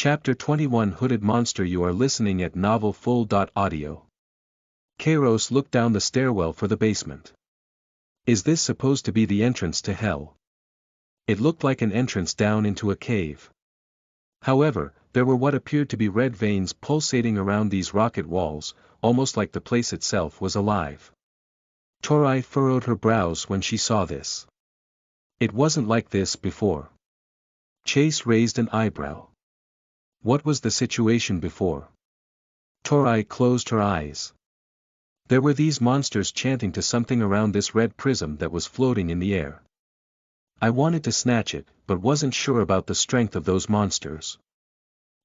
Chapter 21 Hooded Monster. You are listening at Novel Full. Audio. Kairos looked down the stairwell for the basement. Is this supposed to be the entrance to hell? It looked like an entrance down into a cave. However, there were what appeared to be red veins pulsating around these rocket walls, almost like the place itself was alive. Tori furrowed her brows when she saw this. It wasn't like this before. Chase raised an eyebrow. What was the situation before? Tori closed her eyes. There were these monsters chanting to something around this red prism that was floating in the air. I wanted to snatch it, but wasn't sure about the strength of those monsters.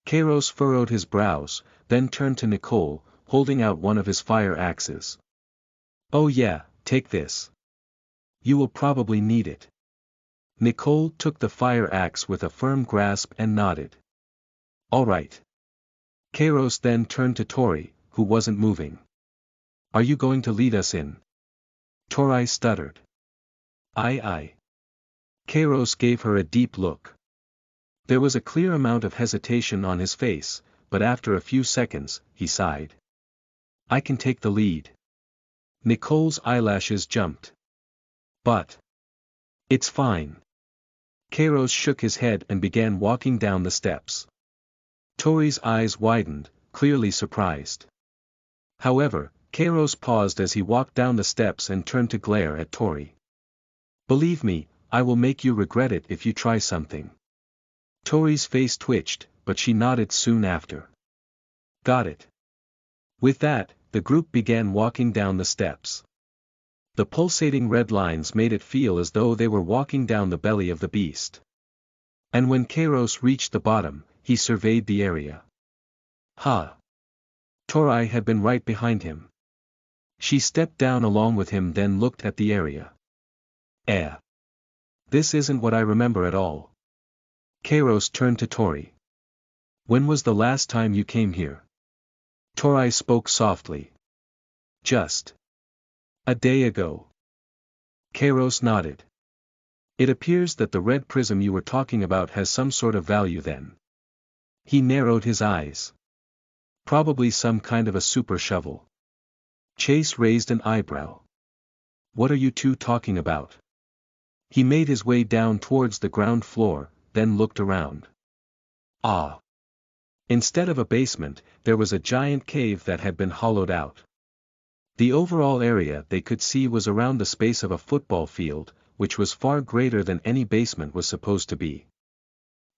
Kairos furrowed his brows, then turned to Nicole, holding out one of his fire axes. Oh yeah, take this. You will probably need it. Nicole took the fire axe with a firm grasp and nodded. All right. Kairos then turned to Tori, who wasn't moving. Are you going to lead us in? Tori stuttered. Aye. Kairos gave her a deep look. There was a clear amount of hesitation on his face, but after a few seconds, he sighed. I can take the lead. Nicole's eyelashes jumped. But it's fine. Kairos shook his head and began walking down the steps. Tori's eyes widened, clearly surprised. However, Kairos paused as he walked down the steps and turned to glare at Tori. Believe me, I will make you regret it if you try something. Tori's face twitched, but she nodded soon after. Got it. With that, the group began walking down the steps. The pulsating red lines made it feel as though they were walking down the belly of the beast. And when Kairos reached the bottom, he surveyed the area. Tori had been right behind him. She stepped down along with him, then looked at the area. This isn't what I remember at all. Kairos turned to Tori. When was the last time you came here? Tori spoke softly. Just a day ago. Kairos nodded. It appears that the red prism you were talking about has some sort of value then. He narrowed his eyes. Probably some kind of a super shovel. Chase raised an eyebrow. What are you two talking about? He made his way down towards the ground floor, then looked around. Instead of a basement, there was a giant cave that had been hollowed out. The overall area they could see was around the space of a football field, which was far greater than any basement was supposed to be.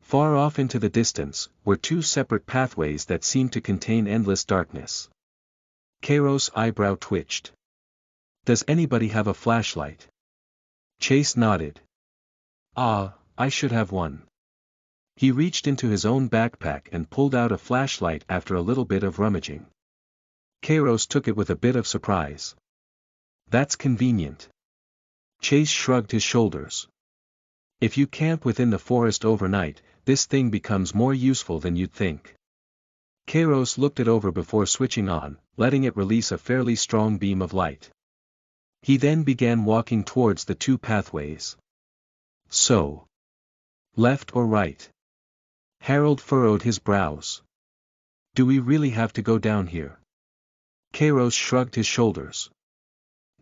Far off into the distance, were two separate pathways that seemed to contain endless darkness. Kairos' eyebrow twitched. Does anybody have a flashlight? Chase nodded. I should have one. He reached into his own backpack and pulled out a flashlight after a little bit of rummaging. Kairos took it with a bit of surprise. That's convenient. Chase shrugged his shoulders. If you camp within the forest overnight, this thing becomes more useful than you'd think. Kairos looked it over before switching on, letting it release a fairly strong beam of light. He then began walking towards the two pathways. So, left or right? Harold furrowed his brows. Do we really have to go down here? Kairos shrugged his shoulders.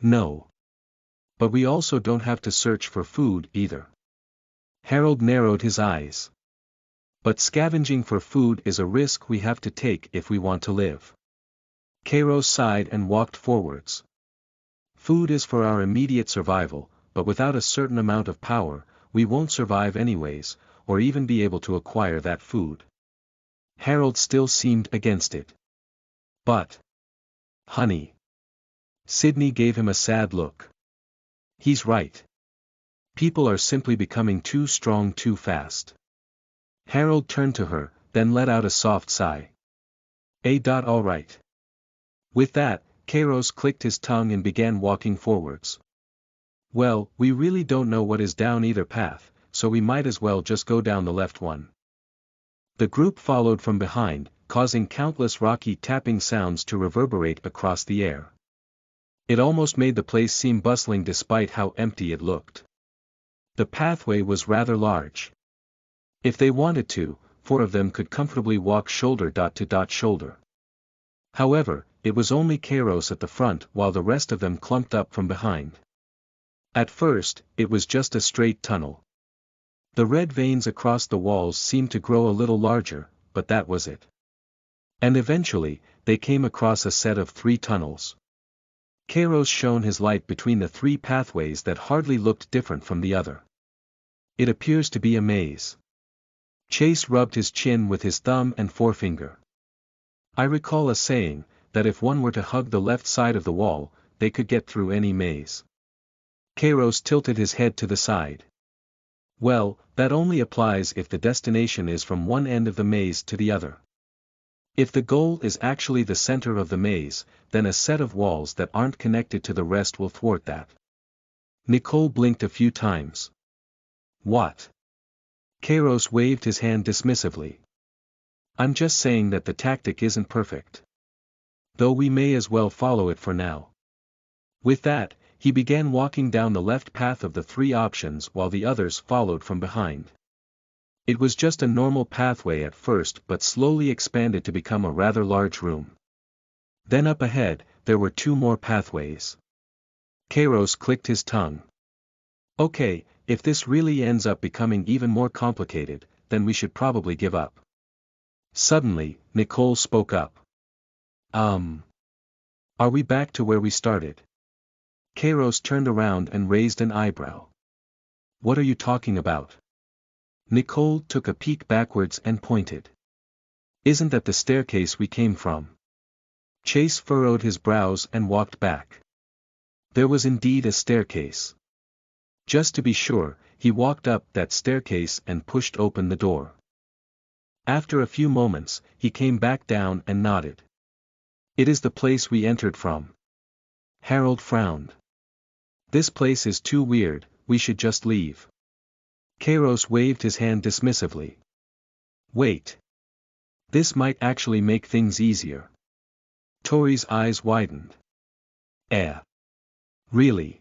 No. But we also don't have to search for food either. Harold narrowed his eyes. But scavenging for food is a risk we have to take if we want to live. Kairos sighed and walked forwards. Food is for our immediate survival, but without a certain amount of power, we won't survive anyways, or even be able to acquire that food. Harold still seemed against it. But, honey. Sydney gave him a sad look. He's right. People are simply becoming too strong too fast. Harold turned to her, then let out a soft sigh. All right. With that, Kairos clicked his tongue and began walking forwards. Well, we really don't know what is down either path, so we might as well just go down the left one. The group followed from behind, causing countless rocky tapping sounds to reverberate across the air. It almost made the place seem bustling despite how empty it looked. The pathway was rather large. If they wanted to, 4 of them could comfortably walk shoulder-to-shoulder. However, it was only Kairos at the front while the rest of them clumped up from behind. At first, it was just a straight tunnel. The red veins across the walls seemed to grow a little larger, but that was it. And eventually, they came across a set of 3 tunnels. Kairos shone his light between the 3 pathways that hardly looked different from the other. It appears to be a maze. Chase rubbed his chin with his thumb and forefinger. I recall a saying, that if one were to hug the left side of the wall, they could get through any maze. Kairos tilted his head to the side. Well, that only applies if the destination is from one end of the maze to the other. If the goal is actually the center of the maze, then a set of walls that aren't connected to the rest will thwart that. Nicole blinked a few times. What? Kairos waved his hand dismissively. I'm just saying that the tactic isn't perfect. Though we may as well follow it for now. With that, he began walking down the left path of the 3 options while the others followed from behind. It was just a normal pathway at first but slowly expanded to become a rather large room. Then up ahead, there were 2 more pathways. Kairos clicked his tongue. Okay, if this really ends up becoming even more complicated, then we should probably give up. Suddenly, Nicole spoke up. Are we back to where we started? Kairos turned around and raised an eyebrow. What are you talking about? Nicole took a peek backwards and pointed. Isn't that the staircase we came from? Chase furrowed his brows and walked back. There was indeed a staircase. Just to be sure, he walked up that staircase and pushed open the door. After a few moments, he came back down and nodded. It is the place we entered from. Harold frowned. This place is too weird, we should just leave. Kairos waved his hand dismissively. Wait. This might actually make things easier. Tori's eyes widened. Really?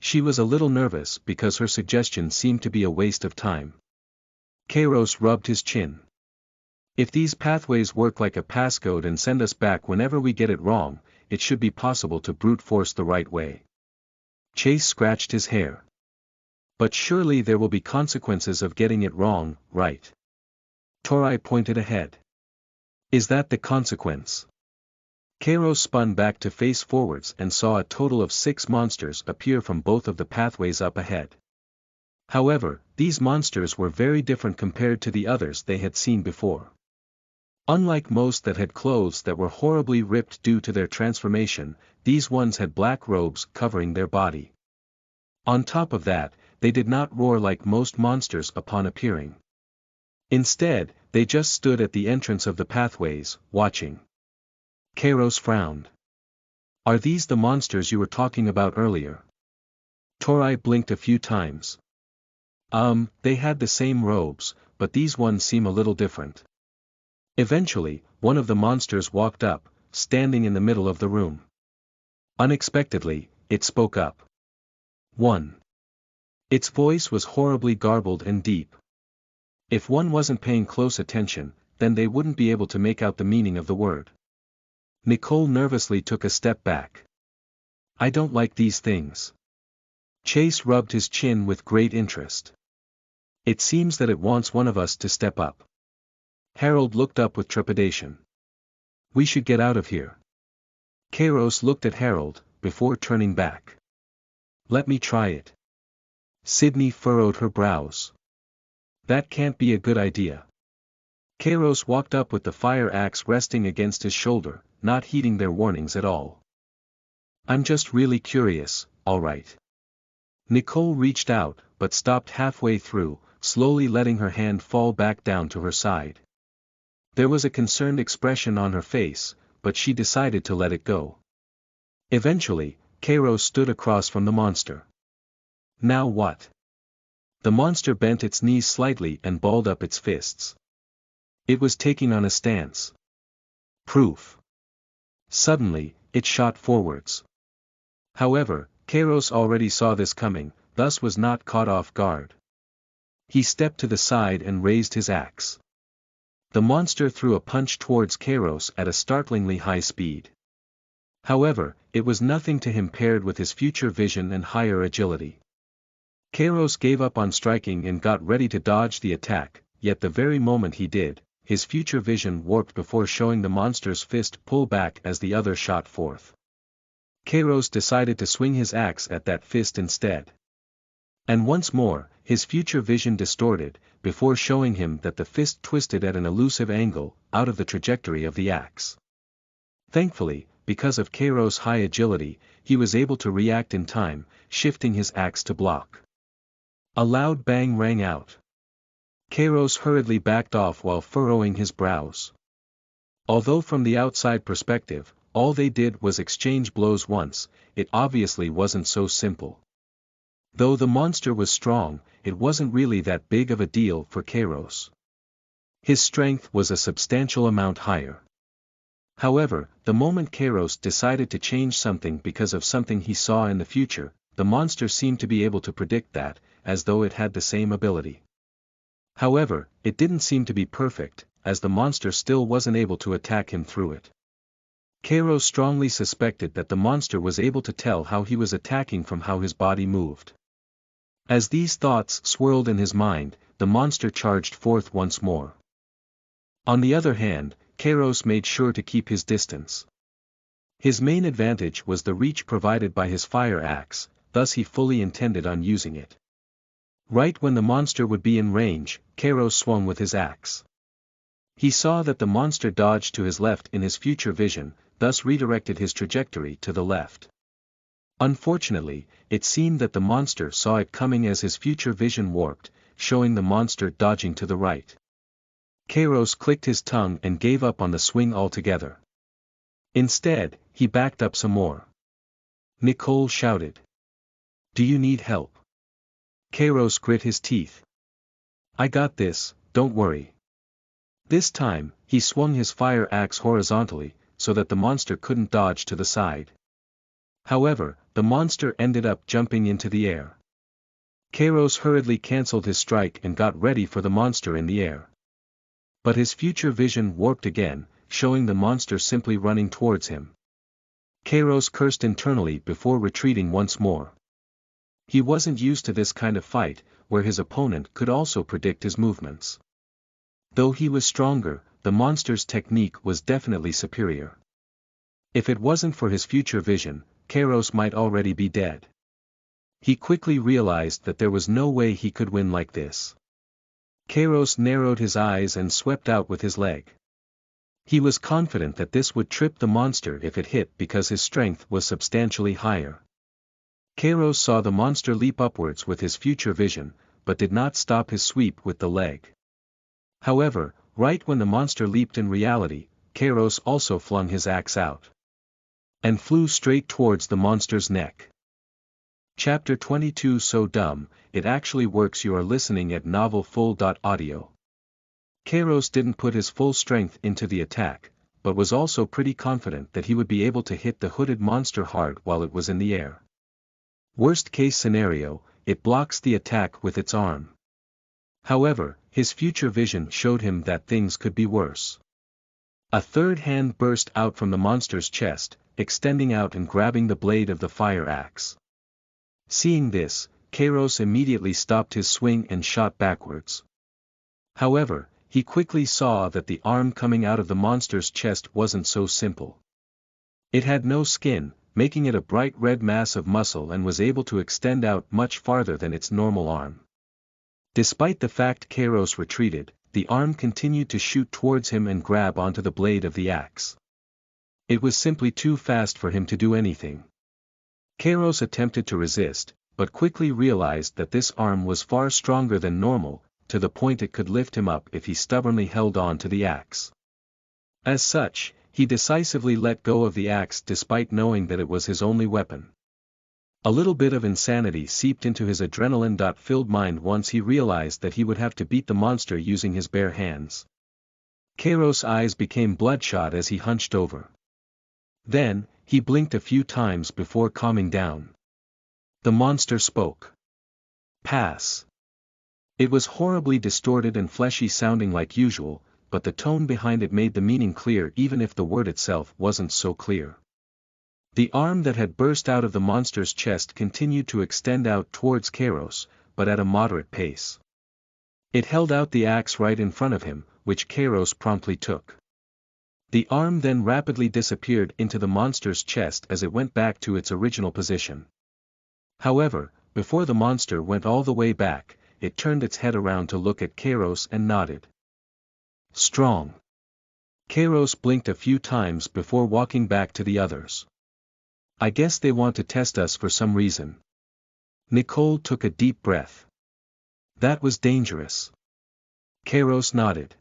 She was a little nervous because her suggestion seemed to be a waste of time. Kairos rubbed his chin. If these pathways work like a passcode and send us back whenever we get it wrong, it should be possible to brute force the right way. Chase scratched his hair. But surely there will be consequences of getting it wrong, right? Tori pointed ahead. Is that the consequence? Kairos spun back to face forwards and saw a total of 6 monsters appear from both of the pathways up ahead. However, these monsters were very different compared to the others they had seen before. Unlike most that had clothes that were horribly ripped due to their transformation, these ones had black robes covering their body. On top of that, they did not roar like most monsters upon appearing. Instead, they just stood at the entrance of the pathways, watching. Kairos frowned. Are these the monsters you were talking about earlier? Tori blinked a few times. They had the same robes, but these ones seem a little different. Eventually, one of the monsters walked up, standing in the middle of the room. Unexpectedly, it spoke up. 1. Its voice was horribly garbled and deep. If one wasn't paying close attention, then they wouldn't be able to make out the meaning of the word. Nicole nervously took a step back. I don't like these things. Chase rubbed his chin with great interest. It seems that it wants one of us to step up. Harold looked up with trepidation. We should get out of here. Kairos looked at Harold, before turning back. Let me try it. Sydney furrowed her brows. That can't be a good idea. Kairos walked up with the fire axe resting against his shoulder, not heeding their warnings at all. I'm just really curious, alright. Nicole reached out, but stopped halfway through, slowly letting her hand fall back down to her side. There was a concerned expression on her face, but she decided to let it go. Eventually, Kairos stood across from the monster. Now what? The monster bent its knees slightly and balled up its fists. It was taking on a stance. Proof. Suddenly, it shot forwards. However, Kairos already saw this coming, thus was not caught off guard. He stepped to the side and raised his axe. The monster threw a punch towards Kairos at a startlingly high speed. However, it was nothing to him paired with his future vision and higher agility. Kairos gave up on striking and got ready to dodge the attack, yet the very moment he did, his future vision warped before showing the monster's fist pull back as the other shot forth. Kairos decided to swing his axe at that fist instead. And once more, his future vision distorted, before showing him that the fist twisted at an elusive angle, out of the trajectory of the axe. Thankfully, because of Kairos' high agility, he was able to react in time, shifting his axe to block. A loud bang rang out. Kairos hurriedly backed off while furrowing his brows. Although from the outside perspective, all they did was exchange blows once, it obviously wasn't so simple. Though the monster was strong, it wasn't really that big of a deal for Kairos. His strength was a substantial amount higher. However, the moment Kairos decided to change something because of something he saw in the future, the monster seemed to be able to predict that, as though it had the same ability. However, it didn't seem to be perfect, as the monster still wasn't able to attack him through it. Kairos strongly suspected that the monster was able to tell how he was attacking from how his body moved. As these thoughts swirled in his mind, the monster charged forth once more. On the other hand, Kairos made sure to keep his distance. His main advantage was the reach provided by his fire axe, thus he fully intended on using it. Right when the monster would be in range, Kairos swung with his axe. He saw that the monster dodged to his left in his future vision, thus redirected his trajectory to the left. Unfortunately, it seemed that the monster saw it coming as his future vision warped, showing the monster dodging to the right. Kairos clicked his tongue and gave up on the swing altogether. Instead, he backed up some more. Nicole shouted. "Do you need help?" Kairos grit his teeth. "I got this, don't worry." This time, he swung his fire axe horizontally, so that the monster couldn't dodge to the side. However, the monster ended up jumping into the air. Kairos hurriedly cancelled his strike and got ready for the monster in the air. But his future vision warped again, showing the monster simply running towards him. Kairos cursed internally before retreating once more. He wasn't used to this kind of fight, where his opponent could also predict his movements. Though he was stronger, the monster's technique was definitely superior. If it wasn't for his future vision, Kairos might already be dead. He quickly realized that there was no way he could win like this. Kairos narrowed his eyes and swept out with his leg. He was confident that this would trip the monster if it hit because his strength was substantially higher. Kairos saw the monster leap upwards with his future vision, but did not stop his sweep with the leg. However, right when the monster leaped in reality, Kairos also flung his axe out. And flew straight towards the monster's neck. Chapter 22 So dumb, it actually works. You are listening at novelfull.audio. Kairos didn't put his full strength into the attack, but was also pretty confident that he would be able to hit the hooded monster hard while it was in the air. Worst case scenario, it blocks the attack with its arm. However, his future vision showed him that things could be worse. A third hand burst out from the monster's chest, extending out and grabbing the blade of the fire axe. Seeing this, Kairos immediately stopped his swing and shot backwards. However, he quickly saw that the arm coming out of the monster's chest wasn't so simple. It had no skin, making it a bright red mass of muscle, and was able to extend out much farther than its normal arm. Despite the fact Kairos retreated, the arm continued to shoot towards him and grab onto the blade of the axe. It was simply too fast for him to do anything. Kairos attempted to resist, but quickly realized that this arm was far stronger than normal, to the point it could lift him up if he stubbornly held on to the axe. As such, he decisively let go of the axe despite knowing that it was his only weapon. A little bit of insanity seeped into his adrenaline-filled mind once he realized that he would have to beat the monster using his bare hands. Kairos' eyes became bloodshot as he hunched over. Then, he blinked a few times before calming down. The monster spoke. "Pass." It was horribly distorted and fleshy, sounding like usual, but the tone behind it made the meaning clear even if the word itself wasn't so clear. The arm that had burst out of the monster's chest continued to extend out towards Kairos, but at a moderate pace. It held out the axe right in front of him, which Kairos promptly took. The arm then rapidly disappeared into the monster's chest as it went back to its original position. However, before the monster went all the way back, it turned its head around to look at Kairos and nodded. Strong. Kairos blinked a few times before walking back to the others. I guess they want to test us for some reason. Nicole took a deep breath. That was dangerous. Kairos nodded.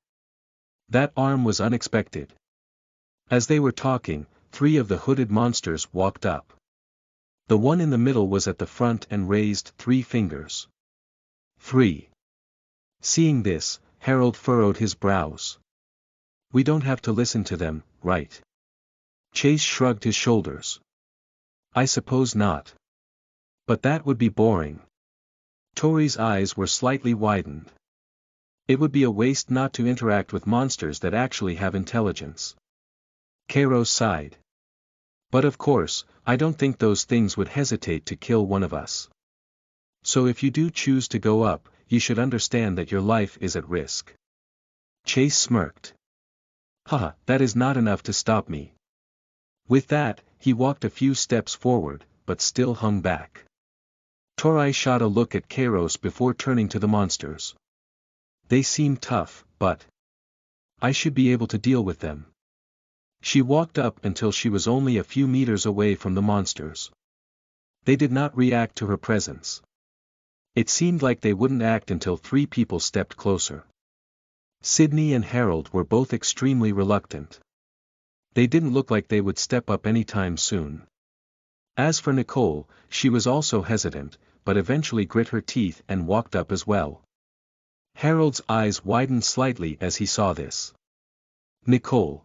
That arm was unexpected. As they were talking, 3 of the hooded monsters walked up. The one in the middle was at the front and raised 3 fingers. 3. Seeing this, Harold furrowed his brows. We don't have to listen to them, right? Chase shrugged his shoulders. I suppose not. But that would be boring. Tori's eyes were slightly widened. It would be a waste not to interact with monsters that actually have intelligence. Kairos sighed. But of course, I don't think those things would hesitate to kill one of us. So if you do choose to go up, you should understand that your life is at risk. Chase smirked. Haha, that is not enough to stop me. With that, he walked a few steps forward, but still hung back. Tori shot a look at Kairos before turning to the monsters. They seem tough, but I should be able to deal with them. She walked up until she was only a few meters away from the monsters. They did not react to her presence. It seemed like they wouldn't act until 3 people stepped closer. Sydney and Harold were both extremely reluctant. They didn't look like they would step up anytime soon. As for Nicole, she was also hesitant, but eventually grit her teeth and walked up as well. Harold's eyes widened slightly as he saw this. Nicole.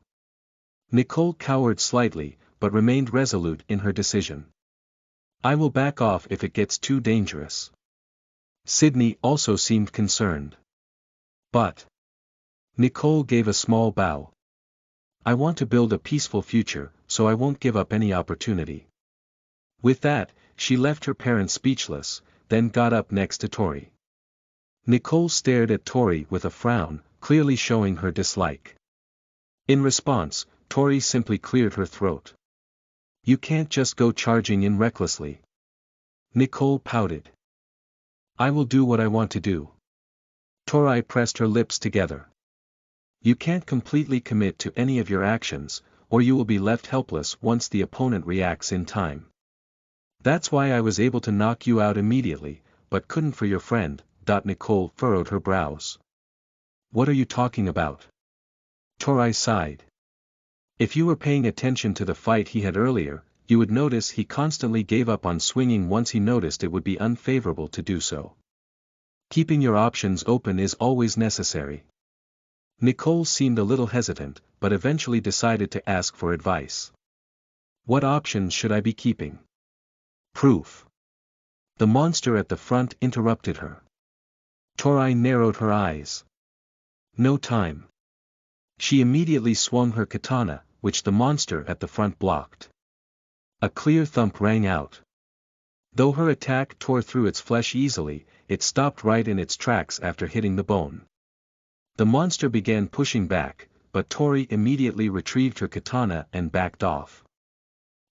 Nicole cowered slightly, but remained resolute in her decision. I will back off if it gets too dangerous. Sydney also seemed concerned. But Nicole gave a small bow. I want to build a peaceful future, so I won't give up any opportunity. With that, she left her parents speechless, then got up next to Tori. Nicole stared at Tori with a frown, clearly showing her dislike. In response, Tori simply cleared her throat. You can't just go charging in recklessly. Nicole pouted. I will do what I want to do. Tori pressed her lips together. You can't completely commit to any of your actions, or you will be left helpless once the opponent reacts in time. That's why I was able to knock you out immediately, but couldn't for your friend. Nicole furrowed her brows. What are you talking about? Tori sighed. If you were paying attention to the fight he had earlier, you would notice he constantly gave up on swinging once he noticed it would be unfavorable to do so. Keeping your options open is always necessary. Nicole seemed a little hesitant, but eventually decided to ask for advice. What options should I be keeping? Proof. The monster at the front interrupted her. Tori narrowed her eyes. No time. She immediately swung her katana, which the monster at the front blocked. A clear thump rang out. Though her attack tore through its flesh easily, it stopped right in its tracks after hitting the bone. The monster began pushing back, but Tori immediately retrieved her katana and backed off.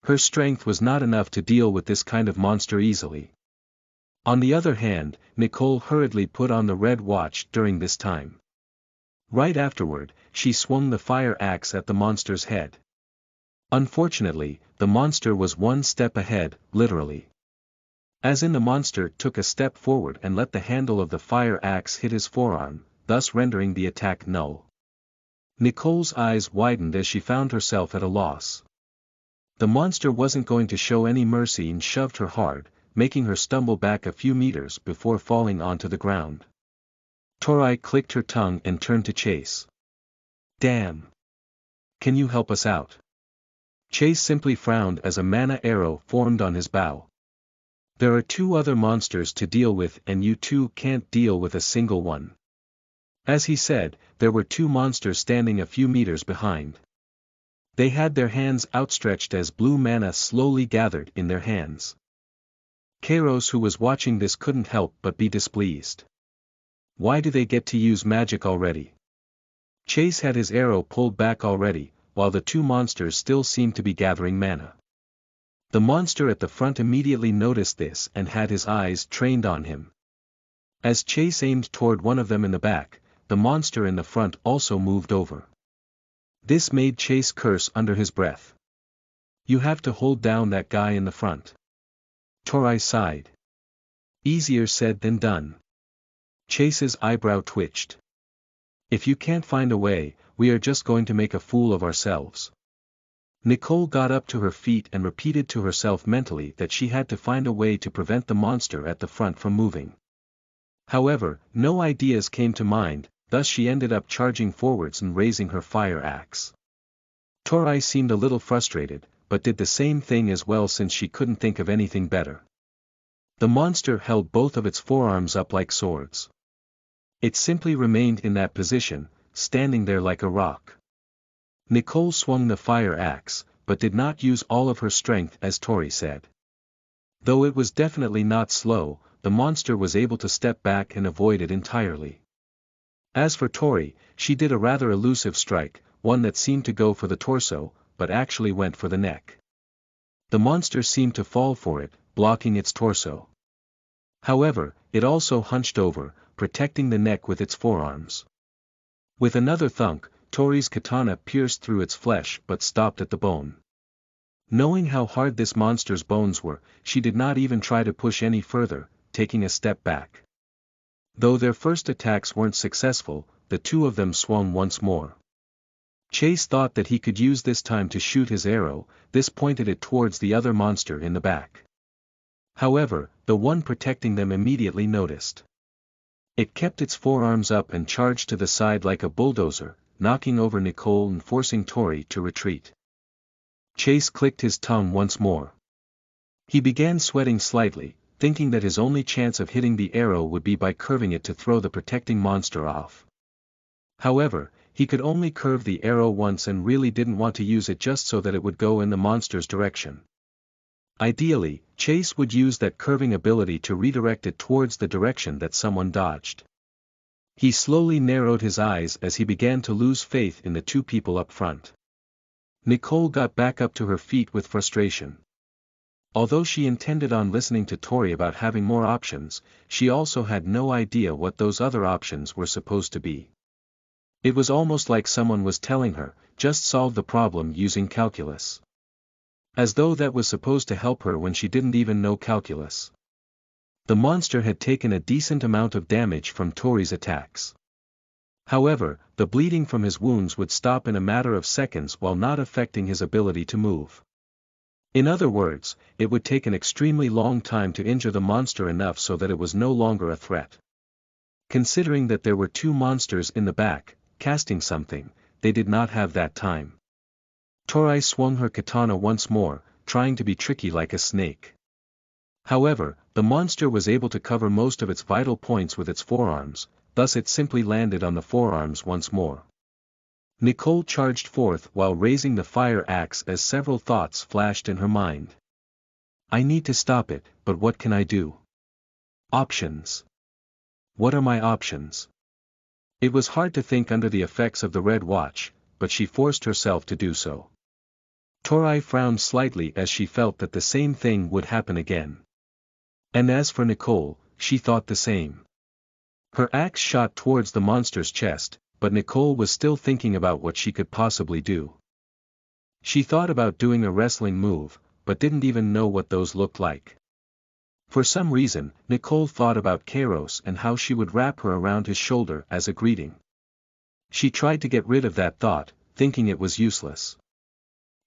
Her strength was not enough to deal with this kind of monster easily. On the other hand, Nicole hurriedly put on the red watch during this time. Right afterward, she swung the fire axe at the monster's head. Unfortunately, the monster was 1 step ahead, literally. As in, the monster took a step forward and let the handle of the fire axe hit his forearm, thus rendering the attack null. Nicole's eyes widened as she found herself at a loss. The monster wasn't going to show any mercy and shoved her hard, making her stumble back a few meters before falling onto the ground. Tori clicked her tongue and turned to Chase. Damn. Can you help us out? Chase simply frowned as a mana arrow formed on his bow. There are 2 other monsters to deal with and you 2 can't deal with a single one. As he said, there were two monsters standing a few meters behind. They had their hands outstretched as blue mana slowly gathered in their hands. Kairos, who was watching this, couldn't help but be displeased. Why do they get to use magic already? Chase had his arrow pulled back already, while the two monsters still seemed to be gathering mana. The monster at the front immediately noticed this and had his eyes trained on him. As Chase aimed toward one of them in the back, the monster in the front also moved over. This made Chase curse under his breath. You have to hold down that guy in the front. Tori sighed. Easier said than done. Chase's eyebrow twitched. If you can't find a way, we are just going to make a fool of ourselves. Nicole got up to her feet and repeated to herself mentally that she had to find a way to prevent the monster at the front from moving. However, no ideas came to mind, thus she ended up charging forwards and raising her fire axe. Tori seemed a little frustrated, but did the same thing as well since she couldn't think of anything better. The monster held both of its forearms up like swords. It simply remained in that position, standing there like a rock. Nicole swung the fire axe, but did not use all of her strength as Tori said. Though it was definitely not slow, the monster was able to step back and avoid it entirely. As for Tori, she did a rather elusive strike, one that seemed to go for the torso, but actually went for the neck. The monster seemed to fall for it, blocking its torso. However, it also hunched over, protecting the neck with its forearms. With another thunk, Tori's katana pierced through its flesh but stopped at the bone. Knowing how hard this monster's bones were, she did not even try to push any further, taking a step back. Though their first attacks weren't successful, the two of them swung once more. Chase thought that he could use this time to shoot his arrow, this pointed it towards the other monster in the back. However, the one protecting them immediately noticed. It kept its forearms up and charged to the side like a bulldozer, knocking over Nicole and forcing Tori to retreat. Chase clicked his tongue once more. He began sweating slightly, thinking that his only chance of hitting the arrow would be by curving it to throw the protecting monster off. However, he could only curve the arrow once and really didn't want to use it just so that it would go in the monster's direction. Ideally, Chase would use that curving ability to redirect it towards the direction that someone dodged. He slowly narrowed his eyes as he began to lose faith in the two people up front. Nicole got back up to her feet with frustration. Although she intended on listening to Tori about having more options, she also had no idea what those other options were supposed to be. It was almost like someone was telling her, just solve the problem using calculus. As though that was supposed to help her when she didn't even know calculus. The monster had taken a decent amount of damage from Tori's attacks. However, the bleeding from his wounds would stop in a matter of seconds while not affecting his ability to move. In other words, it would take an extremely long time to injure the monster enough so that it was no longer a threat. Considering that there were two monsters in the back, casting something, they did not have that time. Tori swung her katana once more, trying to be tricky like a snake. However, the monster was able to cover most of its vital points with its forearms, thus it simply landed on the forearms once more. Nicole charged forth while raising the fire axe as several thoughts flashed in her mind. I need to stop it, but what can I do? Options. What are my options? It was hard to think under the effects of the red watch, but she forced herself to do so. Tori frowned slightly as she felt that the same thing would happen again. And as for Nicole, she thought the same. Her axe shot towards the monster's chest, but Nicole was still thinking about what she could possibly do. She thought about doing a wrestling move, but didn't even know what those looked like. For some reason, Nicole thought about Kairos and how she would wrap her around his shoulder as a greeting. She tried to get rid of that thought, thinking it was useless.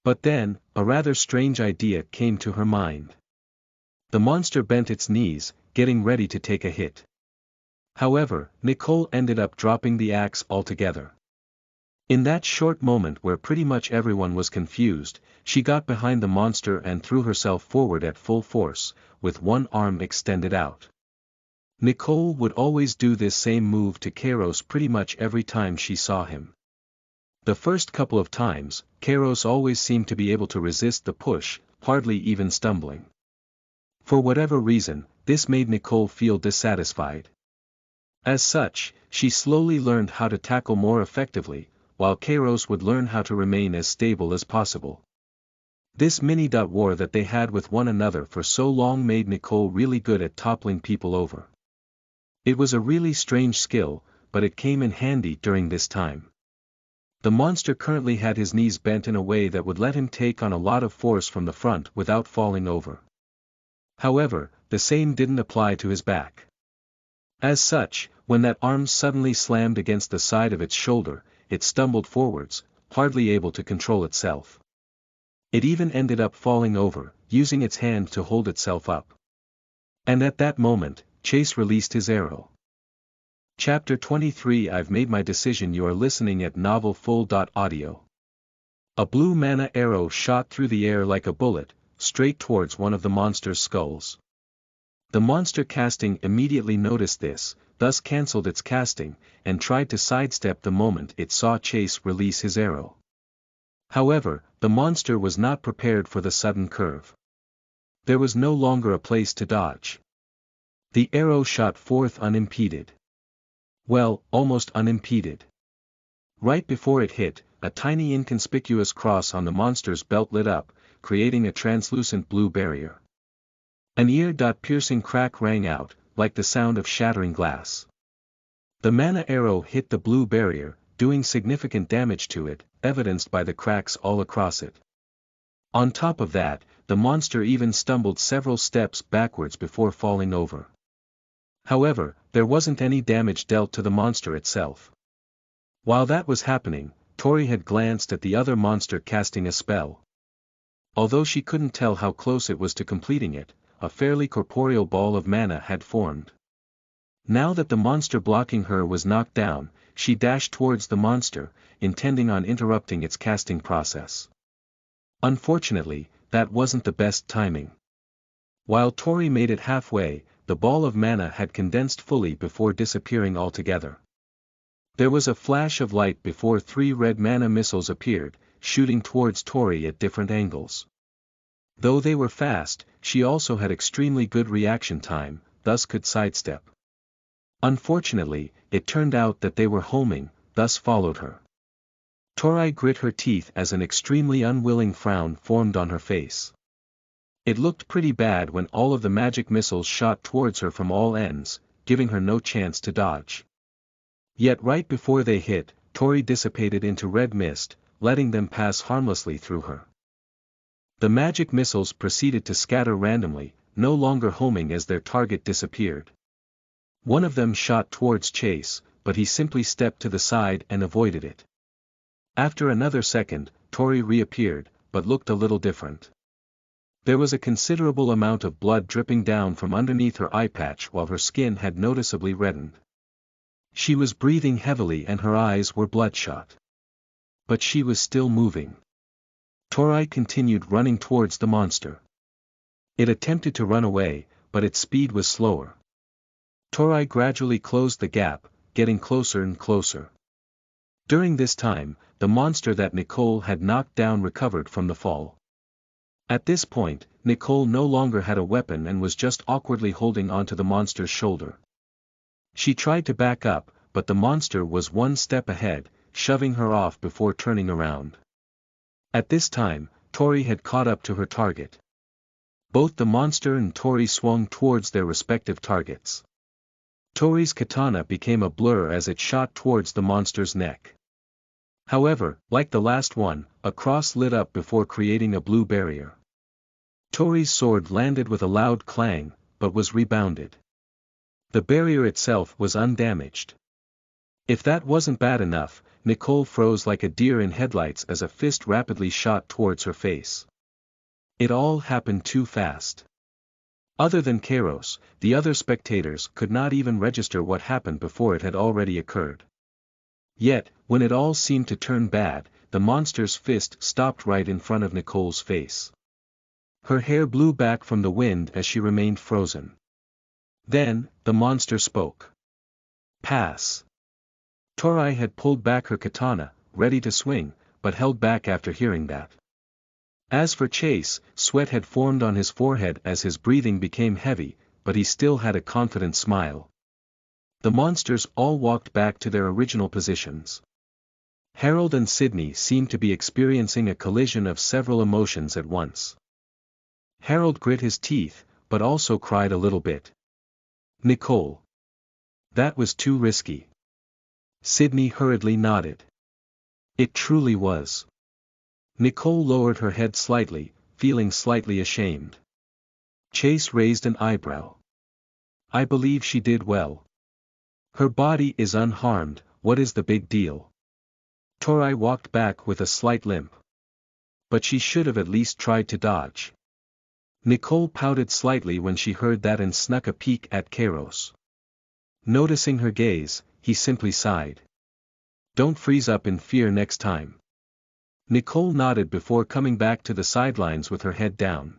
But then, a rather strange idea came to her mind. The monster bent its knees, getting ready to take a hit. However, Nicole ended up dropping the axe altogether. In that short moment where pretty much everyone was confused, she got behind the monster and threw herself forward at full force, with one arm extended out. Nicole would always do this same move to Kairos pretty much every time she saw him. The first couple of times, Kairos always seemed to be able to resist the push, hardly even stumbling. For whatever reason, this made Nicole feel dissatisfied. As such, she slowly learned how to tackle more effectively, while Kairos would learn how to remain as stable as possible. This mini-war that they had with one another for so long made Nicole really good at toppling people over. It was a really strange skill, but it came in handy during this time. The monster currently had his knees bent in a way that would let him take on a lot of force from the front without falling over. However, the same didn't apply to his back. As such, when that arm suddenly slammed against the side of its shoulder, it stumbled forwards, hardly able to control itself. It even ended up falling over, using its hand to hold itself up. And at that moment, Chase released his arrow. Chapter 23. I've made my decision. You are listening at novelfull.audio. A blue mana arrow shot through the air like a bullet, straight towards one of the monster's skulls. The monster casting immediately noticed this, thus cancelled its casting, and tried to sidestep the moment it saw Chase release his arrow. However, the monster was not prepared for the sudden curve. There was no longer a place to dodge. The arrow shot forth unimpeded. Well, almost unimpeded. Right before it hit, a tiny inconspicuous cross on the monster's belt lit up, creating a translucent blue barrier. An ear-piercing crack rang out, like the sound of shattering glass. The mana arrow hit the blue barrier, doing significant damage to it, evidenced by the cracks all across it. On top of that, the monster even stumbled several steps backwards before falling over. However, there wasn't any damage dealt to the monster itself. While that was happening, Tori had glanced at the other monster casting a spell. Although she couldn't tell how close it was to completing it, a fairly corporeal ball of mana had formed. Now that the monster blocking her was knocked down, she dashed towards the monster, intending on interrupting its casting process. Unfortunately, that wasn't the best timing. While Tori made it halfway, the ball of mana had condensed fully before disappearing altogether. There was a flash of light before 3 red mana missiles appeared, shooting towards Tori at different angles. Though they were fast, she also had extremely good reaction time, thus could sidestep. Unfortunately, it turned out that they were homing, thus followed her. Tori grit her teeth as an extremely unwilling frown formed on her face. It looked pretty bad when all of the magic missiles shot towards her from all ends, giving her no chance to dodge. Yet right before they hit, Tori dissipated into red mist, letting them pass harmlessly through her. The magic missiles proceeded to scatter randomly, no longer homing as their target disappeared. One of them shot towards Chase, but he simply stepped to the side and avoided it. After another second, Tori reappeared, but looked a little different. There was a considerable amount of blood dripping down from underneath her eye patch while her skin had noticeably reddened. She was breathing heavily and her eyes were bloodshot. But she was still moving. Tori continued running towards the monster. It attempted to run away, but its speed was slower. Tori gradually closed the gap, getting closer and closer. During this time, the monster that Nicole had knocked down recovered from the fall. At this point, Nicole no longer had a weapon and was just awkwardly holding onto the monster's shoulder. She tried to back up, but the monster was one step ahead, shoving her off before turning around. At this time, Tori had caught up to her target. Both the monster and Tori swung towards their respective targets. Tori's katana became a blur as it shot towards the monster's neck. However, like the last one, a cross lit up before creating a blue barrier. Tori's sword landed with a loud clang, but was rebounded. The barrier itself was undamaged. If that wasn't bad enough, Nicole froze like a deer in headlights as a fist rapidly shot towards her face. It all happened too fast. Other than Kairos, the other spectators could not even register what happened before it had already occurred. Yet, when it all seemed to turn bad, the monster's fist stopped right in front of Nicole's face. Her hair blew back from the wind as she remained frozen. Then, the monster spoke. Pass. Tori had pulled back her katana, ready to swing, but held back after hearing that. As for Chase, sweat had formed on his forehead as his breathing became heavy, but he still had a confident smile. The monsters all walked back to their original positions. Harold and Sidney seemed to be experiencing a collision of several emotions at once. Harold grit his teeth, but also cried a little bit. Nicole. That was too risky. Sidney hurriedly nodded. It truly was. Nicole lowered her head slightly, feeling slightly ashamed. Chase raised an eyebrow. I believe she did well. Her body is unharmed, what is the big deal? Tori walked back with a slight limp. But she should have at least tried to dodge. Nicole pouted slightly when she heard that and snuck a peek at Kairos. Noticing her gaze, he simply sighed. Don't freeze up in fear next time. Nicole nodded before coming back to the sidelines with her head down.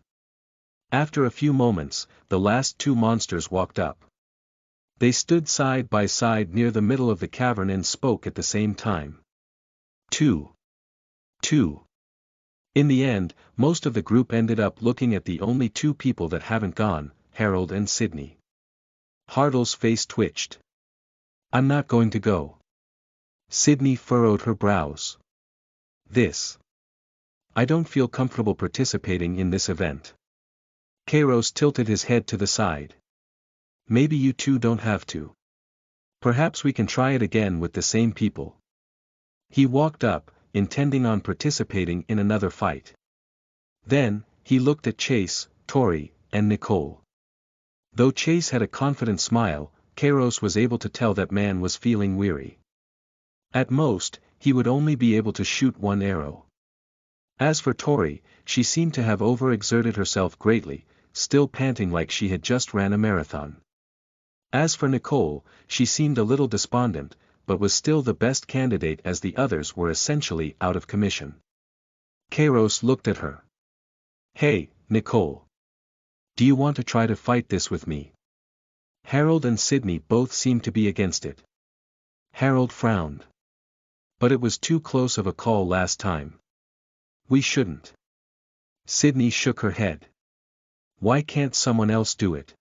After a few moments, the last two monsters walked up. They stood side by side near the middle of the cavern and spoke at the same time. Two. In the end, most of the group ended up looking at the only two people that haven't gone, Harold and Sidney. Hartle's face twitched. I'm not going to go. Sidney furrowed her brows. I don't feel comfortable participating in this event. Kairos tilted his head to the side. Maybe you two don't have to. Perhaps we can try it again with the same people. He walked up, intending on participating in another fight. Then, he looked at Chase, Tori, and Nicole. Though Chase had a confident smile, Kairos was able to tell that man was feeling weary. At most, he would only be able to shoot one arrow. As for Tori, she seemed to have overexerted herself greatly, still panting like she had just ran a marathon. As for Nicole, she seemed a little despondent, but was still the best candidate as the others were essentially out of commission. Kairos looked at her. Hey, Nicole. Do you want to try to fight this with me? Harold and Sidney both seemed to be against it. Harold frowned. But it was too close of a call last time. We shouldn't. Sidney shook her head. Why can't someone else do it?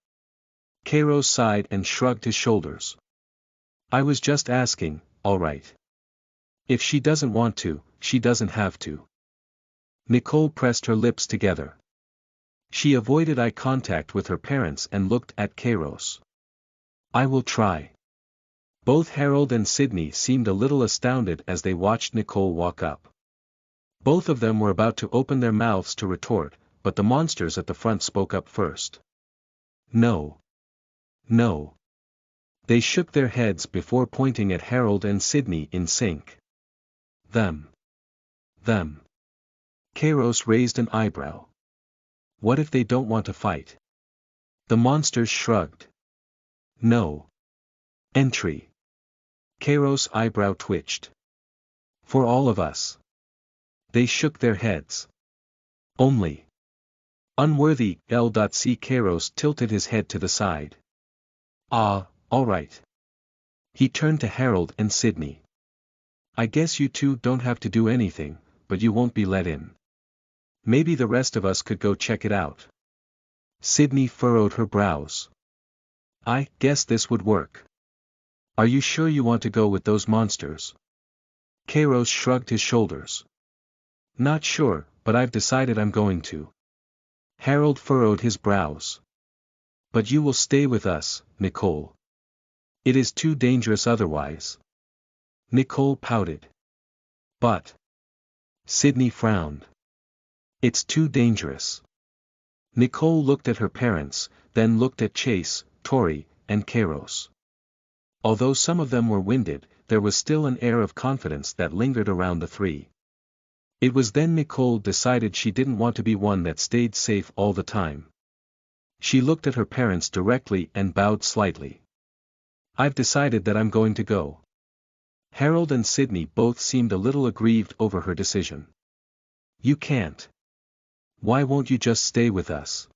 Kairos sighed and shrugged his shoulders. I was just asking, all right. If she doesn't want to, she doesn't have to. Nicole pressed her lips together. She avoided eye contact with her parents and looked at Kairos. I will try. Both Harold and Sidney seemed a little astounded as they watched Nicole walk up. Both of them were about to open their mouths to retort, but the monsters at the front spoke up first. No. No. They shook their heads before pointing at Harold and Sidney in sync. Them. Kairos raised an eyebrow. What if they don't want to fight? The monsters shrugged. No. Entry. Kairos' eyebrow twitched. For all of us. They shook their heads. Only. Unworthy, L.C. Kairos tilted his head to the side. Ah, all right. He turned to Harold and Sidney. I guess you two don't have to do anything, but you won't be let in. Maybe the rest of us could go check it out. Sidney furrowed her brows. I guess this would work. Are you sure you want to go with those monsters? Kairos shrugged his shoulders. Not sure, but I've decided I'm going to. Harold furrowed his brows. But you will stay with us, Nicole. It is too dangerous otherwise. Nicole pouted. But. Sidney frowned. It's too dangerous. Nicole looked at her parents, then looked at Chase, Tori, and Kairos. Although some of them were winded, there was still an air of confidence that lingered around the three. It was then Nicole decided she didn't want to be one that stayed safe all the time. She looked at her parents directly and bowed slightly. I've decided that I'm going to go. Harold and Sidney both seemed a little aggrieved over her decision. You can't. Why won't you just stay with us?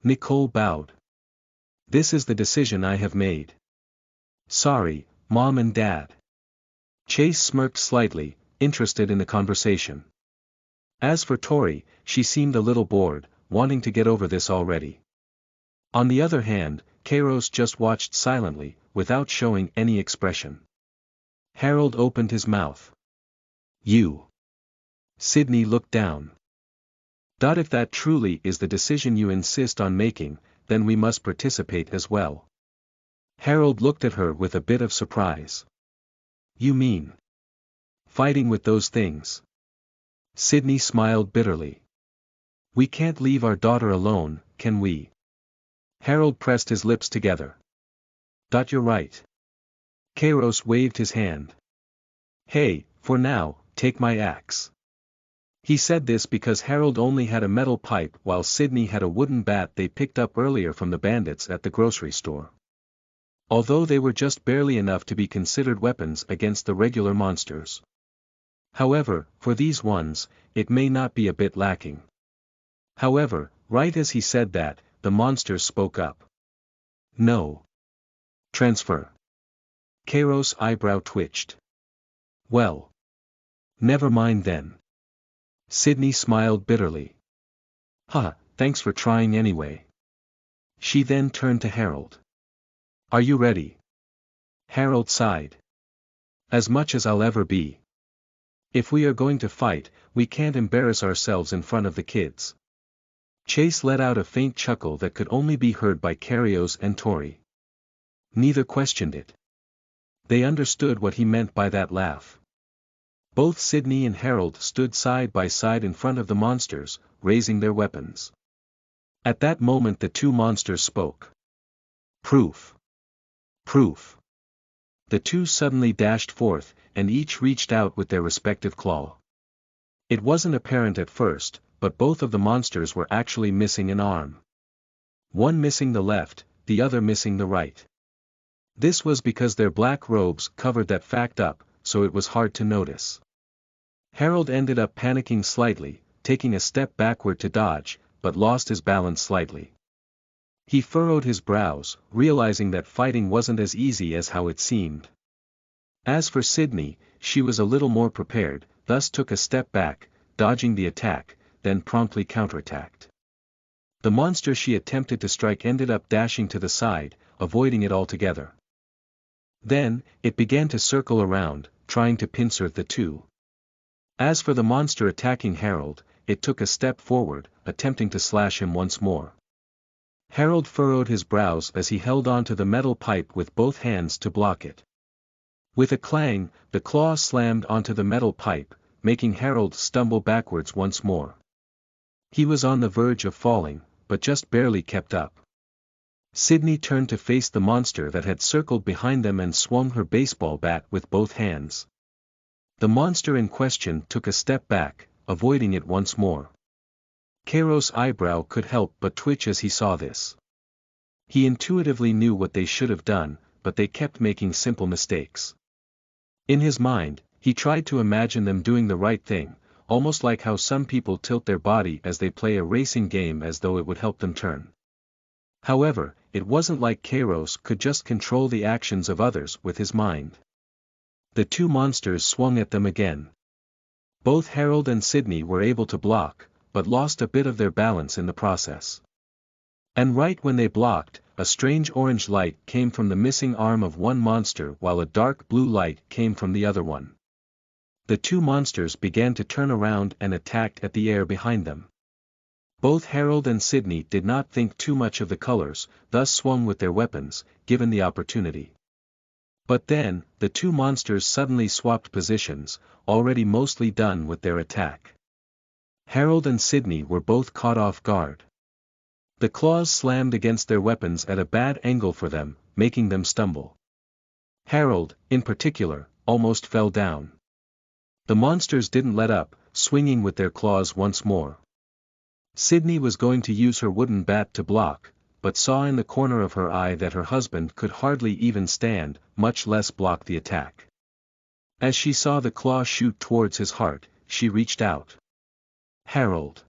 Nicole bowed. This is the decision I have made. Sorry, Mom and Dad. Chase smirked slightly, interested in the conversation. As for Tori, she seemed a little bored, wanting to get over this already. On the other hand, Kairos just watched silently, without showing any expression. Harold opened his mouth. You. Sydney looked down. If that truly is the decision you insist on making, then we must participate as well. Harold looked at her with a bit of surprise. You mean fighting with those things? Sydney smiled bitterly. We can't leave our daughter alone, can we? Harold pressed his lips together. You're right. Kairos waved his hand. Hey, for now, take my axe. He said this because Harold only had a metal pipe while Sydney had a wooden bat they picked up earlier from the bandits at the grocery store. Although they were just barely enough to be considered weapons against the regular monsters. However, for these ones, it may not be a bit lacking. However, right as he said that, the monsters spoke up. No. Transfer. Kairos' eyebrow twitched. Well. Never mind then. Sydney smiled bitterly. Thanks for trying anyway. She then turned to Harold. Are you ready? Harold sighed. As much as I'll ever be. If we are going to fight, we can't embarrass ourselves in front of the kids. Chase let out a faint chuckle that could only be heard by Kairos and Tori. Neither questioned it. They understood what he meant by that laugh. Both Sydney and Harold stood side by side in front of the monsters, raising their weapons. At that moment the two monsters spoke. Proof. Proof. The two suddenly dashed forth, and each reached out with their respective claw. It wasn't apparent at first, but both of the monsters were actually missing an arm. One missing the left, the other missing the right. This was because their black robes covered that fact up, so it was hard to notice. Harold ended up panicking slightly, taking a step backward to dodge, but lost his balance slightly. He furrowed his brows, realizing that fighting wasn't as easy as how it seemed. As for Sydney, she was a little more prepared, thus took a step back, dodging the attack, then promptly counterattacked. The monster she attempted to strike ended up dashing to the side, avoiding it altogether. Then, it began to circle around, trying to pincer the two. As for the monster attacking Harold, it took a step forward, attempting to slash him once more. Harold furrowed his brows as he held onto the metal pipe with both hands to block it. With a clang, the claw slammed onto the metal pipe, making Harold stumble backwards once more. He was on the verge of falling, but just barely kept up. Sydney turned to face the monster that had circled behind them and swung her baseball bat with both hands. The monster in question took a step back, avoiding it once more. Kairos' eyebrow could help but twitch as he saw this. He intuitively knew what they should have done, but they kept making simple mistakes. In his mind, he tried to imagine them doing the right thing, almost like how some people tilt their body as they play a racing game as though it would help them turn. However, it wasn't like Kairos could just control the actions of others with his mind. The two monsters swung at them again. Both Harold and Sydney were able to block, but lost a bit of their balance in the process. And right when they blocked, a strange orange light came from the missing arm of one monster while a dark blue light came from the other one. The two monsters began to turn around and attacked at the air behind them. Both Harold and Sydney did not think too much of the colors, thus swung with their weapons, given the opportunity. But then, the two monsters suddenly swapped positions, already mostly done with their attack. Harold and Sydney were both caught off guard. The claws slammed against their weapons at a bad angle for them, making them stumble. Harold, in particular, almost fell down. The monsters didn't let up, swinging with their claws once more. Sydney was going to use her wooden bat to block, but saw in the corner of her eye that her husband could hardly even stand, much less block the attack. As she saw the claw shoot towards his heart, she reached out. Harold.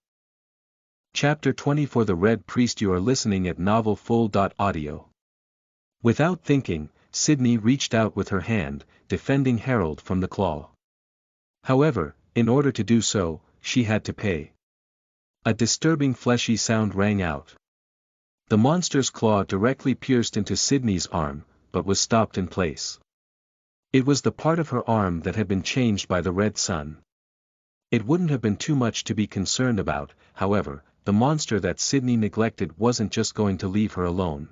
Chapter 20 For the Red Priest. You are listening at NovelFull.audio. Without thinking, Sydney reached out with her hand, defending Harold from the claw. However, in order to do so, she had to pay. A disturbing fleshy sound rang out. The monster's claw directly pierced into Sydney's arm, but was stopped in place. It was the part of her arm that had been changed by the red sun. It wouldn't have been too much to be concerned about, however, the monster that Sydney neglected wasn't just going to leave her alone.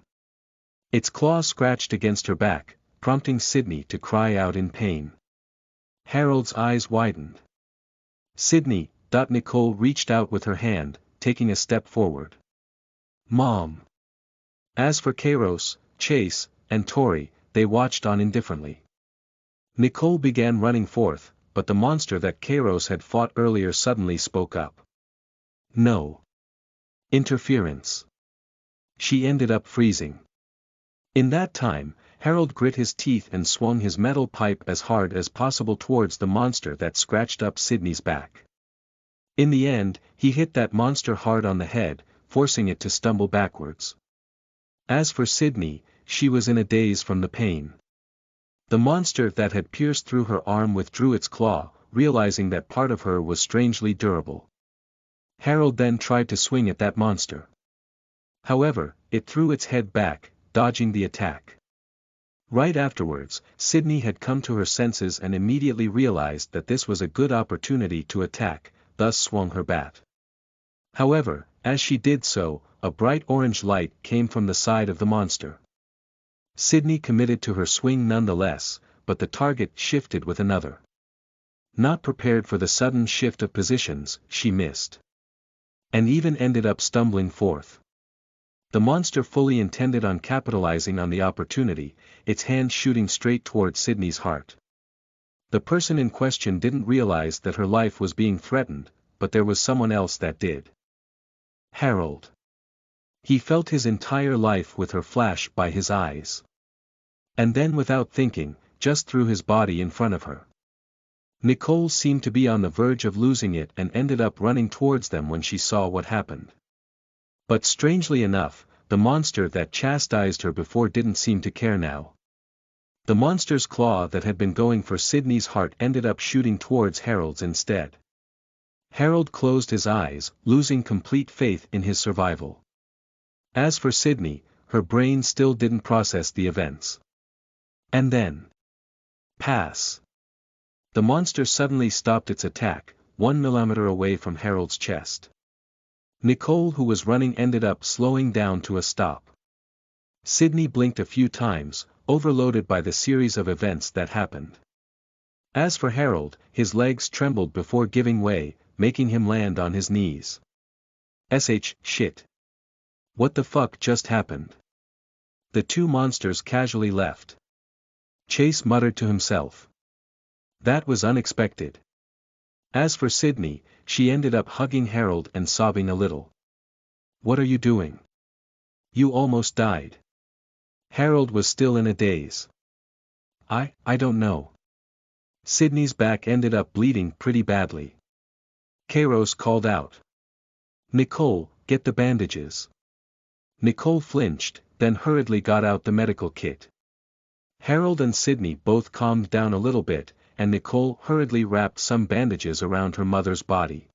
Its claws scratched against her back, prompting Sydney to cry out in pain. Harold's eyes widened. Sydney, Nicole reached out with her hand, taking a step forward. Mom. As for Kairos, Chase, and Tori, they watched on indifferently. Nicole began running forth, but the monster that Kairos had fought earlier suddenly spoke up. No. Interference. She ended up freezing. In that time, Harold grit his teeth and swung his metal pipe as hard as possible towards the monster that scratched up Sydney's back. In the end, he hit that monster hard on the head, forcing it to stumble backwards. As for Sydney, she was in a daze from the pain. The monster that had pierced through her arm withdrew its claw, realizing that part of her was strangely durable. Harold then tried to swing at that monster. However, it threw its head back, dodging the attack. Right afterwards, Sydney had come to her senses and immediately realized that this was a good opportunity to attack, thus swung her bat. However, as she did so, a bright orange light came from the side of the monster. Sydney committed to her swing nonetheless, but the target shifted with another. Not prepared for the sudden shift of positions, she missed. And even ended up stumbling forth. The monster fully intended on capitalizing on the opportunity, its hand shooting straight toward Sydney's heart. The person in question didn't realize that her life was being threatened, but there was someone else that did. Harold. He felt his entire life with her flash by his eyes. And then without thinking, just threw his body in front of her. Nicole seemed to be on the verge of losing it and ended up running towards them when she saw what happened. But strangely enough, the monster that chastised her before didn't seem to care now. The monster's claw that had been going for Sydney's heart ended up shooting towards Harold's instead. Harold closed his eyes, losing complete faith in his survival. As for Sydney, her brain still didn't process the events. And then. Pass. The monster suddenly stopped its attack, 1 millimeter away from Harold's chest. Nicole, who was running, ended up slowing down to a stop. Sydney blinked a few times, overloaded by the series of events that happened. As for Harold, his legs trembled before giving way, making him land on his knees. Shit. What the fuck just happened? The two monsters casually left. Chase muttered to himself. That was unexpected. As for Sydney, she ended up hugging Harold and sobbing a little. What are you doing? You almost died. Harold was still in a daze. I don't know. Sydney's back ended up bleeding pretty badly. Kairos called out. Nicole, get the bandages. Nicole flinched, then hurriedly got out the medical kit. Harold and Sydney both calmed down a little bit, and Nicole hurriedly wrapped some bandages around her mother's body.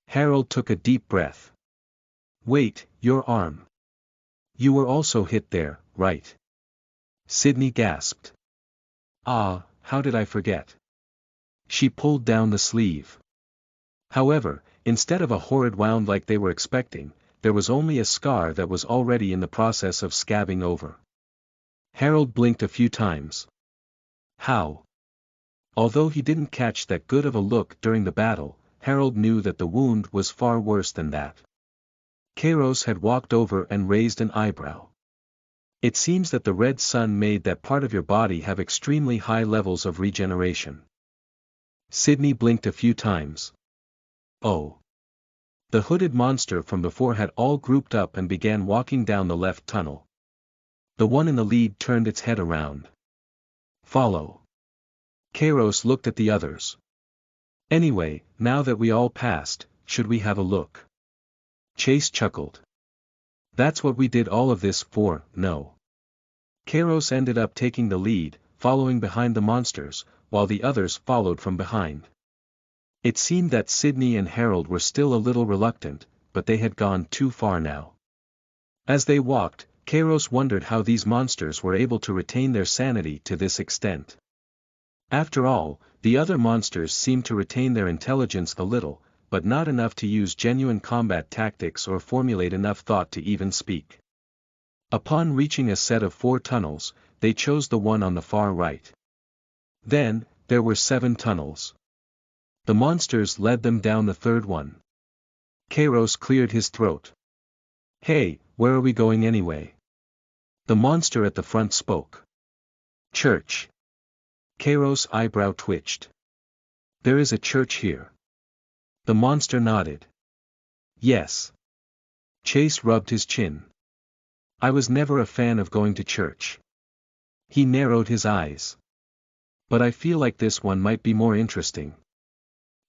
Harold took a deep breath. Wait, your arm. You were also hit there, right? Sydney gasped. Ah, how did I forget? She pulled down the sleeve. However, instead of a horrid wound like they were expecting, there was only a scar that was already in the process of scabbing over. Harold blinked a few times. How? Although he didn't catch that good of a look during the battle, Harold knew that the wound was far worse than that. Kairos had walked over and raised an eyebrow. It seems that the red sun made that part of your body have extremely high levels of regeneration. Sydney blinked a few times. Oh. The hooded monster from before had all grouped up and began walking down the left tunnel. The one in the lead turned its head around. Follow. Kairos looked at the others. Anyway, now that we all passed, should we have a look? Chase chuckled. That's what we did all of this for, no. Kairos ended up taking the lead, following behind the monsters, while the others followed from behind. It seemed that Sydney and Harold were still a little reluctant, but they had gone too far now. As they walked, Kairos wondered how these monsters were able to retain their sanity to this extent. After all, the other monsters seemed to retain their intelligence a little, but not enough to use genuine combat tactics or formulate enough thought to even speak. Upon reaching a set of 4 tunnels, they chose the one on the far right. Then, there were 7 tunnels. The monsters led them down the 3rd one. Kairos cleared his throat. "Hey, where are we going anyway?" The monster at the front spoke. "Church." Kairos' eyebrow twitched. "There is a church here." The monster nodded. "Yes." Chase rubbed his chin. "I was never a fan of going to church." He narrowed his eyes. "But I feel like this one might be more interesting."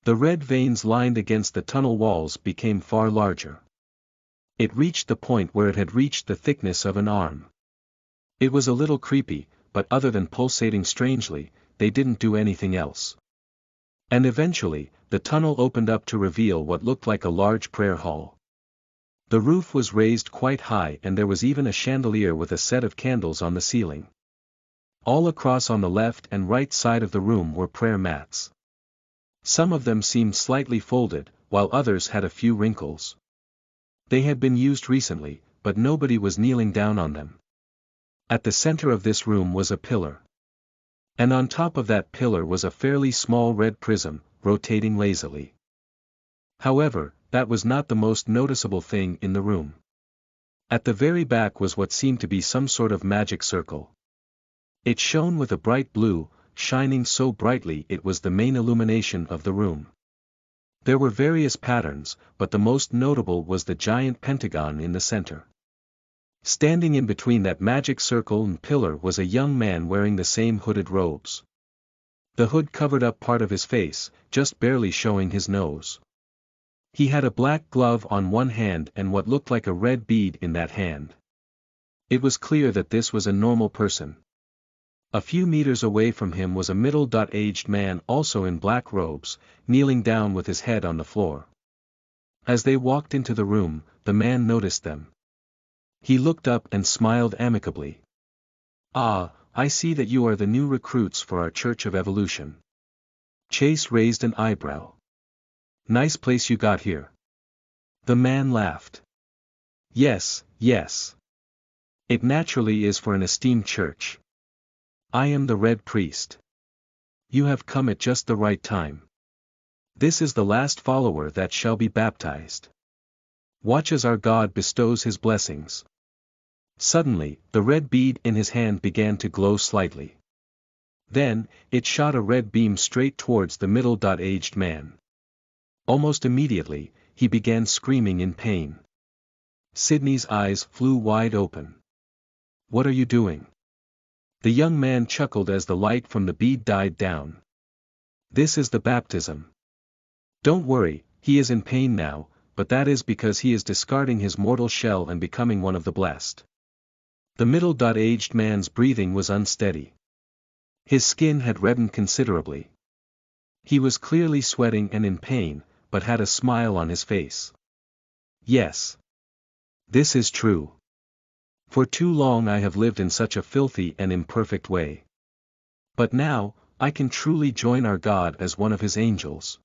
The red veins lined against the tunnel walls became far larger. It reached the point where it had reached the thickness of an arm. It was a little creepy, but other than pulsating strangely, they didn't do anything else. And eventually, the tunnel opened up to reveal what looked like a large prayer hall. The roof was raised quite high and there was even a chandelier with a set of candles on the ceiling. All across on the left and right side of the room were prayer mats. Some of them seemed slightly folded, while others had a few wrinkles. They had been used recently, but nobody was kneeling down on them. At the center of this room was a pillar. And on top of that pillar was a fairly small red prism, rotating lazily. However, that was not the most noticeable thing in the room. At the very back was what seemed to be some sort of magic circle. It shone with a bright blue, shining so brightly it was the main illumination of the room. There were various patterns, but the most notable was the giant pentagon in the center. Standing in between that magic circle and pillar was a young man wearing the same hooded robes. The hood covered up part of his face, just barely showing his nose. He had a black glove on one hand and what looked like a red bead in that hand. It was clear that this was a normal person. A few meters away from him was a middle-aged man also in black robes, kneeling down with his head on the floor. As they walked into the room, the man noticed them. He looked up and smiled amicably. "Ah, I see that you are the new recruits for our Church of Evolution." Chase raised an eyebrow. "Nice place you got here." The man laughed. Yes. It naturally is for an esteemed church. I am the Red Priest. You have come at just the right time. This is the last follower that shall be baptized. Watch as our God bestows his blessings." Suddenly, the red bead in his hand began to glow slightly. Then, it shot a red beam straight towards the middle-aged man. Almost immediately, he began screaming in pain. Sydney's eyes flew wide open. "What are you doing?" The young man chuckled as the light from the bead died down. "This is the baptism. Don't worry, he is in pain now, but that is because he is discarding his mortal shell and becoming one of the blessed." The middle-aged man's breathing was unsteady. His skin had reddened considerably. He was clearly sweating and in pain, but had a smile on his face. "Yes. This is true. For too long I have lived in such a filthy and imperfect way. But now, I can truly join our God as one of his angels."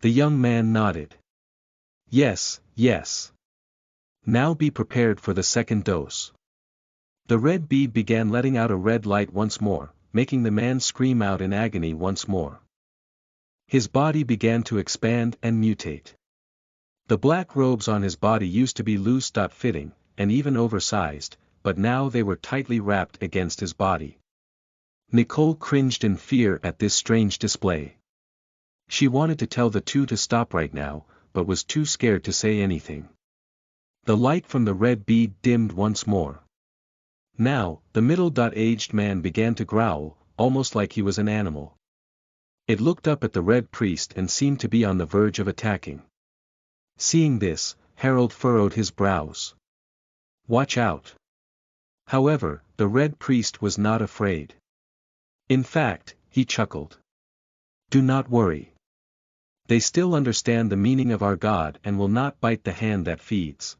The young man nodded. Yes. Now be prepared for the second dose." The red bead began letting out a red light once more, making the man scream out in agony once more. His body began to expand and mutate. The black robes on his body used to be loose-fitting, and even oversized, but now they were tightly wrapped against his body. Nicole cringed in fear at this strange display. She wanted to tell the two to stop right now, but was too scared to say anything. The light from the red bead dimmed once more. Now, the middle-aged man began to growl, almost like he was an animal. It looked up at the Red Priest and seemed to be on the verge of attacking. Seeing this, Harold furrowed his brows. "Watch out. However, the Red Priest was not afraid. In fact, he chuckled. Do not worry. They still understand the meaning of our God and will not bite the hand that feeds.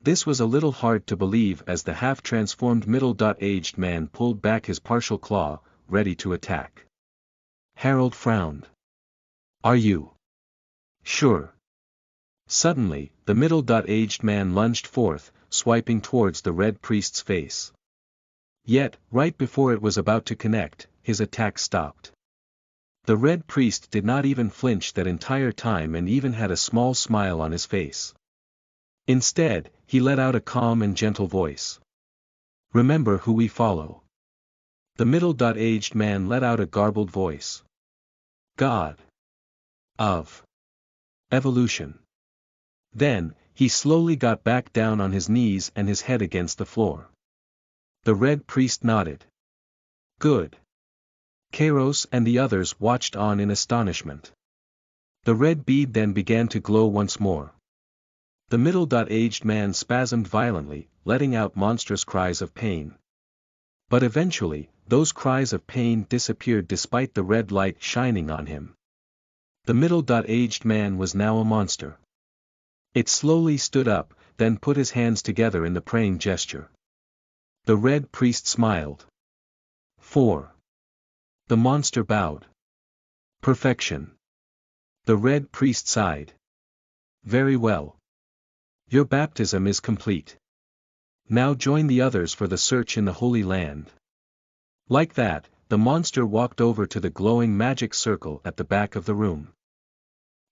This was a little hard to believe as the half-transformed middle-aged man pulled back his partial claw, ready to attack. Harold frowned. Are you sure? Suddenly, the middle-aged man lunged forth, swiping towards the Red Priest's face. Yet, right before it was about to connect, his attack stopped. The Red Priest did not even flinch that entire time and even had a small smile on his face. Instead, he let out a calm and gentle voice. Remember who we follow. The middle-aged man let out a garbled voice. God of Evolution. Then, he slowly got back down on his knees and his head against the floor. The Red Priest nodded. Good. Kairos and the others watched on in astonishment. The red bead then began to glow once more. The middle-aged man spasmed violently, letting out monstrous cries of pain. But eventually, those cries of pain disappeared despite the red light shining on him. The middle-aged man was now a monster. It slowly stood up, then put his hands together in the praying gesture. The Red Priest smiled. 4. The monster bowed. Perfection. The Red Priest sighed. Very well. Your baptism is complete. Now join the others for the search in the Holy Land. Like that, the monster walked over to the glowing magic circle at the back of the room.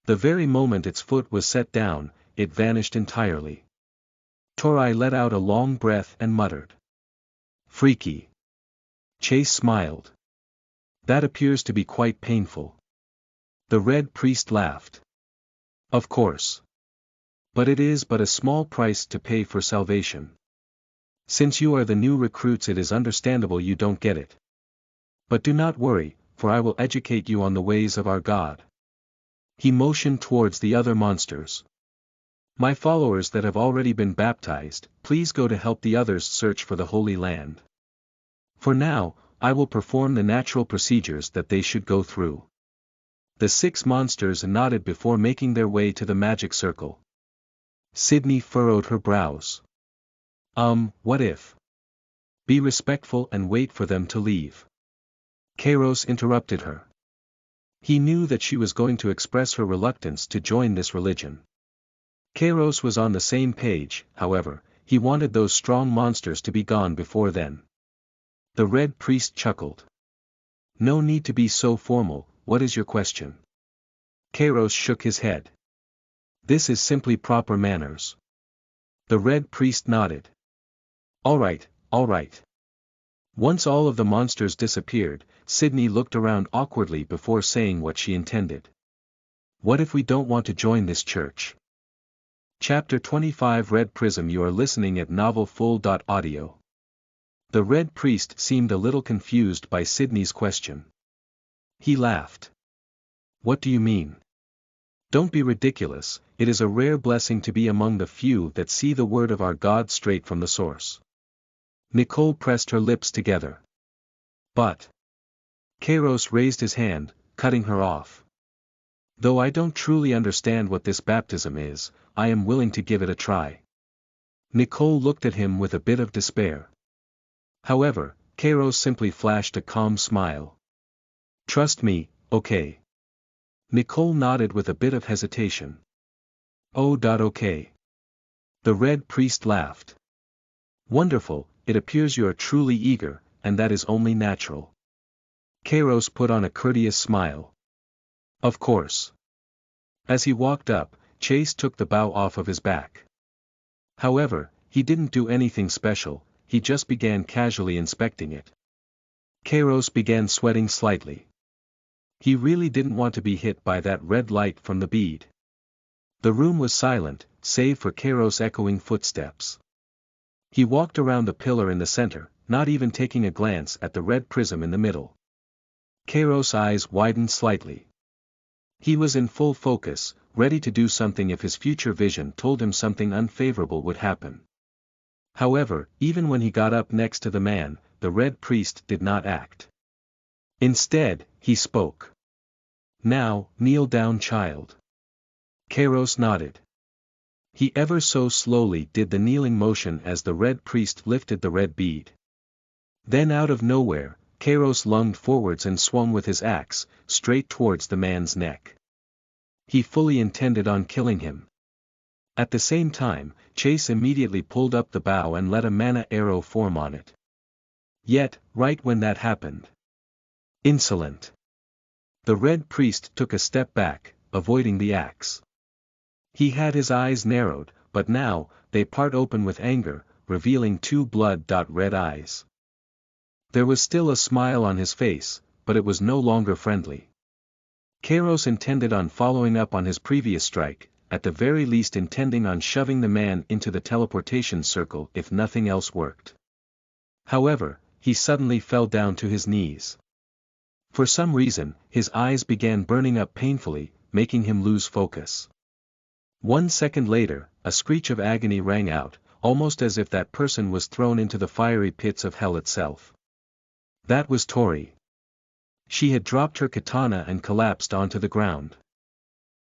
The very moment its foot was set down, it vanished entirely. Torai let out a long breath and muttered. Freaky. Chase smiled. That appears to be quite painful. The Red Priest laughed. Of course. But it is but a small price to pay for salvation. Since you are the new recruits, it is understandable you don't get it. But do not worry, for I will educate you on the ways of our God. He motioned towards the other monsters. My followers that have already been baptized, please go to help the others search for the Holy Land. For now, I will perform the natural procedures that they should go through. The 6 monsters nodded before making their way to the magic circle. Sydney furrowed her brows. What if? Be respectful and wait for them to leave. Kairos interrupted her. He knew that she was going to express her reluctance to join this religion. Kairos was on the same page, however, he wanted those strong monsters to be gone before then. The Red Priest chuckled. No need to be so formal, what is your question? Kairos shook his head. This is simply proper manners. The Red Priest nodded. All right. Once all of the monsters disappeared, Sydney looked around awkwardly before saying what she intended. What if we don't want to join this church? Chapter 25 Red Prism. You are listening at novelfull.audio. The Red Priest seemed a little confused by Sydney's question. He laughed. What do you mean? Don't be ridiculous, it is a rare blessing to be among the few that see the word of our God straight from the source. Nicole pressed her lips together. But. Kairos raised his hand, cutting her off. Though I don't truly understand what this baptism is, I am willing to give it a try. Nicole looked at him with a bit of despair. However, Kairos simply flashed a calm smile. Trust me, okay. Nicole nodded with a bit of hesitation. Okay. The Red Priest laughed. Wonderful, it appears you are truly eager, and that is only natural. Kairos put on a courteous smile. Of course. As he walked up, Chase took the bow off of his back. However, he didn't do anything special, he just began casually inspecting it. Kairos began sweating slightly. He really didn't want to be hit by that red light from the bead. The room was silent, save for Kairos' echoing footsteps. He walked around the pillar in the center, not even taking a glance at the red prism in the middle. Kairos' eyes widened slightly. He was in full focus, ready to do something if his future vision told him something unfavorable would happen. However, even when he got up next to the man, the Red Priest did not act. Instead, he spoke. "Now, kneel down, child." Kairos nodded. He ever so slowly did the kneeling motion as the Red Priest lifted the red bead. Then out of nowhere, Kairos lunged forwards and swung with his axe, straight towards the man's neck. He fully intended on killing him. At the same time, Chase immediately pulled up the bow and let a mana arrow form on it. Yet, right when that happened. Insolent! The Red Priest took a step back, avoiding the axe. He had his eyes narrowed, but now, they part open with anger, revealing two blood-red eyes. There was still a smile on his face, but it was no longer friendly. Kairos intended on following up on his previous strike, at the very least intending on shoving the man into the teleportation circle if nothing else worked. However, he suddenly fell down to his knees. For some reason, his eyes began burning up painfully, making him lose focus. 1 second later, a screech of agony rang out, almost as if that person was thrown into the fiery pits of hell itself. That was Tori. She had dropped her katana and collapsed onto the ground.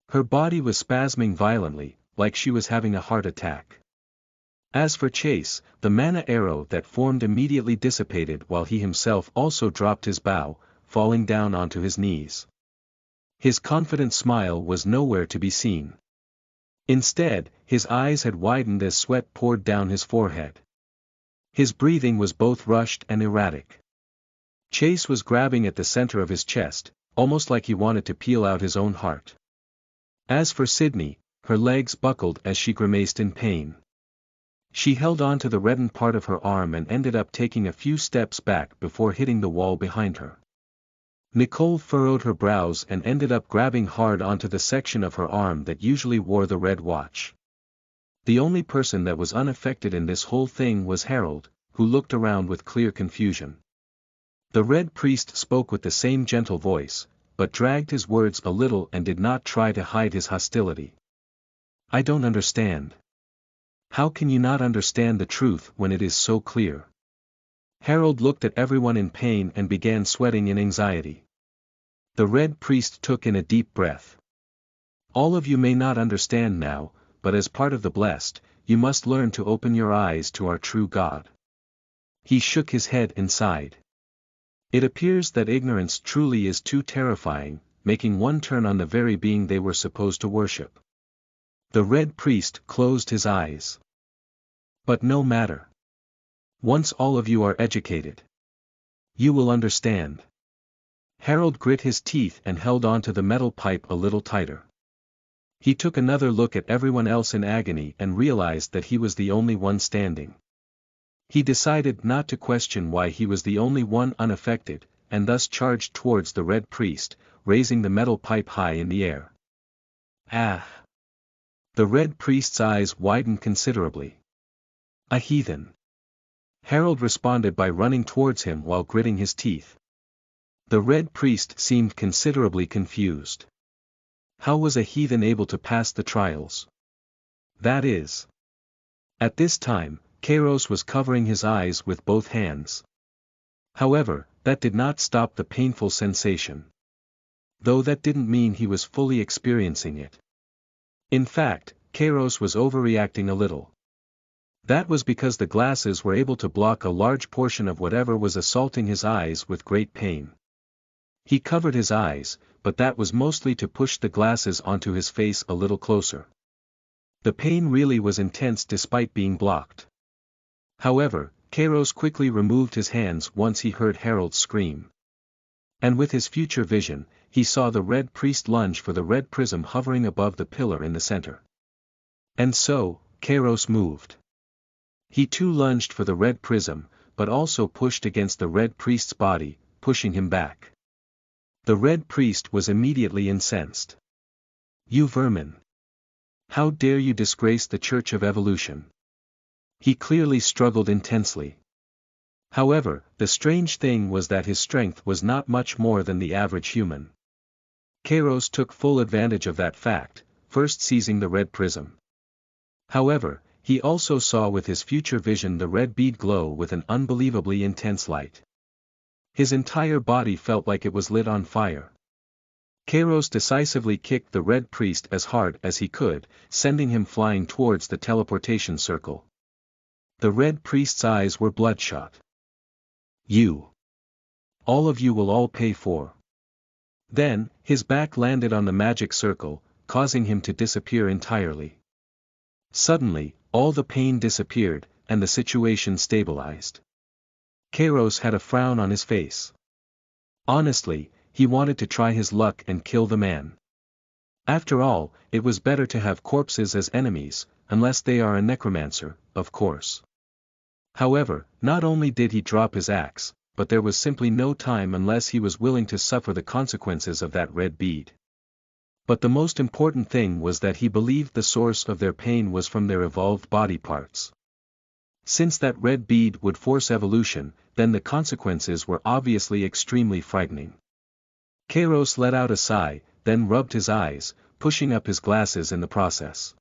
Her body was spasming violently, like she was having a heart attack. As for Chase, the mana arrow that formed immediately dissipated while he himself also dropped his bow, falling down onto his knees. His confident smile was nowhere to be seen. Instead, his eyes had widened as sweat poured down his forehead. His breathing was both rushed and erratic. Chase was grabbing at the center of his chest, almost like he wanted to peel out his own heart. As for Sydney, her legs buckled as she grimaced in pain. She held on to the reddened part of her arm and ended up taking a few steps back before hitting the wall behind her. Nicole furrowed her brows and ended up grabbing hard onto the section of her arm that usually wore the red watch. The only person that was unaffected in this whole thing was Harold, who looked around with clear confusion. The Red Priest spoke with the same gentle voice, but dragged his words a little and did not try to hide his hostility. "I don't understand. How can you not understand the truth when it is so clear?" Harold looked at everyone in pain and began sweating in anxiety. The Red Priest took in a deep breath. "All of you may not understand now, but as part of the blessed, you must learn to open your eyes to our true God." He shook his head and sighed. "It appears that ignorance truly is too terrifying, making one turn on the very being they were supposed to worship." The Red Priest closed his eyes. "But no matter. Once all of you are educated, you will understand." Harold grit his teeth and held on to the metal pipe a little tighter. He took another look at everyone else in agony and realized that he was the only one standing. He decided not to question why he was the only one unaffected, and thus charged towards the Red Priest, raising the metal pipe high in the air. "Ah!" The Red Priest's eyes widened considerably. "A heathen." Harold responded by running towards him while gritting his teeth. The Red Priest seemed considerably confused. How was a heathen able to pass the trials? That is. At this time, Kairos was covering his eyes with both hands. However, that did not stop the painful sensation. Though that didn't mean he was fully experiencing it. In fact, Kairos was overreacting a little. That was because the glasses were able to block a large portion of whatever was assaulting his eyes with great pain. He covered his eyes, but that was mostly to push the glasses onto his face a little closer. The pain really was intense despite being blocked. However, Kairos quickly removed his hands once he heard Harold scream. And with his future vision, he saw the Red Priest lunge for the red prism hovering above the pillar in the center. And so, Kairos moved. He too lunged for the red prism, but also pushed against the Red Priest's body, pushing him back. The Red Priest was immediately incensed. "You vermin! How dare you disgrace the Church of Evolution?" He clearly struggled intensely. However, the strange thing was that his strength was not much more than the average human. Kairos took full advantage of that fact, first seizing the red prism. However, he also saw with his future vision the red bead glow with an unbelievably intense light. His entire body felt like it was lit on fire. Kairos decisively kicked the red priest as hard as he could, sending him flying towards the teleportation circle. The red priest's eyes were bloodshot. "You. All of you will all pay for." Then, his back landed on the magic circle, causing him to disappear entirely. Suddenly, all the pain disappeared, and the situation stabilized. Kairos had a frown on his face. Honestly, he wanted to try his luck and kill the man. After all, it was better to have corpses as enemies, unless they are a necromancer, of course. However, not only did he drop his axe, but there was simply no time unless he was willing to suffer the consequences of that red bead. But the most important thing was that he believed the source of their pain was from their evolved body parts. Since that red bead would force evolution, then the consequences were obviously extremely frightening. Kairos let out a sigh, then rubbed his eyes, pushing up his glasses in the process.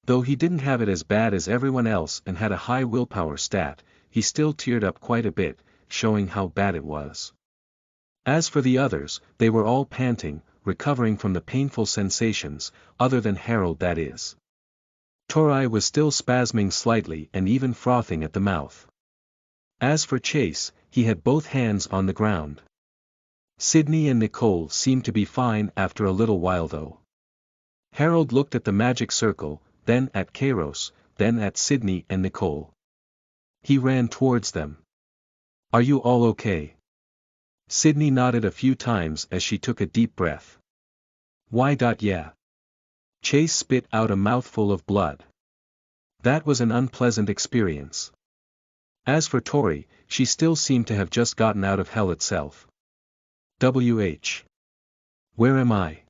Though he didn't have it as bad as everyone else and had a high willpower stat, he still teared up quite a bit, showing how bad it was. As for the others, they were all panting, recovering from the painful sensations, other than Harold, that is. Torai was still spasming slightly and even frothing at the mouth. As for Chase, he had both hands on the ground. Sydney and Nicole seemed to be fine after a little while though. Harold looked at the magic circle, then at Kairos, then at Sydney and Nicole. He ran towards them. "Are you all okay?" Sydney nodded a few times as she took a deep breath. Yeah. Chase spit out a mouthful of blood. That was an unpleasant experience. As for Tori, she still seemed to have just gotten out of hell itself. Where am I?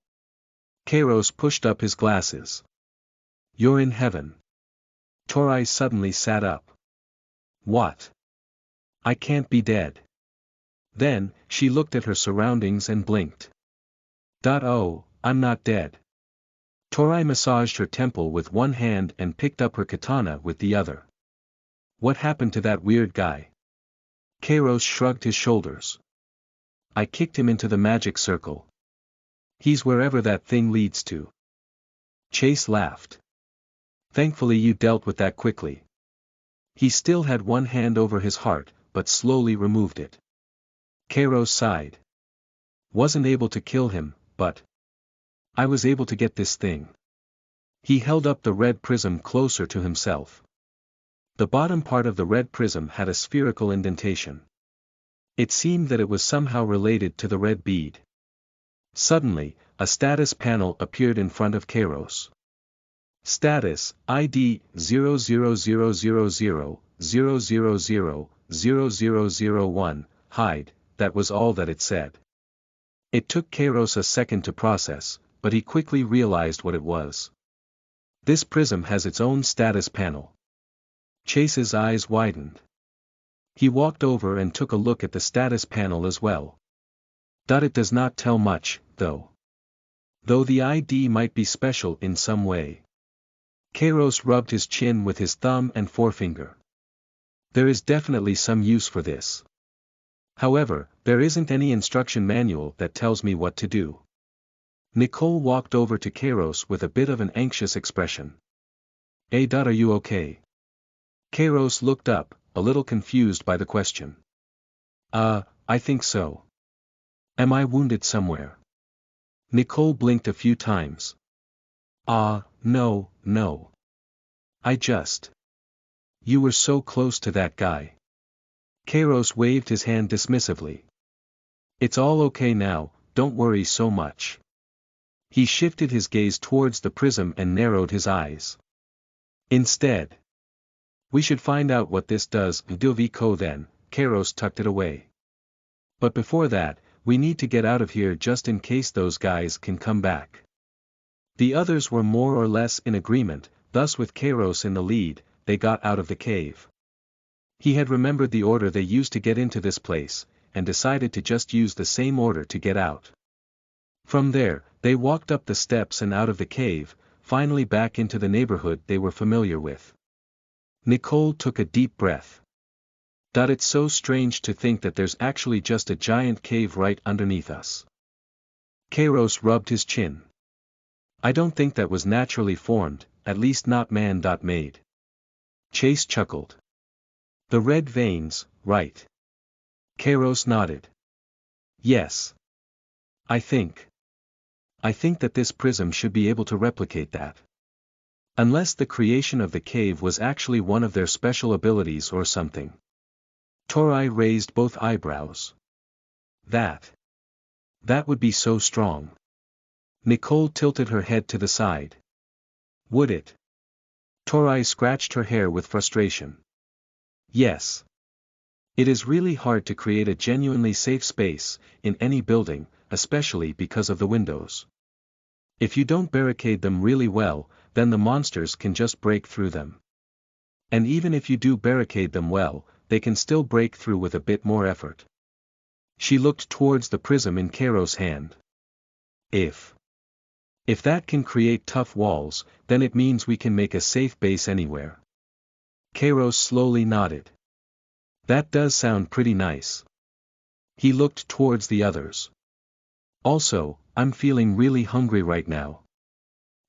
Kairos pushed up his glasses. "You're in heaven." Tori suddenly sat up. "What? I can't be dead." Then, she looked at her surroundings and blinked. "Oh, I'm not dead." Tori massaged her temple with one hand and picked up her katana with the other. "What happened to that weird guy?" Kairos shrugged his shoulders. "I kicked him into the magic circle. He's wherever that thing leads to." Chase laughed. "Thankfully you dealt with that quickly." He still had one hand over his heart, but slowly removed it. Kairos sighed. "Wasn't able to kill him, but I was able to get this thing." He held up the red prism closer to himself. The bottom part of the red prism had a spherical indentation. It seemed that it was somehow related to the red bead. Suddenly, a status panel appeared in front of Kairos. Status, ID 000000000001, hide, that was all that it said. It took Kairos a second to process, but he quickly realized what it was. This prism has its own status panel. Chase's eyes widened. He walked over and took a look at the status panel as well. It does not tell much, though. Though the ID might be special in some way. Kairos rubbed his chin with his thumb and forefinger. There is definitely some use for this. However, there isn't any instruction manual that tells me what to do. Nicole walked over to Kairos with a bit of an anxious expression. Are you okay? Kairos looked up, a little confused by the question. I think so. Am I wounded somewhere?" Nicole blinked a few times. No. You were so close to that guy." Kairos waved his hand dismissively. "It's all okay now, don't worry so much." He shifted his gaze towards the prism and narrowed his eyes. "Instead, we should find out what this does." Then, Kairos tucked it away. "But before that, we need to get out of here just in case those guys can come back." The others were more or less in agreement, thus with Kairos in the lead, they got out of the cave. He had remembered the order they used to get into this place, and decided to just use the same order to get out. From there, they walked up the steps and out of the cave, finally back into the neighborhood they were familiar with. Nicole took a deep breath. It's so strange to think that there's actually just a giant cave right underneath us. Kairos rubbed his chin. I don't think that was naturally formed, at least not man-made. Chase chuckled. The red veins, right? Kairos nodded. Yes. I think that this prism should be able to replicate that. Unless the creation of the cave was actually one of their special abilities or something. Torai raised both eyebrows. That would be so strong. Nicole tilted her head to the side. Would it? Torai scratched her hair with frustration. Yes. It is really hard to create a genuinely safe space, in any building, especially because of the windows. If you don't barricade them really well, then the monsters can just break through them. And even if you do barricade them well, they can still break through with a bit more effort. She looked towards the prism in Kairos' hand. If that can create tough walls, then it means we can make a safe base anywhere. Kairos slowly nodded. That does sound pretty nice. He looked towards the others. Also, I'm feeling really hungry right now.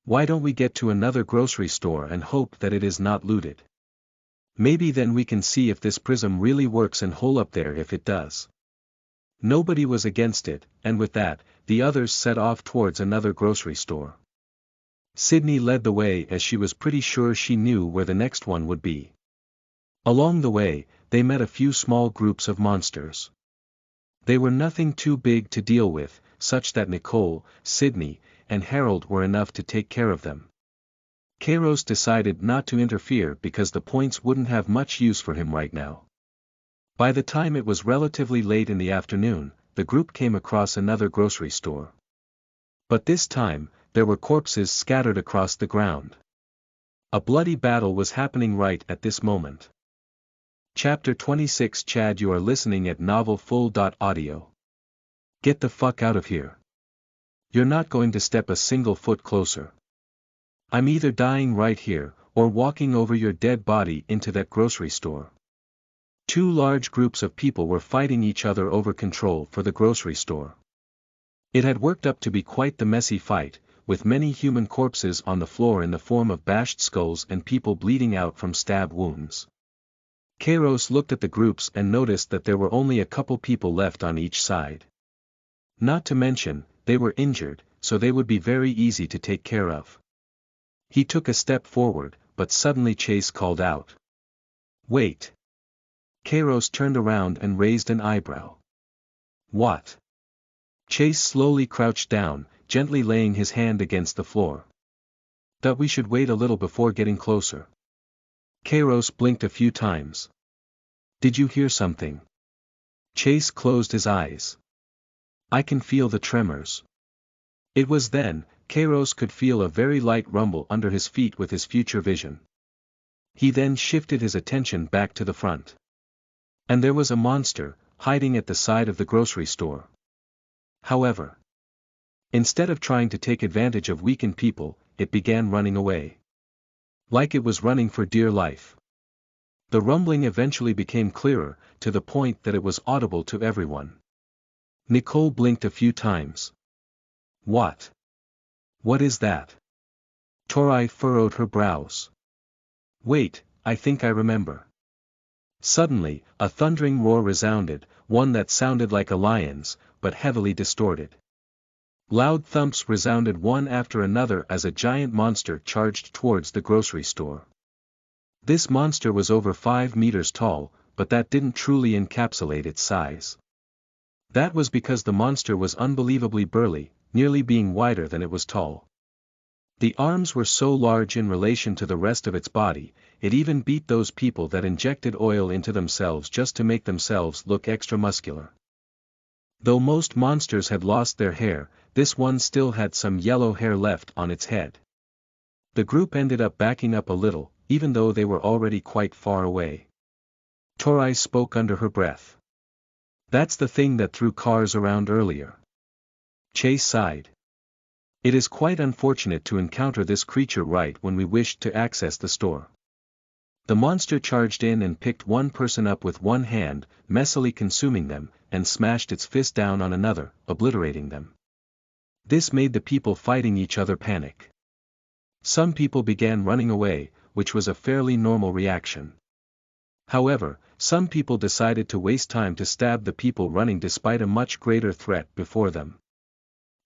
Why don't we get to another grocery store and hope that it is not looted? Maybe then we can see if this prism really works and hole up there if it does. Nobody was against it, and with that, the others set off towards another grocery store. Sydney led the way as she was pretty sure she knew where the next one would be. Along the way, they met a few small groups of monsters. They were nothing too big to deal with, such that Nicole, Sydney, and Harold were enough to take care of them. Kairos decided not to interfere because the points wouldn't have much use for him right now. By the time it was relatively late in the afternoon, the group came across another grocery store. But this time, there were corpses scattered across the ground. A bloody battle was happening right at this moment. Chapter 26 Chad, you are listening at novelfull.audio. Get the fuck out of here. You're not going to step a single foot closer. I'm either dying right here, or walking over your dead body into that grocery store. Two large groups of people were fighting each other over control for the grocery store. It had worked up to be quite the messy fight, with many human corpses on the floor in the form of bashed skulls and people bleeding out from stab wounds. Kairos looked at the groups and noticed that there were only a couple people left on each side. Not to mention, they were injured, so they would be very easy to take care of. He took a step forward, but suddenly Chase called out. Wait. Kairos turned around and raised an eyebrow. What? Chase slowly crouched down, gently laying his hand against the floor. That we should wait a little before getting closer. Kairos blinked a few times. Did you hear something? Chase closed his eyes. I can feel the tremors. It was then, Kairos could feel a very light rumble under his feet with his future vision. He then shifted his attention back to the front. And there was a monster, hiding at the side of the grocery store. However, instead of trying to take advantage of weakened people, it began running away. Like it was running for dear life. The rumbling eventually became clearer, to the point that it was audible to everyone. Nicole blinked a few times. What? What is that? Torai furrowed her brows. Wait, I think I remember. Suddenly, a thundering roar resounded, one that sounded like a lion's, but heavily distorted. Loud thumps resounded one after another as a giant monster charged towards the grocery store. This monster was over 5 meters tall, but that didn't truly encapsulate its size. That was because the monster was unbelievably burly, nearly being wider than it was tall. The arms were so large in relation to the rest of its body, it even beat those people that injected oil into themselves just to make themselves look extra muscular. Though most monsters had lost their hair, this one still had some yellow hair left on its head. The group ended up backing up a little, even though they were already quite far away. Torai spoke under her breath. That's the thing that threw cars around earlier. Chase sighed. It is quite unfortunate to encounter this creature right when we wished to access the store. The monster charged in and picked one person up with one hand, messily consuming them, and smashed its fist down on another, obliterating them. This made the people fighting each other panic. Some people began running away, which was a fairly normal reaction. However, some people decided to waste time to stab the people running despite a much greater threat before them.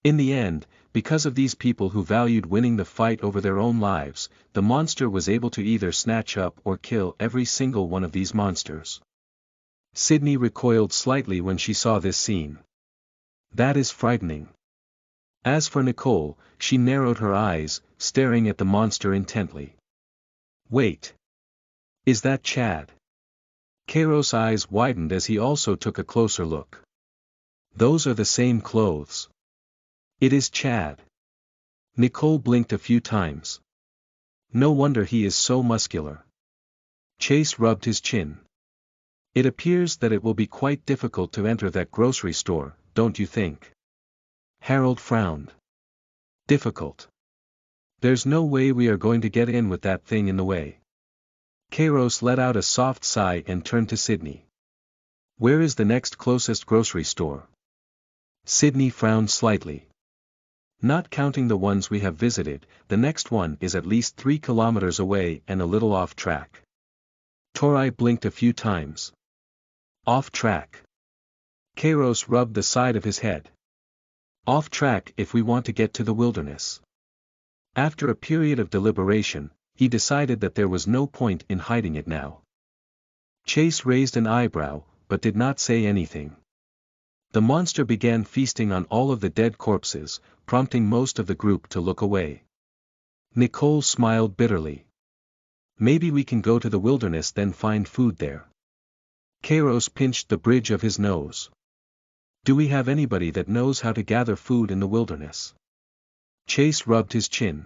In the end, because of these people who valued winning the fight over their own lives, the monster was able to either snatch up or kill every single one of these monsters. Sydney recoiled slightly when she saw this scene. That is frightening. As for Nicole, she narrowed her eyes, staring at the monster intently. Wait. Is that Chad? Kairos' eyes widened as he also took a closer look. Those are the same clothes. It is Chad. Nicole blinked a few times. No wonder he is so muscular. Chase rubbed his chin. It appears that it will be quite difficult to enter that grocery store, don't you think? Harold frowned. Difficult. There's no way we are going to get in with that thing in the way. Kairos let out a soft sigh and turned to Sydney. Where is the next closest grocery store? Sydney frowned slightly. Not counting the ones we have visited, the next one is at least 3 kilometers away and a little off track. Torai blinked a few times. Off track. Kairos rubbed the side of his head. Off track if we want to get to the wilderness. After a period of deliberation, he decided that there was no point in hiding it now. Chase raised an eyebrow, but did not say anything. The monster began feasting on all of the dead corpses, prompting most of the group to look away. Nicole smiled bitterly. Maybe we can go to the wilderness then find food there. Kairos pinched the bridge of his nose. Do we have anybody that knows how to gather food in the wilderness? Chase rubbed his chin.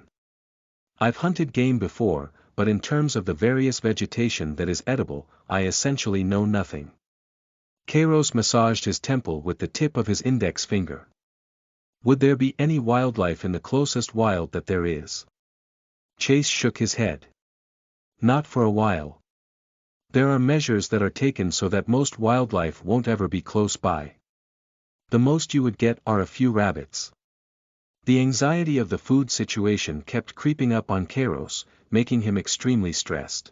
I've hunted game before, but in terms of the various vegetation that is edible, I essentially know nothing. Kairos massaged his temple with the tip of his index finger. Would there be any wildlife in the closest wild that there is? Chase shook his head. Not for a while. There are measures that are taken so that most wildlife won't ever be close by. The most you would get are a few rabbits. The anxiety of the food situation kept creeping up on Kairos, making him extremely stressed.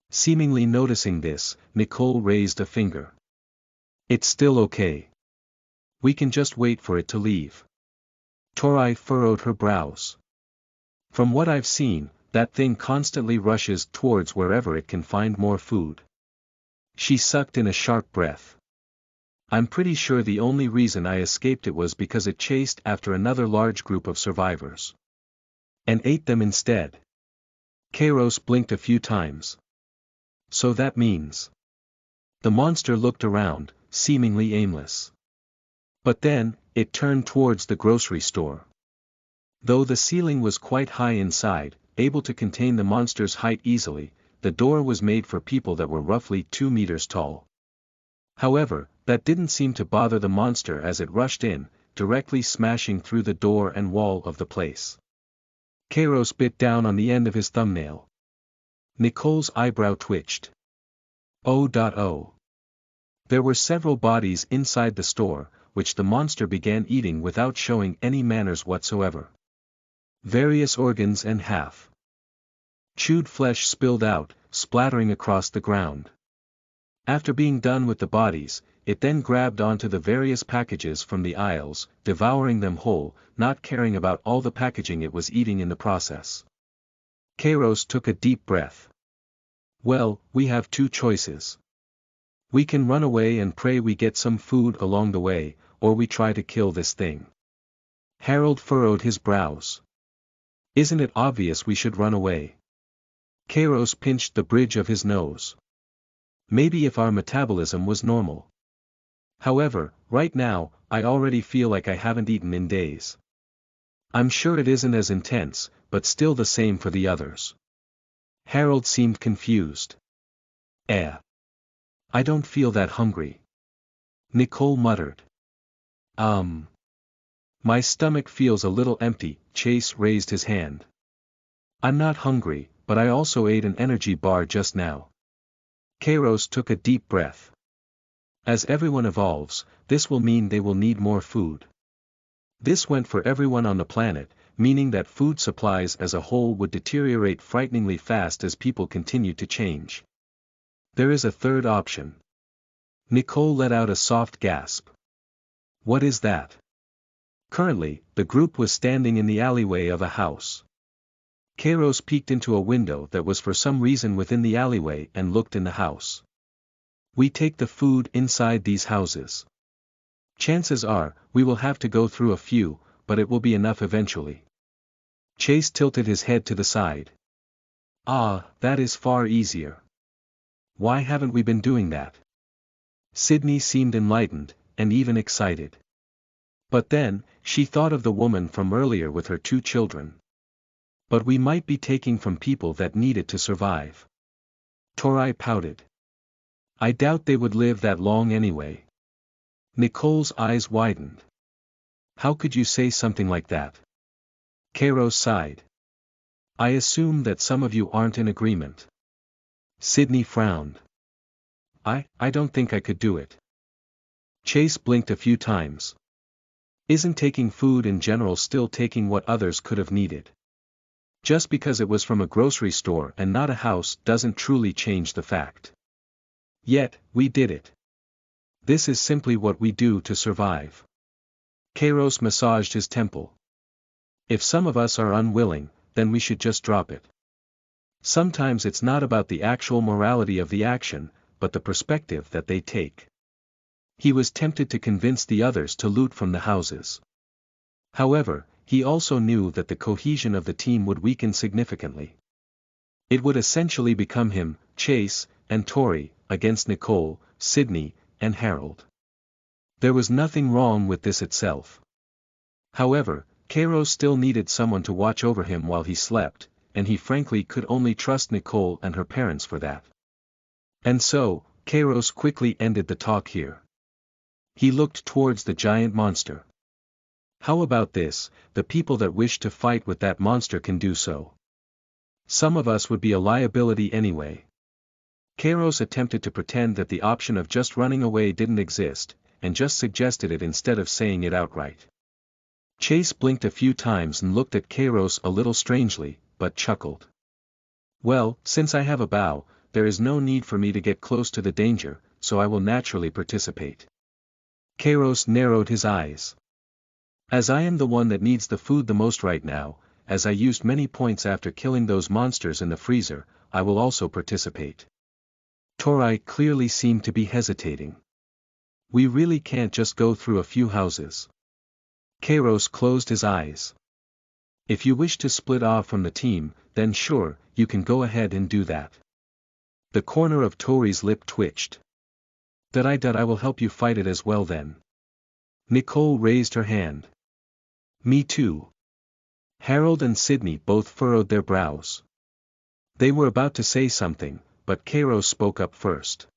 Seemingly noticing this, Nicole raised a finger. It's still okay. We can just wait for it to leave. Torai furrowed her brows. From what I've seen, that thing constantly rushes towards wherever it can find more food. She sucked in a sharp breath. I'm pretty sure the only reason I escaped it was because it chased after another large group of survivors. And ate them instead. Kairos blinked a few times. So that means. The monster looked around, seemingly aimless. But then, it turned towards the grocery store. Though the ceiling was quite high inside, able to contain the monster's height easily, the door was made for people that were roughly 2 meters tall. However, that didn't seem to bother the monster as it rushed in, directly smashing through the door and wall of the place. Kairos bit down on the end of his thumbnail. Nicole's eyebrow twitched. Oh. There were several bodies inside the store, which the monster began eating without showing any manners whatsoever. Various organs and half chewed flesh spilled out, splattering across the ground. After being done with the bodies, it then grabbed onto the various packages from the aisles, devouring them whole, not caring about all the packaging it was eating in the process. Kairos took a deep breath. Well, we have 2 choices. We can run away and pray we get some food along the way, or we try to kill this thing. Harold furrowed his brows. Isn't it obvious we should run away? Kairos pinched the bridge of his nose. Maybe if our metabolism was normal. However, right now, I already feel like I haven't eaten in days. I'm sure it isn't as intense, but still the same for the others. Harold seemed confused. I don't feel that hungry. Nicole muttered. My stomach feels a little empty. Chase raised his hand. I'm not hungry, but I also ate an energy bar just now. Kairos took a deep breath. As everyone evolves, this will mean they will need more food. This went for everyone on the planet, meaning that food supplies as a whole would deteriorate frighteningly fast as people continue to change. There is a third option. Nicole let out a soft gasp. What is that? Currently, the group was standing in the alleyway of a house. Kairos peeked into a window that was for some reason within the alleyway and looked in the house. We take the food inside these houses. Chances are, we will have to go through a few, but it will be enough eventually. Chase tilted his head to the side. Ah, that is far easier. Why haven't we been doing that? Sydney seemed enlightened, and even excited. But then, she thought of the woman from earlier with her 2 children. But we might be taking from people that needed to survive. Torai pouted. I doubt they would live that long anyway. Nicole's eyes widened. How could you say something like that? Kairos sighed. I assume that some of you aren't in agreement. Sydney frowned. I don't think I could do it. Chase blinked a few times. Isn't taking food in general still taking what others could have needed? Just because it was from a grocery store and not a house doesn't truly change the fact. Yet, we did it. This is simply what we do to survive. Kairos massaged his temple. If some of us are unwilling, then we should just drop it. Sometimes it's not about the actual morality of the action, but the perspective that they take. He was tempted to convince the others to loot from the houses. However, he also knew that the cohesion of the team would weaken significantly. It would essentially become him, Chase, and Tori, against Nicole, Sydney, and Harold. There was nothing wrong with this itself. However, Kairos still needed someone to watch over him while he slept, and he frankly could only trust Nicole and her parents for that. And so, Kairos quickly ended the talk here. He looked towards the giant monster. How about this, the people that wish to fight with that monster can do so. Some of us would be a liability anyway. Kairos attempted to pretend that the option of just running away didn't exist, and just suggested it instead of saying it outright. Chase blinked a few times and looked at Kairos a little strangely, but chuckled. Well, since I have a bow, there is no need for me to get close to the danger, so I will naturally participate. Kairos narrowed his eyes. As I am the one that needs the food the most right now, as I used many points after killing those monsters in the freezer, I will also participate. Torai clearly seemed to be hesitating. We really can't just go through a few houses. Kairos closed his eyes. If you wish to split off from the team, then sure, you can go ahead and do that. The corner of Tori's lip twitched. I will help you fight it as well then. Nicole raised her hand. Me too. Harold and Sydney both furrowed their brows. They were about to say something, but Kairos spoke up first.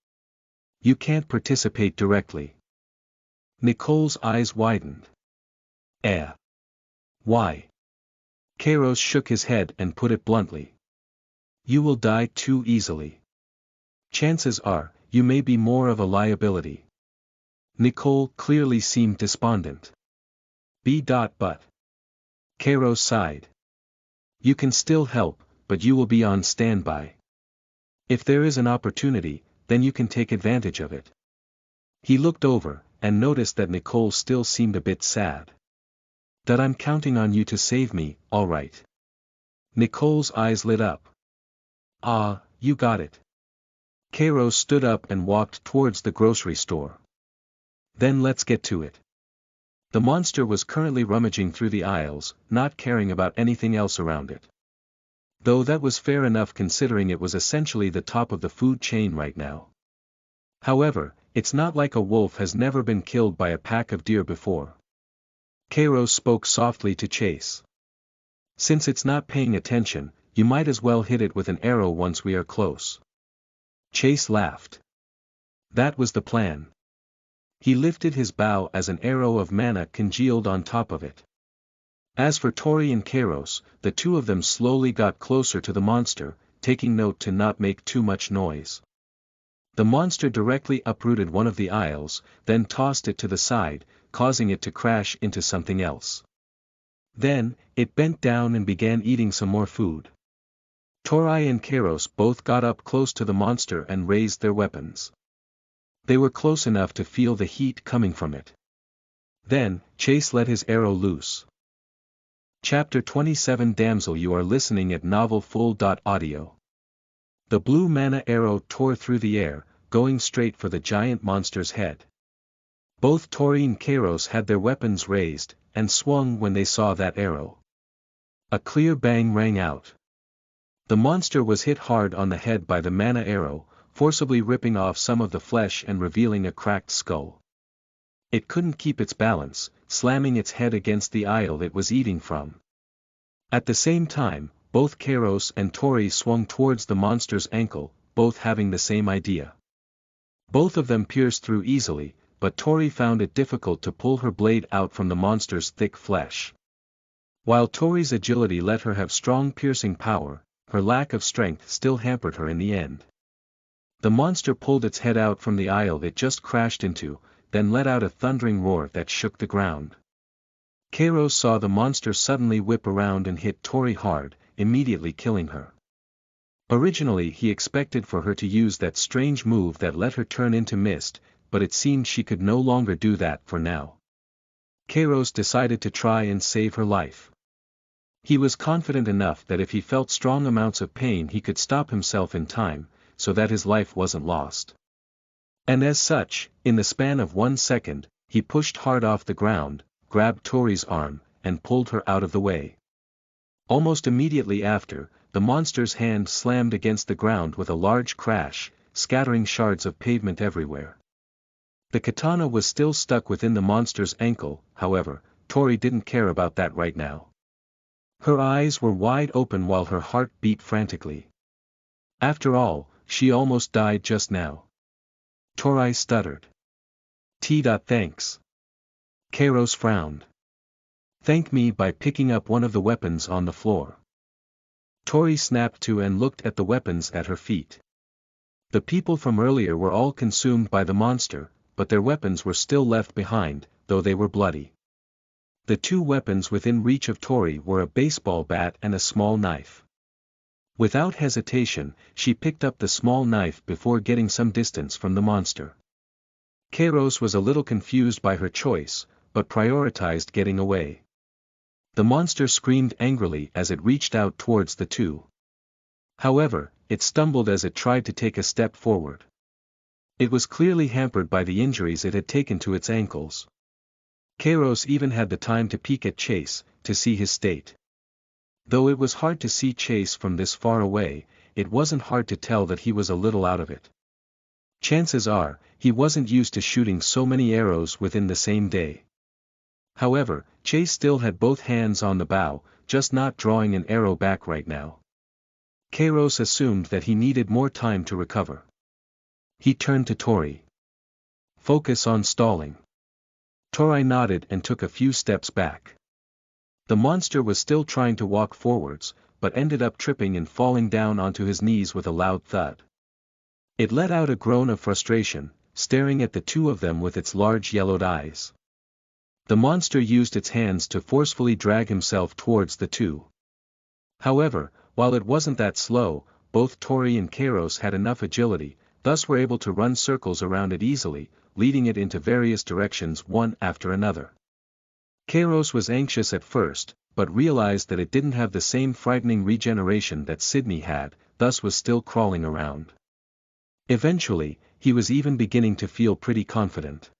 You can't participate directly. Nicole's eyes widened. Why? Kairos shook his head and put it bluntly. You will die too easily. Chances are, you may be more of a liability. Nicole clearly seemed despondent. But. Kairos sighed. You can still help, but you will be on standby. If there is an opportunity, then you can take advantage of it. He looked over, and noticed that Nicole still seemed a bit sad. That I'm counting on you to save me, all right. Nicole's eyes lit up. Ah, you got it. Kairos stood up and walked towards the grocery store. Then let's get to it. The monster was currently rummaging through the aisles, not caring about anything else around it. Though that was fair enough considering it was essentially the top of the food chain right now. However, it's not like a wolf has never been killed by a pack of deer before. Kairos spoke softly to Chase. Since it's not paying attention, you might as well hit it with an arrow once we are close. Chase laughed. That was the plan. He lifted his bow as an arrow of mana congealed on top of it. As for Tori and Kairos, the two of them slowly got closer to the monster, taking note to not make too much noise. The monster directly uprooted one of the aisles, then tossed it to the side, causing it to crash into something else. Then, it bent down and began eating some more food. Tori and Kairos both got up close to the monster and raised their weapons. They were close enough to feel the heat coming from it. Then, Chase let his arrow loose. Chapter 27 Damsel, you are listening at NovelFull.audio. The blue mana arrow tore through the air, going straight for the giant monster's head. Both Tori and Kairos had their weapons raised, and swung when they saw that arrow. A clear bang rang out. The monster was hit hard on the head by the mana arrow, forcibly ripping off some of the flesh and revealing a cracked skull. It couldn't keep its balance, slamming its head against the aisle it was eating from. At the same time, both Kairos and Tori swung towards the monster's ankle, both having the same idea. Both of them pierced through easily, but Tori found it difficult to pull her blade out from the monster's thick flesh. While Tori's agility let her have strong piercing power, her lack of strength still hampered her in the end. The monster pulled its head out from the aisle it just crashed into, then let out a thundering roar that shook the ground. Kairos saw the monster suddenly whip around and hit Tori hard, immediately killing her. Originally he expected for her to use that strange move that let her turn into mist, but it seemed she could no longer do that for now. Kairos decided to try and save her life. He was confident enough that if he felt strong amounts of pain he could stop himself in time, so that his life wasn't lost. And as such, in the span of 1 second, he pushed hard off the ground, grabbed Tori's arm, and pulled her out of the way. Almost immediately after, the monster's hand slammed against the ground with a large crash, scattering shards of pavement everywhere. The katana was still stuck within the monster's ankle, however, Tori didn't care about that right now. Her eyes were wide open while her heart beat frantically. After all, she almost died just now. Tori stuttered. Thanks. Kairos frowned. Thank me by picking up one of the weapons on the floor. Tori snapped to and looked at the weapons at her feet. The people from earlier were all consumed by the monster, but their weapons were still left behind, though they were bloody. The two weapons within reach of Tori were a baseball bat and a small knife. Without hesitation, she picked up the small knife before getting some distance from the monster. Kairos was a little confused by her choice, but prioritized getting away. The monster screamed angrily as it reached out towards the two. However, it stumbled as it tried to take a step forward. It was clearly hampered by the injuries it had taken to its ankles. Kairos even had the time to peek at Chase, to see his state. Though it was hard to see Chase from this far away, it wasn't hard to tell that he was a little out of it. Chances are, he wasn't used to shooting so many arrows within the same day. However, Chase still had both hands on the bow, just not drawing an arrow back right now. Kairos assumed that he needed more time to recover. He turned to Tori. Focus on stalling. Tori nodded and took a few steps back. The monster was still trying to walk forwards, but ended up tripping and falling down onto his knees with a loud thud. It let out a groan of frustration, staring at the two of them with its large yellowed eyes. The monster used its hands to forcefully drag himself towards the two. However, while it wasn't that slow, both Tori and Kairos had enough agility, thus were able to run circles around it easily, leading it into various directions one after another. Kairos was anxious at first, but realized that it didn't have the same frightening regeneration that Sydney had, thus was still crawling around. Eventually, he was even beginning to feel pretty confident.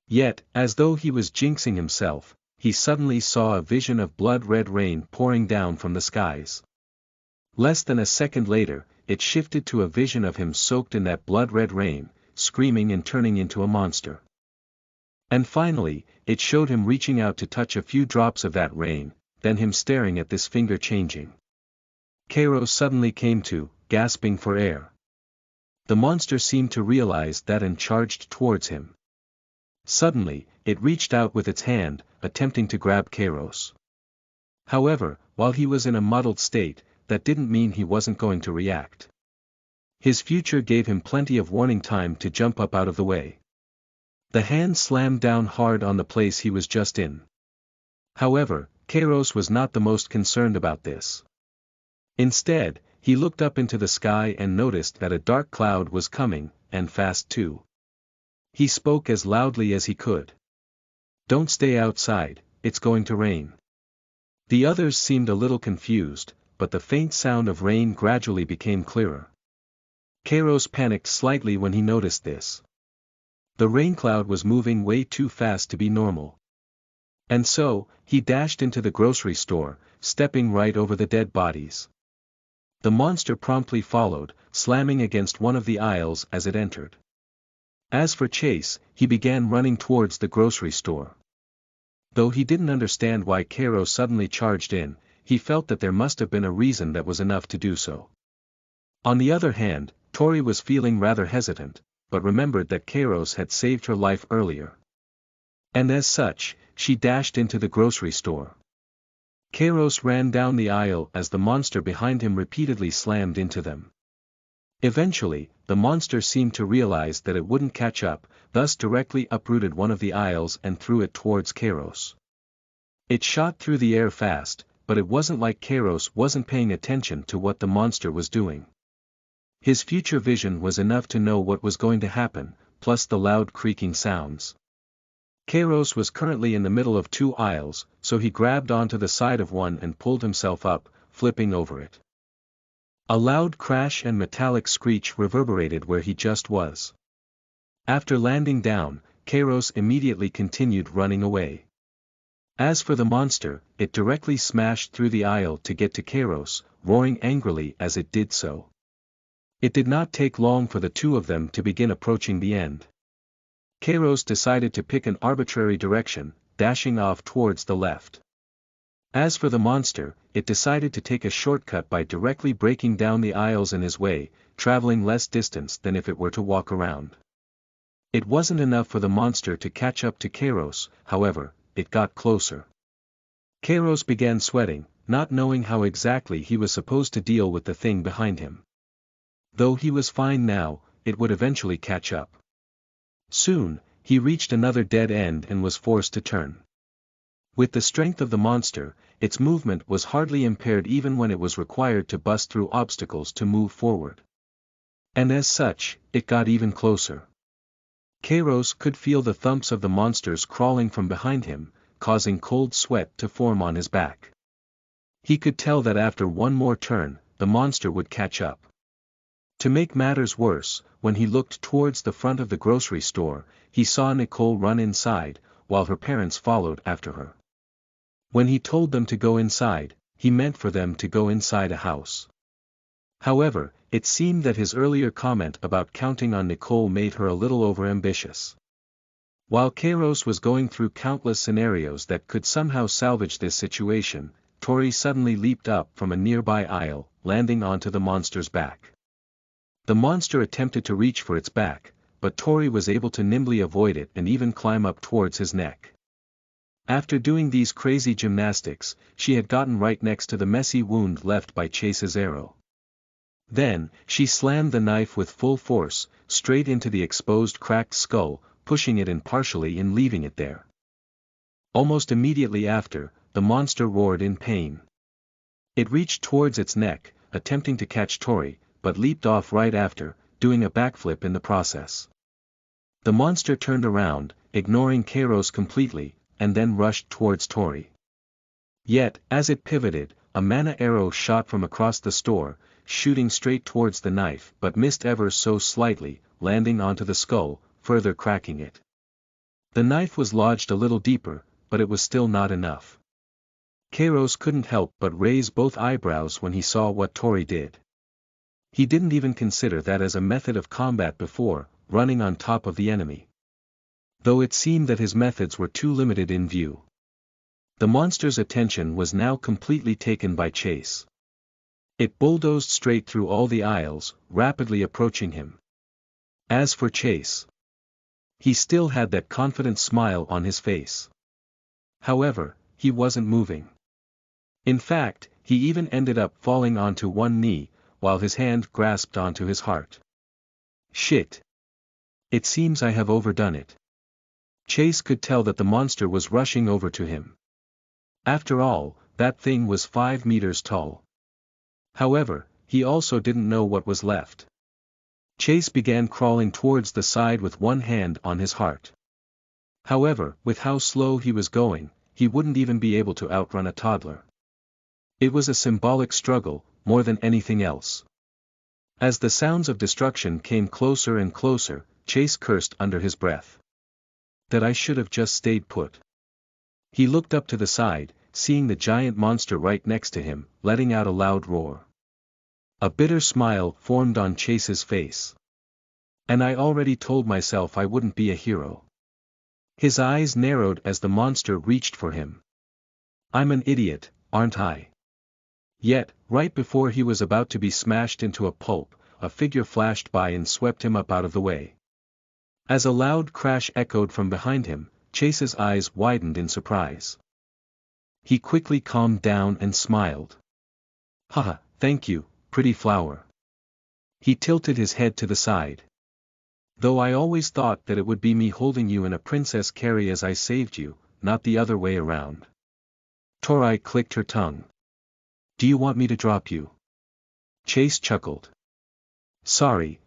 Yet, as though he was jinxing himself, he suddenly saw a vision of blood-red rain pouring down from the skies. Less than a second later, it shifted to a vision of him soaked in that blood-red rain, screaming and turning into a monster. And finally, it showed him reaching out to touch a few drops of that rain, then him staring at this finger changing. Kairos suddenly came to, gasping for air. The monster seemed to realize that and charged towards him. Suddenly, it reached out with its hand, attempting to grab Kairos. However, while he was in a muddled state, that didn't mean he wasn't going to react. His future gave him plenty of warning time to jump up out of the way. The hand slammed down hard on the place he was just in. However, Kairos was not the most concerned about this. Instead, he looked up into the sky and noticed that a dark cloud was coming, and fast too. He spoke as loudly as he could. "Don't stay outside, it's going to rain." The others seemed a little confused, but the faint sound of rain gradually became clearer. Kairos panicked slightly when he noticed this. The rain cloud was moving way too fast to be normal. And so, he dashed into the grocery store, stepping right over the dead bodies. The monster promptly followed, slamming against one of the aisles as it entered. As for Chase, he began running towards the grocery store. Though he didn't understand why Kairos suddenly charged in, he felt that there must have been a reason that was enough to do so. On the other hand, Tori was feeling rather hesitant, but remembered that Kairos had saved her life earlier. And as such, she dashed into the grocery store. Kairos ran down the aisle as the monster behind him repeatedly slammed into them. Eventually, the monster seemed to realize that it wouldn't catch up, thus directly uprooted one of the aisles and threw it towards Kairos. It shot through the air fast, but it wasn't like Kairos wasn't paying attention to what the monster was doing. His future vision was enough to know what was going to happen, plus the loud creaking sounds. Kairos was currently in the middle of two aisles, so he grabbed onto the side of one and pulled himself up, flipping over it. A loud crash and metallic screech reverberated where he just was. After landing down, Kairos immediately continued running away. As for the monster, it directly smashed through the aisle to get to Kairos, roaring angrily as it did so. It did not take long for the two of them to begin approaching the end. Kairos decided to pick an arbitrary direction, dashing off towards the left. As for the monster, it decided to take a shortcut by directly breaking down the aisles in his way, traveling less distance than if it were to walk around. It wasn't enough for the monster to catch up to Kairos, however, it got closer. Kairos began sweating, not knowing how exactly he was supposed to deal with the thing behind him. Though he was fine now, it would eventually catch up. Soon, he reached another dead end and was forced to turn. With the strength of the monster, its movement was hardly impaired even when it was required to bust through obstacles to move forward. And as such, it got even closer. Kairos could feel the thumps of the monsters crawling from behind him, causing cold sweat to form on his back. He could tell that after one more turn, the monster would catch up. To make matters worse, when he looked towards the front of the grocery store, he saw Nicole run inside, while her parents followed after her. When he told them to go inside, he meant for them to go inside a house. However, it seemed that his earlier comment about counting on Nicole made her a little overambitious. While Kairos was going through countless scenarios that could somehow salvage this situation, Tori suddenly leaped up from a nearby aisle, landing onto the monster's back. The monster attempted to reach for its back, but Tori was able to nimbly avoid it and even climb up towards his neck. After doing these crazy gymnastics, she had gotten right next to the messy wound left by Chase's arrow. Then, she slammed the knife with full force, straight into the exposed cracked skull, pushing it in partially and leaving it there. Almost immediately after, the monster roared in pain. It reached towards its neck, attempting to catch Tori, but leaped off right after, doing a backflip in the process. The monster turned around, ignoring Kairos completely, and then rushed towards Tori. Yet, as it pivoted, a mana arrow shot from across the store, shooting straight towards the knife but missed ever so slightly, landing onto the skull, further cracking it. The knife was lodged a little deeper, but it was still not enough. Kairos couldn't help but raise both eyebrows when he saw what Tori did. He didn't even consider that as a method of combat before, running on top of the enemy. Though it seemed that his methods were too limited in view. The monster's attention was now completely taken by Chase. It bulldozed straight through all the aisles, rapidly approaching him. As for Chase, he still had that confident smile on his face. However, he wasn't moving. In fact, he even ended up falling onto one knee, while his hand grasped onto his heart. Shit. It seems I have overdone it. Chase could tell that the monster was rushing over to him. After all, that thing was 5 meters tall. However, he also didn't know what was left. Chase began crawling towards the side with one hand on his heart. However, with how slow he was going, he wouldn't even be able to outrun a toddler. It was a symbolic struggle, more than anything else. As the sounds of destruction came closer and closer, Chase cursed under his breath. That I should have just stayed put. He looked up to the side, seeing the giant monster right next to him, letting out a loud roar. A bitter smile formed on Chase's face. And I already told myself I wouldn't be a hero. His eyes narrowed as the monster reached for him. I'm an idiot, aren't I? Yet, right before he was about to be smashed into a pulp, a figure flashed by and swept him up out of the way. As a loud crash echoed from behind him, Chase's eyes widened in surprise. He quickly calmed down and smiled. Haha, thank you, pretty flower. He tilted his head to the side. Though I always thought that it would be me holding you in a princess carry as I saved you, not the other way around. Tori clicked her tongue. Do you want me to drop you? Chase chuckled. Sorry.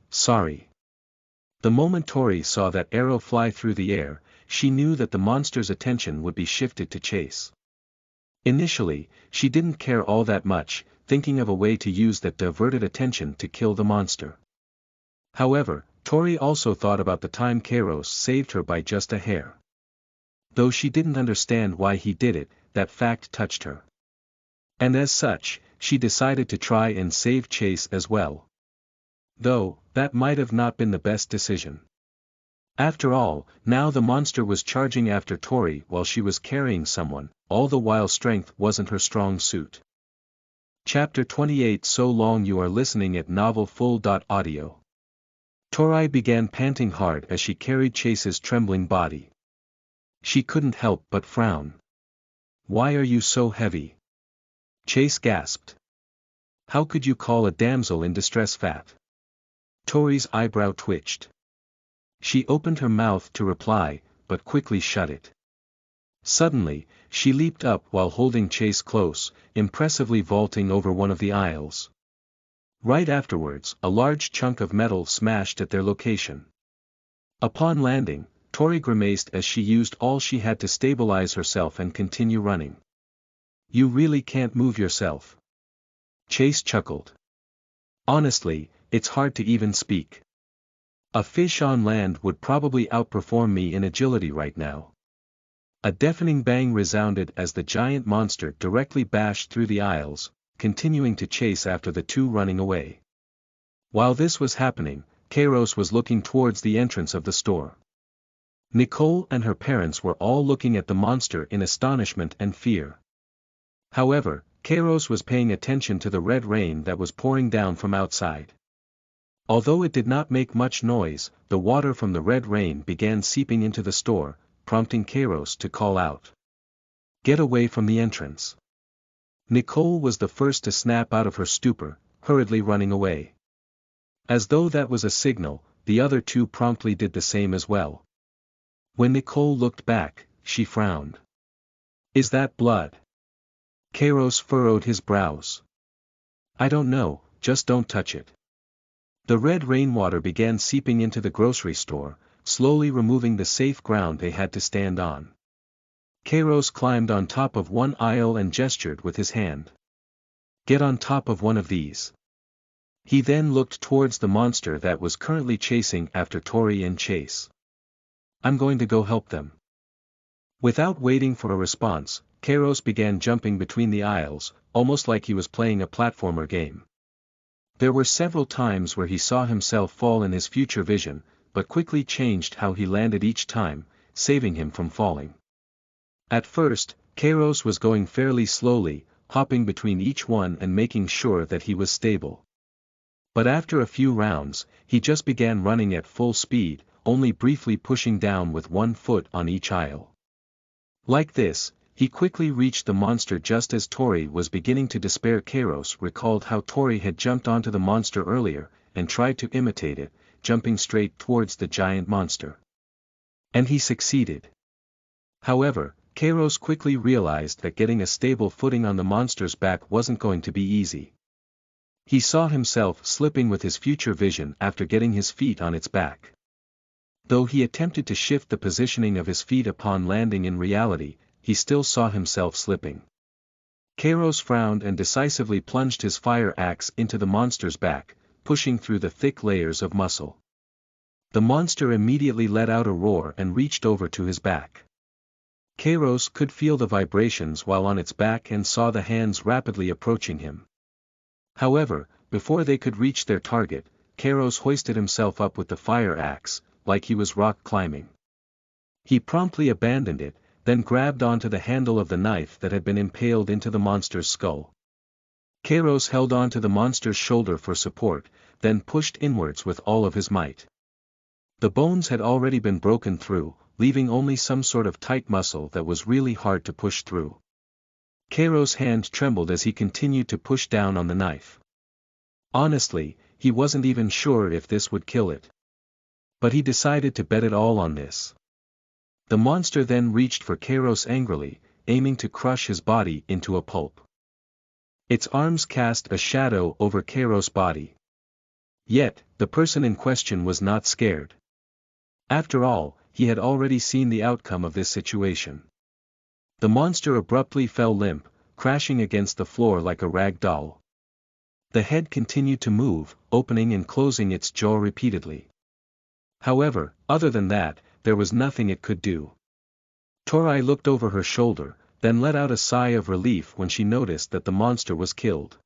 The moment Tori saw that arrow fly through the air, she knew that the monster's attention would be shifted to Chase. Initially, she didn't care all that much, thinking of a way to use that diverted attention to kill the monster. However, Tori also thought about the time Kairos saved her by just a hair. Though she didn't understand why he did it, that fact touched her. And as such, she decided to try and save Chase as well. Though, that might have not been the best decision. After all, now the monster was charging after Tori while she was carrying someone, all the while strength wasn't her strong suit. Chapter 28. So long you are listening at novelfull.audio. Tori began panting hard as she carried Chase's trembling body. She couldn't help but frown. Why are you so heavy? Chase gasped. How could you call a damsel in distress fat? Tori's eyebrow twitched. She opened her mouth to reply, but quickly shut it. Suddenly, she leaped up while holding Chase close, impressively vaulting over one of the aisles. Right afterwards, a large chunk of metal smashed at their location. Upon landing, Tori grimaced as she used all she had to stabilize herself and continue running. You really can't move yourself. Chase chuckled. Honestly, it's hard to even speak. A fish on land would probably outperform me in agility right now. A deafening bang resounded as the giant monster directly bashed through the aisles, continuing to chase after the two running away. While this was happening, Kairos was looking towards the entrance of the store. Nicole and her parents were all looking at the monster in astonishment and fear. However, Kairos was paying attention to the red rain that was pouring down from outside. Although it did not make much noise, the water from the red rain began seeping into the store, prompting Kairos to call out. Get away from the entrance. Nicole was the first to snap out of her stupor, hurriedly running away. As though that was a signal, the other two promptly did the same as well. When Nicole looked back, she frowned. Is that blood? Kairos furrowed his brows. I don't know, just don't touch it. The red rainwater began seeping into the grocery store, slowly removing the safe ground they had to stand on. Kairos climbed on top of one aisle and gestured with his hand. Get on top of one of these. He then looked towards the monster that was currently chasing after Tori and Chase. I'm going to go help them. Without waiting for a response, Kairos began jumping between the aisles, almost like he was playing a platformer game. There were several times where he saw himself fall in his future vision, but quickly changed how he landed each time, saving him from falling. At first, Kairos was going fairly slowly, hopping between each one and making sure that he was stable. But after a few rounds, he just began running at full speed, only briefly pushing down with one foot on each aisle. Like this, He quickly reached the monster just as Tori was beginning to despair. Kairos recalled how Tori had jumped onto the monster earlier, and tried to imitate it, jumping straight towards the giant monster. And he succeeded. However, Kairos quickly realized that getting a stable footing on the monster's back wasn't going to be easy. He saw himself slipping with his future vision after getting his feet on its back. Though he attempted to shift the positioning of his feet upon landing, in reality, he still saw himself slipping. Kairos frowned and decisively plunged his fire axe into the monster's back, pushing through the thick layers of muscle. The monster immediately let out a roar and reached over to his back. Kairos could feel the vibrations while on its back and saw the hands rapidly approaching him. However, before they could reach their target, Kairos hoisted himself up with the fire axe, like he was rock climbing. He promptly abandoned it, then grabbed onto the handle of the knife that had been impaled into the monster's skull. Kairos held onto the monster's shoulder for support, then pushed inwards with all of his might. The bones had already been broken through, leaving only some sort of tight muscle that was really hard to push through. Kairos' hand trembled as he continued to push down on the knife. Honestly, he wasn't even sure if this would kill it. But he decided to bet it all on this. The monster then reached for Kairos angrily, aiming to crush his body into a pulp. Its arms cast a shadow over Kairos' body. Yet, the person in question was not scared. After all, he had already seen the outcome of this situation. The monster abruptly fell limp, crashing against the floor like a rag doll. The head continued to move, opening and closing its jaw repeatedly. However, other than that, there was nothing it could do. Tori looked over her shoulder, then let out a sigh of relief when she noticed that the monster was killed.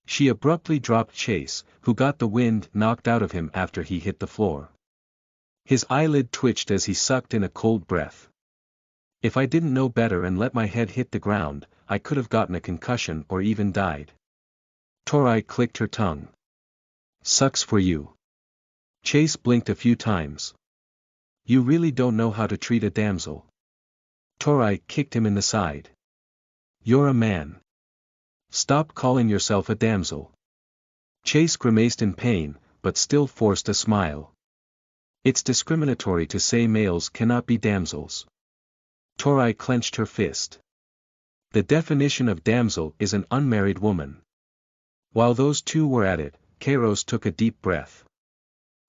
She abruptly dropped Chase, who got the wind knocked out of him after he hit the floor. His eyelid twitched as he sucked in a cold breath. If I didn't know better and let my head hit the ground, I could have gotten a concussion or even died. Tori clicked her tongue. Sucks for you. Chase blinked a few times. You really don't know how to treat a damsel. Tori kicked him in the side. You're a man. Stop calling yourself a damsel. Chase grimaced in pain, but still forced a smile. It's discriminatory to say males cannot be damsels. Tori clenched her fist. The definition of damsel is an unmarried woman. While those two were at it, Kairos took a deep breath.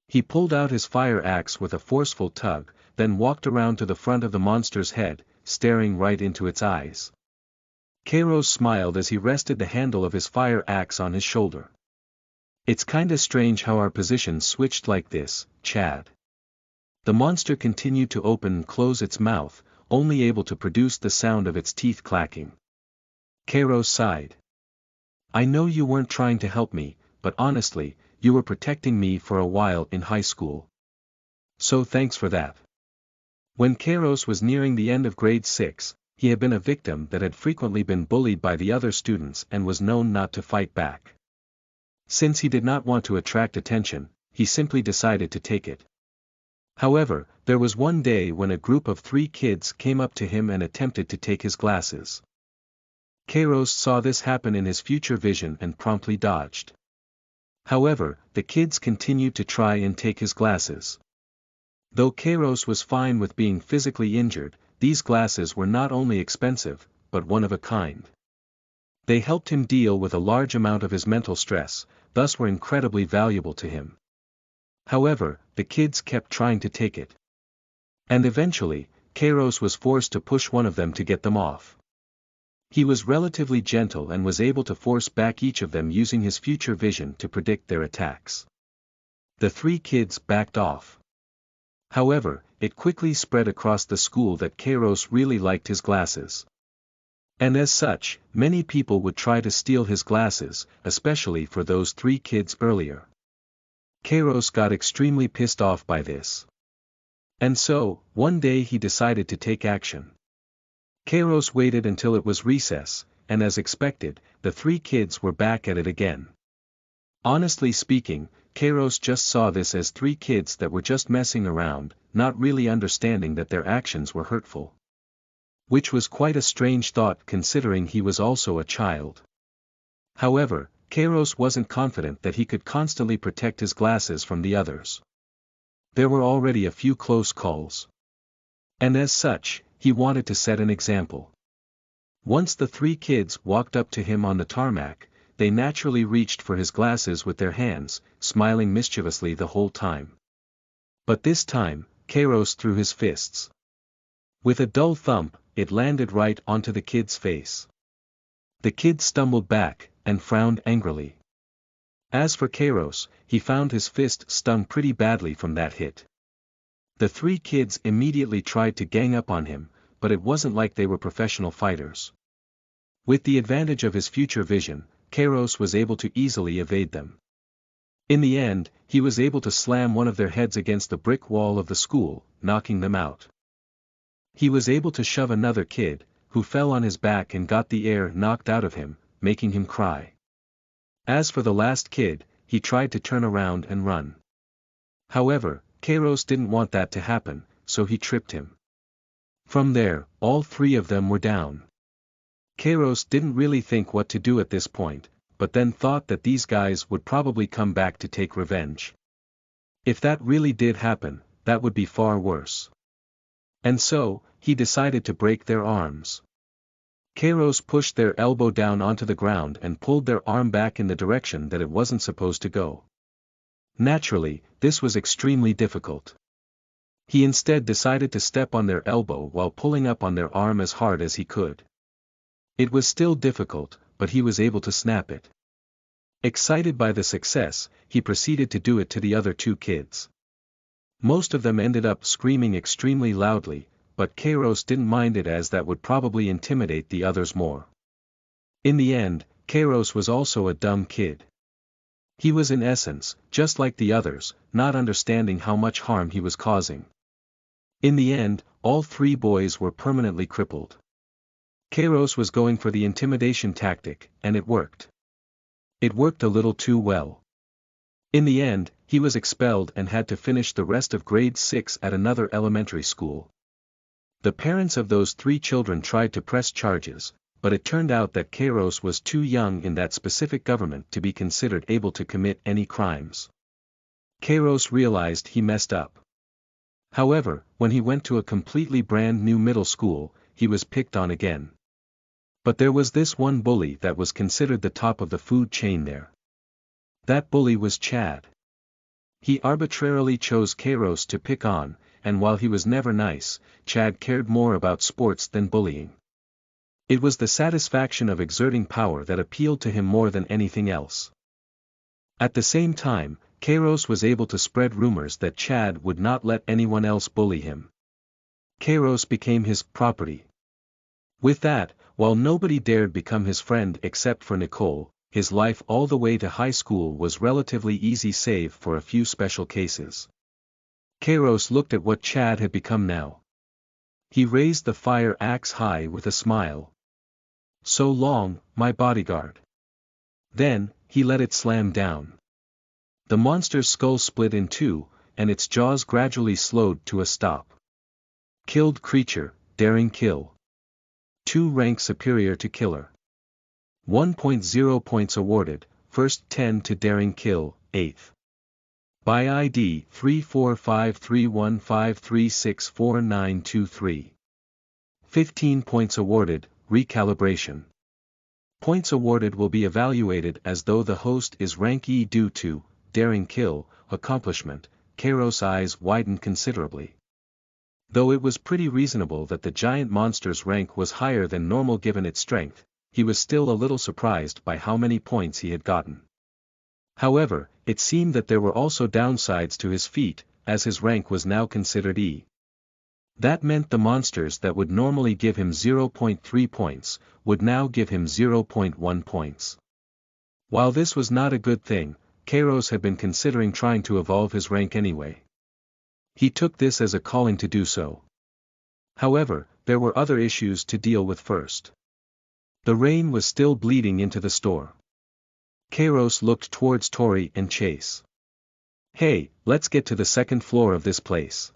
He pulled out his fire axe with a forceful tug, then walked around to the front of the monster's head, staring right into its eyes. Kairos smiled as he rested the handle of his fire axe on his shoulder. It's kinda strange how our positions switched like this, Chad. The monster continued to open and close its mouth, only able to produce the sound of its teeth clacking. Kairos sighed. I know you weren't trying to help me, but honestly, you were protecting me for a while in high school. So thanks for that. When Kairos was nearing the end of grade 6, he had been a victim that had frequently been bullied by the other students and was known not to fight back. Since he did not want to attract attention, he simply decided to take it. However, there was one day when a group of 3 kids came up to him and attempted to take his glasses. Kairos saw this happen in his future vision and promptly dodged. However, the kids continued to try and take his glasses. Though Kairos was fine with being physically injured, these glasses were not only expensive, but one of a kind. They helped him deal with a large amount of his mental stress, thus were incredibly valuable to him. However, the kids kept trying to take it. And eventually, Kairos was forced to push one of them to get them off. He was relatively gentle and was able to force back each of them using his future vision to predict their attacks. The 3 kids backed off. However, it quickly spread across the school that Kairos really liked his glasses. And as such, many people would try to steal his glasses, especially for those 3 kids earlier. Kairos got extremely pissed off by this. And so, one day he decided to take action. Kairos waited until it was recess, and as expected, the 3 kids were back at it again. Honestly speaking, Kairos just saw this as 3 kids that were just messing around, not really understanding that their actions were hurtful. Which was quite a strange thought considering he was also a child. However, Kairos wasn't confident that he could constantly protect his glasses from the others. There were already a few close calls. And as such, he wanted to set an example. Once the three kids walked up to him on the tarmac, they naturally reached for his glasses with their hands, smiling mischievously the whole time. But this time, Kairos threw his fists. With a dull thump, it landed right onto the kid's face. The kid stumbled back, and frowned angrily. As for Kairos, he found his fist stung pretty badly from that hit. The three kids immediately tried to gang up on him, but it wasn't like they were professional fighters. With the advantage of his future vision, Kairos was able to easily evade them. In the end, he was able to slam one of their heads against the brick wall of the school, knocking them out. He was able to shove another kid, who fell on his back and got the air knocked out of him, making him cry. As for the last kid, he tried to turn around and run. However, Kairos didn't want that to happen, so he tripped him. From there, all three of them were down. Kairos didn't really think what to do at this point, but then thought that these guys would probably come back to take revenge. If that really did happen, that would be far worse. And so, he decided to break their arms. Kairos pushed their elbow down onto the ground and pulled their arm back in the direction that it wasn't supposed to go. Naturally, this was extremely difficult. He instead decided to step on their elbow while pulling up on their arm as hard as he could. It was still difficult, but he was able to snap it. Excited by the success, he proceeded to do it to the other two kids. Most of them ended up screaming extremely loudly, but Kairos didn't mind it as that would probably intimidate the others more. In the end, Kairos was also a dumb kid. He was in essence, just like the others, not understanding how much harm he was causing. In the end, all three boys were permanently crippled. Kairos was going for the intimidation tactic, and it worked. It worked a little too well. In the end, he was expelled and had to finish the rest of grade 6 at another elementary school. The parents of those three children tried to press charges, but it turned out that Kairos was too young in that specific government to be considered able to commit any crimes. Kairos realized he messed up. However, when he went to a completely brand new middle school, he was picked on again. But there was this one bully that was considered the top of the food chain there. That bully was Chad. He arbitrarily chose Kairos to pick on, and while he was never nice, Chad cared more about sports than bullying. It was the satisfaction of exerting power that appealed to him more than anything else. At the same time, Kairos was able to spread rumors that Chad would not let anyone else bully him. Kairos became his property. With that, while nobody dared become his friend except for Nicole, his life all the way to high school was relatively easy save for a few special cases. Kairos looked at what Chad had become now. He raised the fire axe high with a smile. "So long, my bodyguard." Then, he let it slam down. The monster's skull split in two, and its jaws gradually slowed to a stop. Killed creature, daring kill. 2 rank superior to killer. 1.0 points awarded, first 10 to daring kill, 8th. By ID 3453153644923. 15 points awarded, recalibration. Points awarded will be evaluated as though the host is rank E due to daring kill, accomplishment. Kairos' eyes widened considerably. Though it was pretty reasonable that the giant monster's rank was higher than normal given its strength, he was still a little surprised by how many points he had gotten. However, it seemed that there were also downsides to his feat, as his rank was now considered E. That meant the monsters that would normally give him 0.3 points, would now give him 0.1 points. While this was not a good thing, Kairos had been considering trying to evolve his rank anyway. He took this as a calling to do so. However, there were other issues to deal with first. The rain was still bleeding into the store. Kairos looked towards Tori and Chase. "Hey, let's get to the second floor of this place."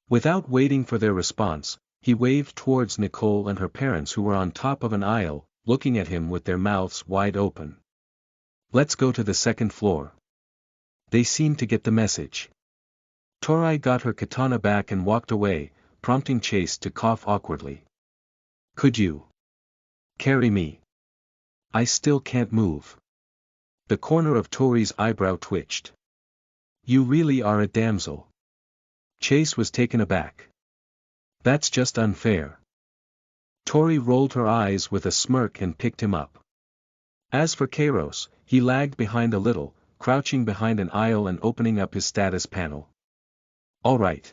Without waiting for their response, He waved towards Nicole and her parents who were on top of an aisle, looking at him with their mouths wide open. Let's go to the second floor. They seemed to get the message. Torai got her katana back and walked away, prompting Chase to cough awkwardly. Could you carry me? I still can't move. The corner of Tori's eyebrow twitched. You really are a damsel. Chase was taken aback. That's just unfair. Tori rolled her eyes with a smirk and picked him up. As for Kairos, he lagged behind a little, crouching behind an aisle and opening up his status panel. Alright.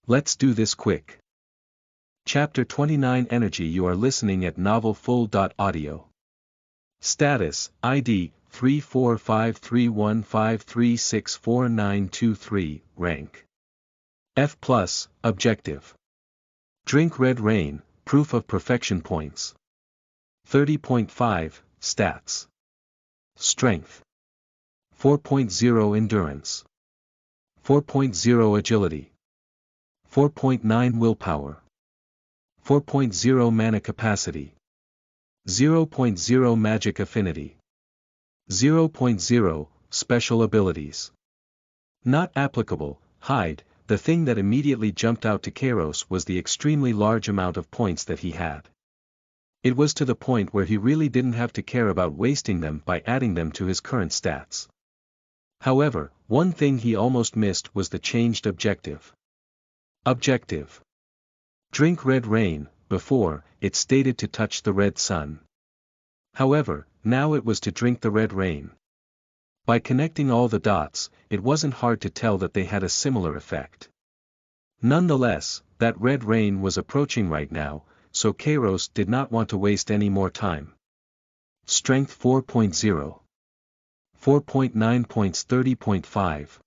Let's do this quick. Chapter 29 Energy. You are listening at novelfull.audio. Status, ID, 3453153644923, rank F+, Objective. Drink Red Rain, Proof of Perfection points. 30.5, Stats. Strength. 4.0 Endurance. 4.0 Agility. 4.9 Willpower. 4.0 Mana Capacity. 0.0 Magic Affinity. 0.0 Special Abilities. Not applicable. Hide. The thing that immediately jumped out to Kairos was the extremely large amount of points that he had. It was to the point where he really didn't have to care about wasting them by adding them to his current stats. However, one thing he almost missed was the changed objective. Objective. Drink Red Rain. Before, it stated to touch the red sun. However, now it was to drink the red rain. By connecting all the dots, it wasn't hard to tell that they had a similar effect. Nonetheless, that red rain was approaching right now, so Kairos did not want to waste any more time. Strength 4.0. 4.9 points 30.5.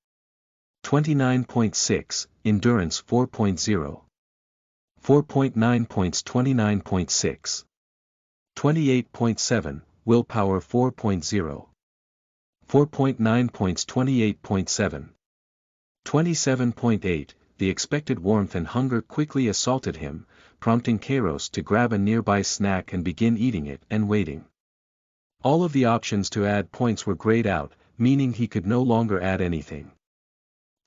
29.6, Endurance 4.0. 4.9 points 29.6. 28.7, Willpower 4.0. 4.9 points 28.7. 27.8, the expected warmth and hunger quickly assaulted him, prompting Kairos to grab a nearby snack and begin eating it and waiting. All of the options to add points were grayed out, meaning he could no longer add anything.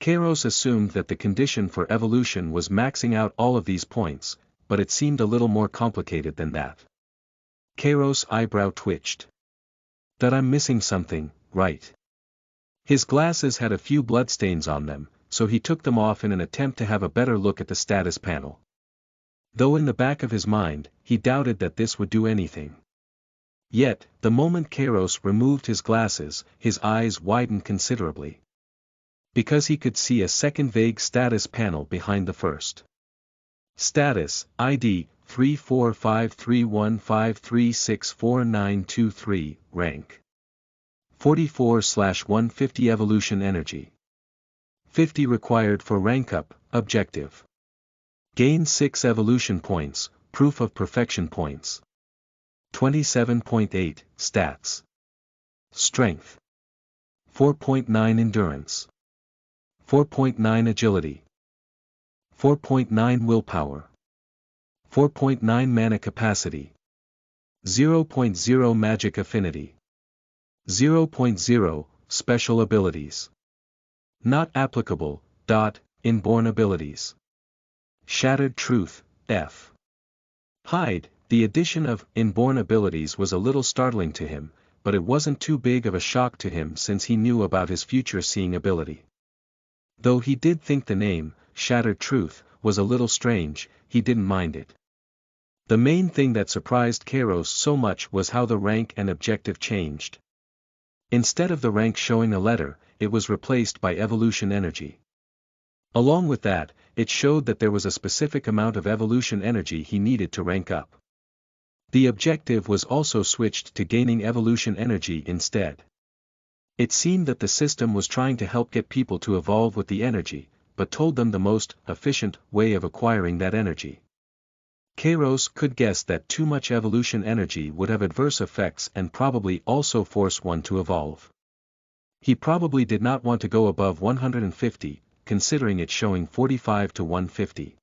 Kairos assumed that the condition for evolution was maxing out all of these points, but it seemed a little more complicated than that. Kairos' eyebrow twitched. That I'm missing something, right? His glasses had a few bloodstains on them, so he took them off in an attempt to have a better look at the status panel. Though in the back of his mind, he doubted that this would do anything. Yet, the moment Kairos removed his glasses, his eyes widened considerably. Because he could see a second vague status panel behind the first. Status, ID, 3453153644923, rank 44/150 Evolution Energy. 50 required for rank up, objective. Gain 6 evolution points, proof of perfection points. 27.8, stats. Strength. 4.9 endurance. 4.9 agility. 4.9 willpower. 4.9 mana capacity. 0.0 magic affinity. 0.0 special abilities. Not applicable. Inborn abilities. Shattered Truth, F. Hide. The addition of inborn abilities was a little startling to him, but it wasn't too big of a shock to him since he knew about his future seeing ability. Though he did think the name, Shattered Truth, was a little strange, he didn't mind it. The main thing that surprised Kairos so much was how the rank and objective changed. Instead of the rank showing a letter, it was replaced by evolution energy. Along with that, it showed that there was a specific amount of evolution energy he needed to rank up. The objective was also switched to gaining evolution energy instead. It seemed that the system was trying to help get people to evolve with the energy, but told them the most efficient way of acquiring that energy. Kairos could guess that too much evolution energy would have adverse effects and probably also force one to evolve. He probably did not want to go above 150, considering it showing 45 to 150.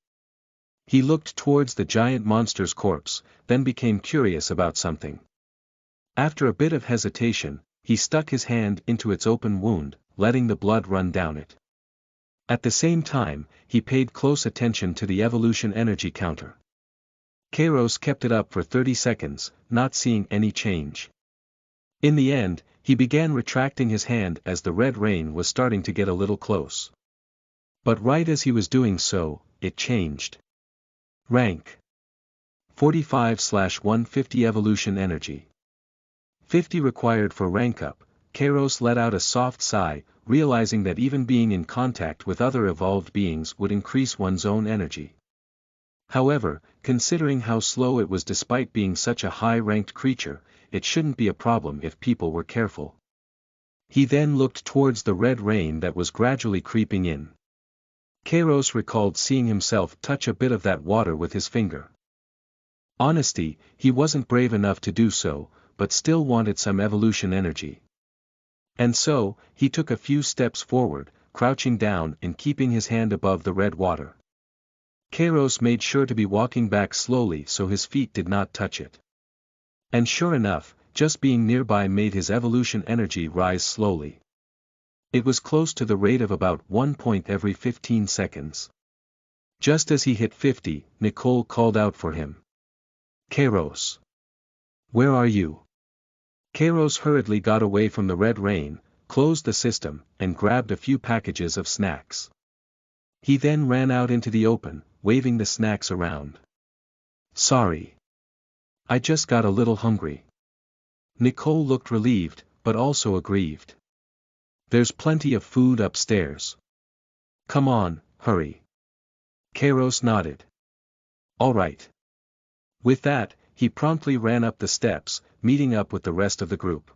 He looked towards the giant monster's corpse, then became curious about something. After a bit of hesitation, he stuck his hand into its open wound, letting the blood run down it. At the same time, he paid close attention to the evolution energy counter. Kairos kept it up for 30 seconds, not seeing any change. In the end, he began retracting his hand as the red rain was starting to get a little close. But right as he was doing so, it changed. Rank 45/150 evolution energy. 50 required for rank up. Kairos let out a soft sigh, realizing that even being in contact with other evolved beings would increase one's own energy. However, considering how slow it was despite being such a high-ranked creature, it shouldn't be a problem if people were careful. He then looked towards the red rain that was gradually creeping in. Kairos recalled seeing himself touch a bit of that water with his finger. Honesty, he wasn't brave enough to do so, but still wanted some evolution energy. And so, he took a few steps forward, crouching down and keeping his hand above the red water. Kairos made sure to be walking back slowly so his feet did not touch it. And sure enough, just being nearby made his evolution energy rise slowly. It was close to the rate of about 1 point every 15 seconds. Just as he hit 50, Nicole called out for him. Kairos. Where are you? Kairos hurriedly got away from the red rain, closed the system, and grabbed a few packages of snacks. He then ran out into the open, waving the snacks around. Sorry. I just got a little hungry. Nicole looked relieved, but also aggrieved. There's plenty of food upstairs. Come on, hurry. Kairos nodded. All right. With that, he promptly ran up the steps, meeting up with the rest of the group.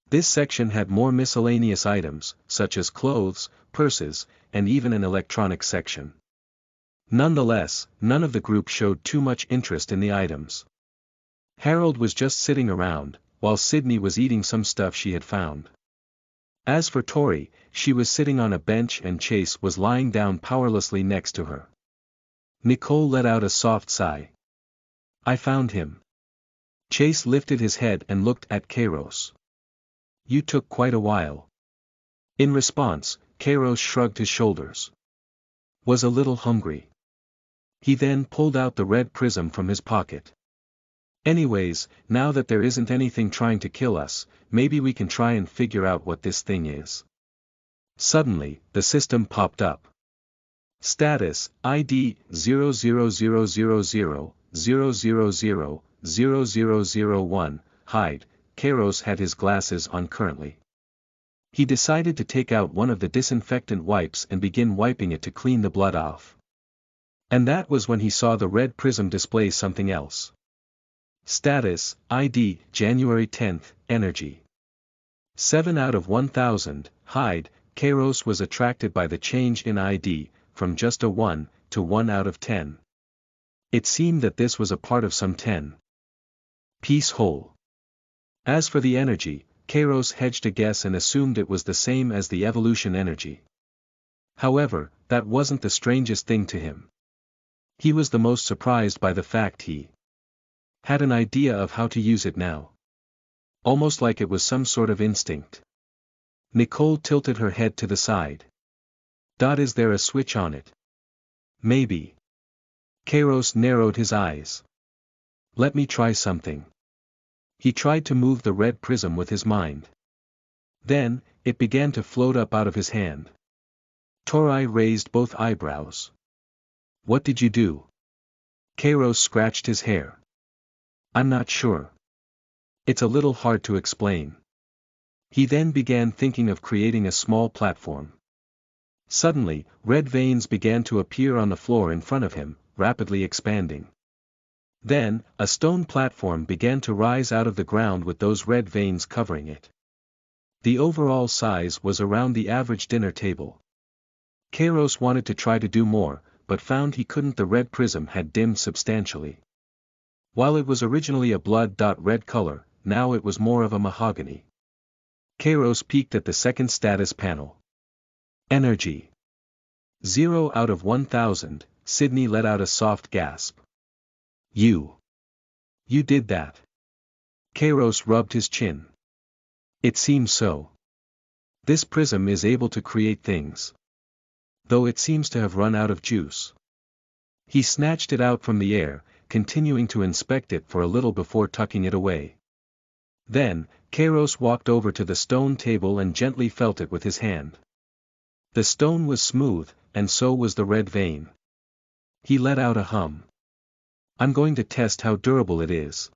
This section had more miscellaneous items, such as clothes, purses, and even an electronics section. Nonetheless, none of the group showed too much interest in the items. Harold was just sitting around, while Sydney was eating some stuff she had found. As for Tori, she was sitting on a bench and Chase was lying down powerlessly next to her. Nicole let out a soft sigh. I found him. Chase lifted his head and looked at Kairos. You took quite a while. In response, Kairos shrugged his shoulders. Was a little hungry. He then pulled out the red prism from his pocket. Anyways, now that there isn't anything trying to kill us, maybe we can try and figure out what this thing is. Suddenly, the system popped up. Status, ID, 00000000001, hide. Kairos had his glasses on currently. He decided to take out one of the disinfectant wipes and begin wiping it to clean the blood off. And that was when he saw the red prism display something else. Status, ID, January 10th, Energy. 7 out of 1000, hide. Kairos was attracted by the change in ID, from just a 1, to 1 out of 10. It seemed that this was a part of some 10 piece whole. As for the energy, Kairos hedged a guess and assumed it was the same as the evolution energy. However, that wasn't the strangest thing to him. He was the most surprised by the fact he had an idea of how to use it now. Almost like it was some sort of instinct. Nicole tilted her head to the side. Is there a switch on it? Maybe. Kairos narrowed his eyes. Let me try something. He tried to move the red prism with his mind. Then, it began to float up out of his hand. Tori raised both eyebrows. What did you do? Kairos scratched his hair. I'm not sure. It's a little hard to explain. He then began thinking of creating a small platform. Suddenly, red veins began to appear on the floor in front of him, rapidly expanding. Then, a stone platform began to rise out of the ground with those red veins covering it. The overall size was around the average dinner table. Kairos wanted to try to do more, but found he couldn't. The red prism had dimmed substantially. While it was originally a blood-red color, now it was more of a mahogany. Kairos peeked at the second status panel. Energy. 0 out of 1000, Sydney let out a soft gasp. You did that. Kairos rubbed his chin. It seems so. This prism is able to create things. Though it seems to have run out of juice. He snatched it out from the air, continuing to inspect it for a little before tucking it away. Then, Kairos walked over to the stone table and gently felt it with his hand. The stone was smooth, and so was the red vein. He let out a hum. I'm going to test how durable it is.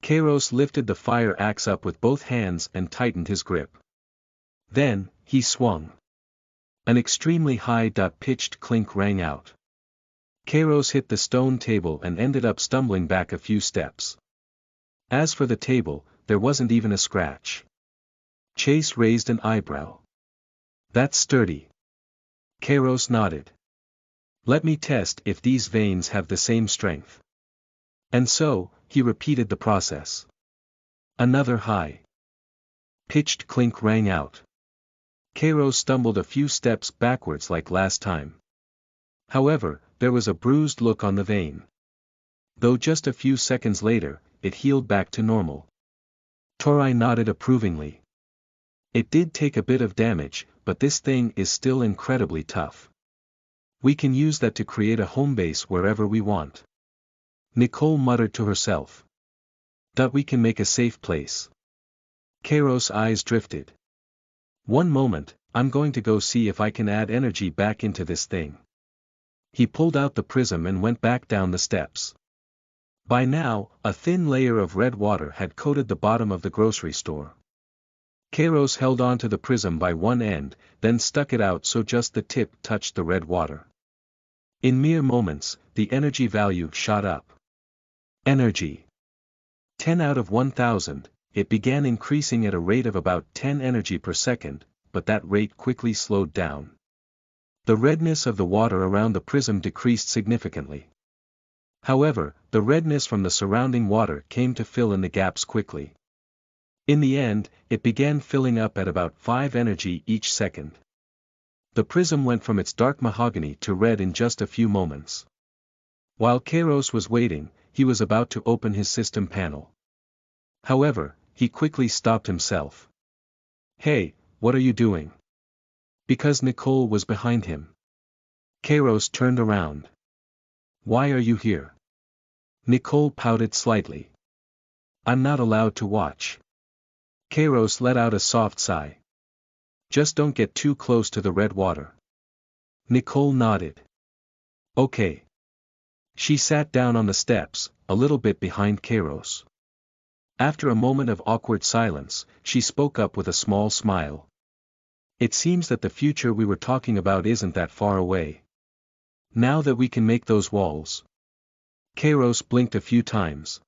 Kairos lifted the fire axe up with both hands and tightened his grip. Then, he swung. An extremely high-pitched clink rang out. Kairos hit the stone table and ended up stumbling back a few steps. As for the table, there wasn't even a scratch. Chase raised an eyebrow. That's sturdy. Kairos nodded. Let me test if these veins have the same strength. And so, he repeated the process. Another high-pitched clink rang out. Kairos stumbled a few steps backwards like last time. However, there was a bruised look on the vein. Though just a few seconds later, it healed back to normal. Torai nodded approvingly. It did take a bit of damage, but this thing is still incredibly tough. We can use that to create a home base wherever we want. Nicole muttered to herself. That we can make a safe place. Kairos' eyes drifted. One moment, I'm going to go see if I can add energy back into this thing. He pulled out the prism and went back down the steps. By now, a thin layer of red water had coated the bottom of the grocery store. Kairos held on to the prism by one end, then stuck it out so just the tip touched the red water. In mere moments, the energy value shot up. Energy. 10 out of 1000, it began increasing at a rate of about 10 energy per second, but that rate quickly slowed down. The redness of the water around the prism decreased significantly. However, the redness from the surrounding water came to fill in the gaps quickly. In the end, it began filling up at about 5 energy each second. The prism went from its dark mahogany to red in just a few moments. While Kairos was waiting, he was about to open his system panel. However, he quickly stopped himself. Hey, what are you doing? Because Nicole was behind him. Kairos turned around. Why are you here? Nicole pouted slightly. I'm not allowed to watch. Kairos let out a soft sigh. Just don't get too close to the red water. Nicole nodded. Okay. She sat down on the steps, a little bit behind Kairos. After a moment of awkward silence, she spoke up with a small smile. It seems that the future we were talking about isn't that far away. Now that we can make those walls. Kairos blinked a few times.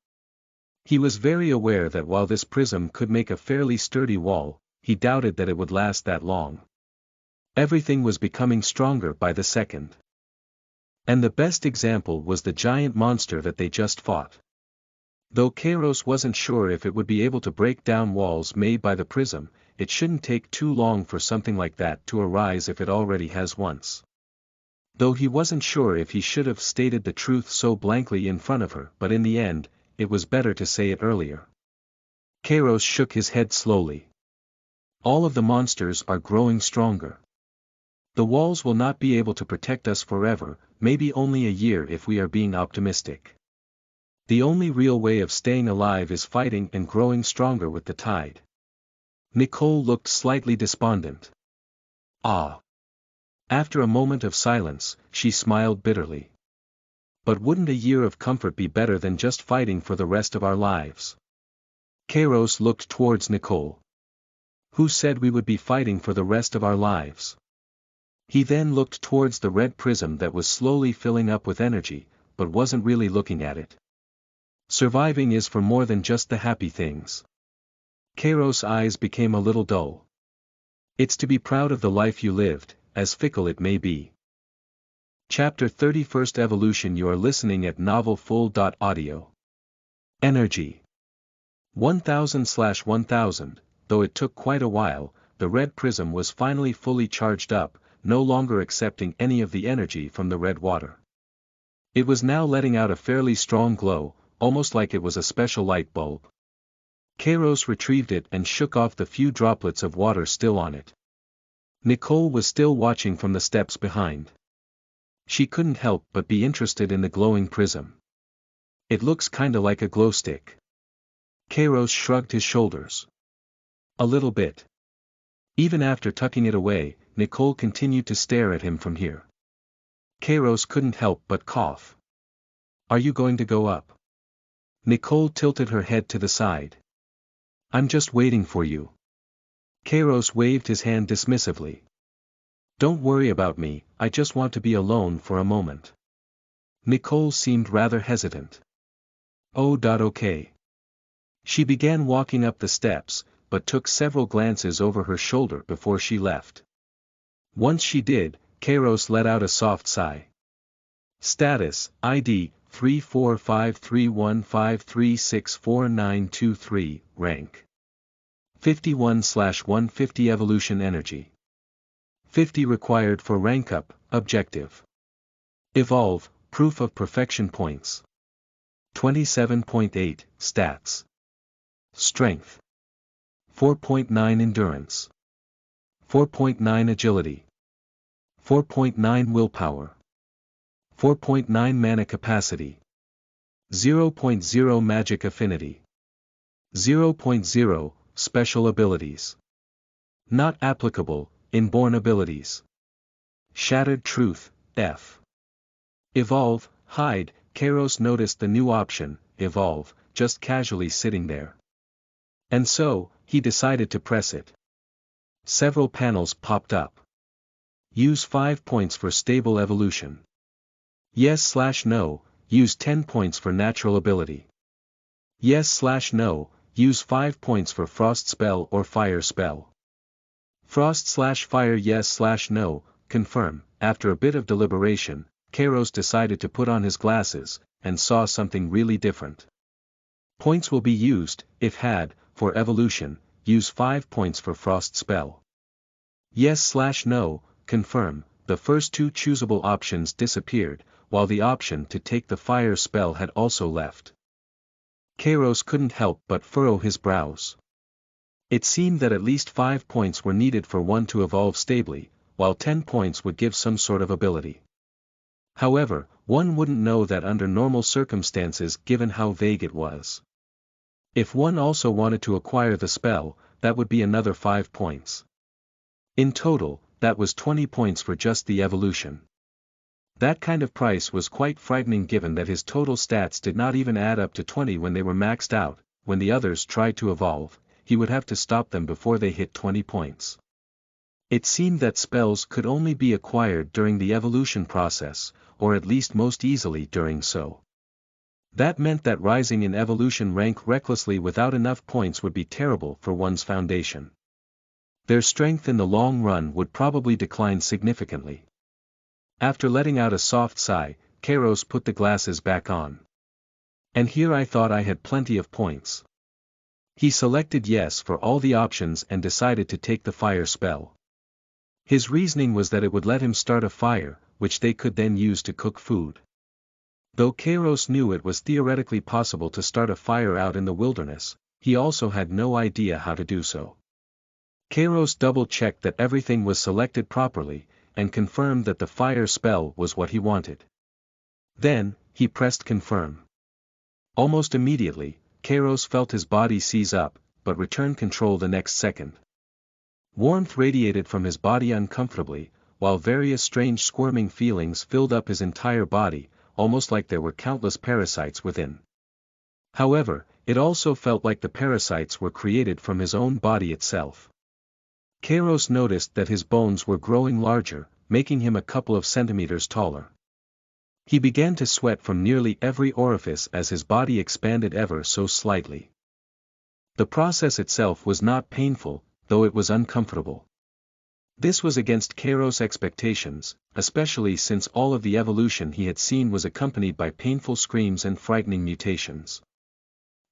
He was very aware that while this prism could make a fairly sturdy wall, he doubted that it would last that long. Everything was becoming stronger by the second. And the best example was the giant monster that they just fought. Though Kairos wasn't sure if it would be able to break down walls made by the prism, it shouldn't take too long for something like that to arise if it already has once. Though he wasn't sure if he should have stated the truth so blankly in front of her, but in the end, it was better to say it earlier. Kairos shook his head slowly. All of the monsters are growing stronger. The walls will not be able to protect us forever, maybe only a year if we are being optimistic. The only real way of staying alive is fighting and growing stronger with the tide. Nicole looked slightly despondent. Ah. After a moment of silence, she smiled bitterly. But wouldn't a year of comfort be better than just fighting for the rest of our lives? Kairos looked towards Nicole. Who said we would be fighting for the rest of our lives? He then looked towards the red prism that was slowly filling up with energy, but wasn't really looking at it. Surviving is for more than just the happy things. Kairos' eyes became a little dull. It's to be proud of the life you lived, as fickle it may be. Chapter 31st Evolution. You are listening at novelfull.audio. Energy. 1000/1000, though it took quite a while, the red prism was finally fully charged up, no longer accepting any of the energy from the red water. It was now letting out a fairly strong glow, almost like it was a special light bulb. Kairos retrieved it and shook off the few droplets of water still on it. Nicole was still watching from the steps behind. She couldn't help but be interested in the glowing prism. It looks kinda like a glow stick. Kairos shrugged his shoulders. A little bit. Even after tucking it away, Nicole continued to stare at him from here. Kairos couldn't help but cough. Are you going to go up? Nicole tilted her head to the side. I'm just waiting for you. Kairos waved his hand dismissively. Don't worry about me, I just want to be alone for a moment. Nicole seemed rather hesitant. Okay. She began walking up the steps, but took several glances over her shoulder before she left. Once she did, Kairos let out a soft sigh. Status, ID, 345315364923, rank. 51/150 evolution energy. 50 required for rank up, objective. Evolve, proof of perfection points. 27.8, stats. Strength. 4.9 endurance. 4.9 agility. 4.9 willpower. 4.9 mana capacity. 0.0 magic affinity. 0.0 special abilities. Not applicable, inborn abilities. Shattered Truth, F. Evolve, hide. Kairos noticed the new option, evolve, just casually sitting there. And so, he decided to press it. Several panels popped up. Use 5 points for stable evolution. Yes/no, use 10 points for natural ability. Yes/no, use 5 points for frost spell or fire spell. Frost/fire yes/no, confirm. After a bit of deliberation, Kairos decided to put on his glasses, and saw something really different. Points will be used, if had, for evolution, use 5 points for frost spell. Yes/no, confirm. The first two choosable options disappeared, while the option to take the fire spell had also left. Kairos couldn't help but furrow his brows. It seemed that at least 5 points were needed for one to evolve stably, while 10 points would give some sort of ability. However, one wouldn't know that under normal circumstances given how vague it was. If one also wanted to acquire the spell, that would be another 5 points. In total, that was 20 points for just the evolution. That kind of price was quite frightening given that his total stats did not even add up to 20 when they were maxed out. When the others tried to evolve, he would have to stop them before they hit 20 points. It seemed that spells could only be acquired during the evolution process, or at least most easily during so. That meant that rising in evolution rank recklessly without enough points would be terrible for one's foundation. Their strength in the long run would probably decline significantly. After letting out a soft sigh, Kairos put the glasses back on. And here I thought I had plenty of points. He selected yes for all the options and decided to take the fire spell. His reasoning was that it would let him start a fire, which they could then use to cook food. Though Kairos knew it was theoretically possible to start a fire out in the wilderness, he also had no idea how to do so. Kairos double-checked that everything was selected properly, and confirmed that the fire spell was what he wanted. Then, he pressed confirm. Almost immediately, Kairos felt his body seize up, but return control the next second. Warmth radiated from his body uncomfortably, while various strange squirming feelings filled up his entire body, almost like there were countless parasites within. However, it also felt like the parasites were created from his own body itself. Kairos noticed that his bones were growing larger, making him a couple of centimeters taller. He began to sweat from nearly every orifice as his body expanded ever so slightly. The process itself was not painful, though it was uncomfortable. This was against Kairos' expectations, especially since all of the evolution he had seen was accompanied by painful screams and frightening mutations.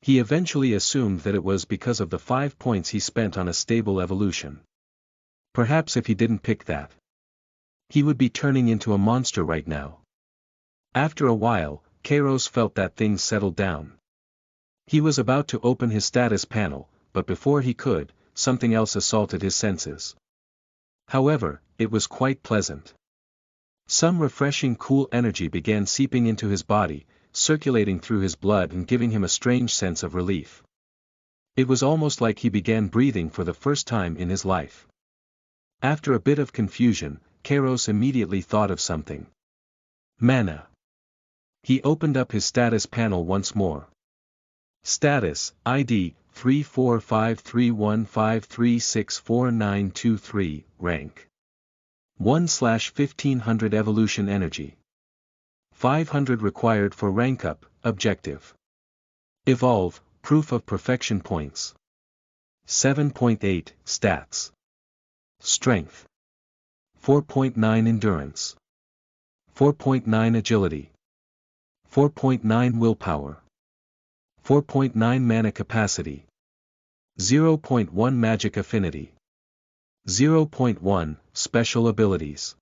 He eventually assumed that it was because of the 5 points he spent on a stable evolution. Perhaps if he didn't pick that, he would be turning into a monster right now. After a while, Kairos felt that things settled down. He was about to open his status panel, but before he could, something else assaulted his senses. However, it was quite pleasant. Some refreshing cool energy began seeping into his body, circulating through his blood and giving him a strange sense of relief. It was almost like he began breathing for the first time in his life. After a bit of confusion, Kairos immediately thought of something. Mana. He opened up his status panel once more. Status, ID, 3453153644923, rank 1/1500 evolution energy. 500 required for rank up, objective. Evolve, proof of perfection points. 7.8, stats. Strength. 4.9 endurance. 4.9 agility. 4.9 willpower. 4.9 mana capacity. 0.1 magic affinity. 0.1 special abilities.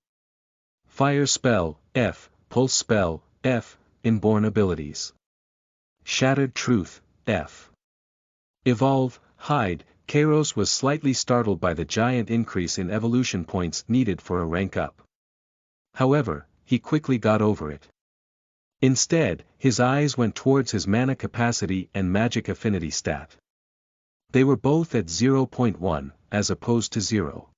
Fire spell, F, pulse spell, F, inborn abilities. Shattered truth, F. Evolve, hide. Kairos was slightly startled by the giant increase in evolution points needed for a rank up. However, he quickly got over it. Instead, his eyes went towards his mana capacity and magic affinity stat. They were both at 0.1, as opposed to 0.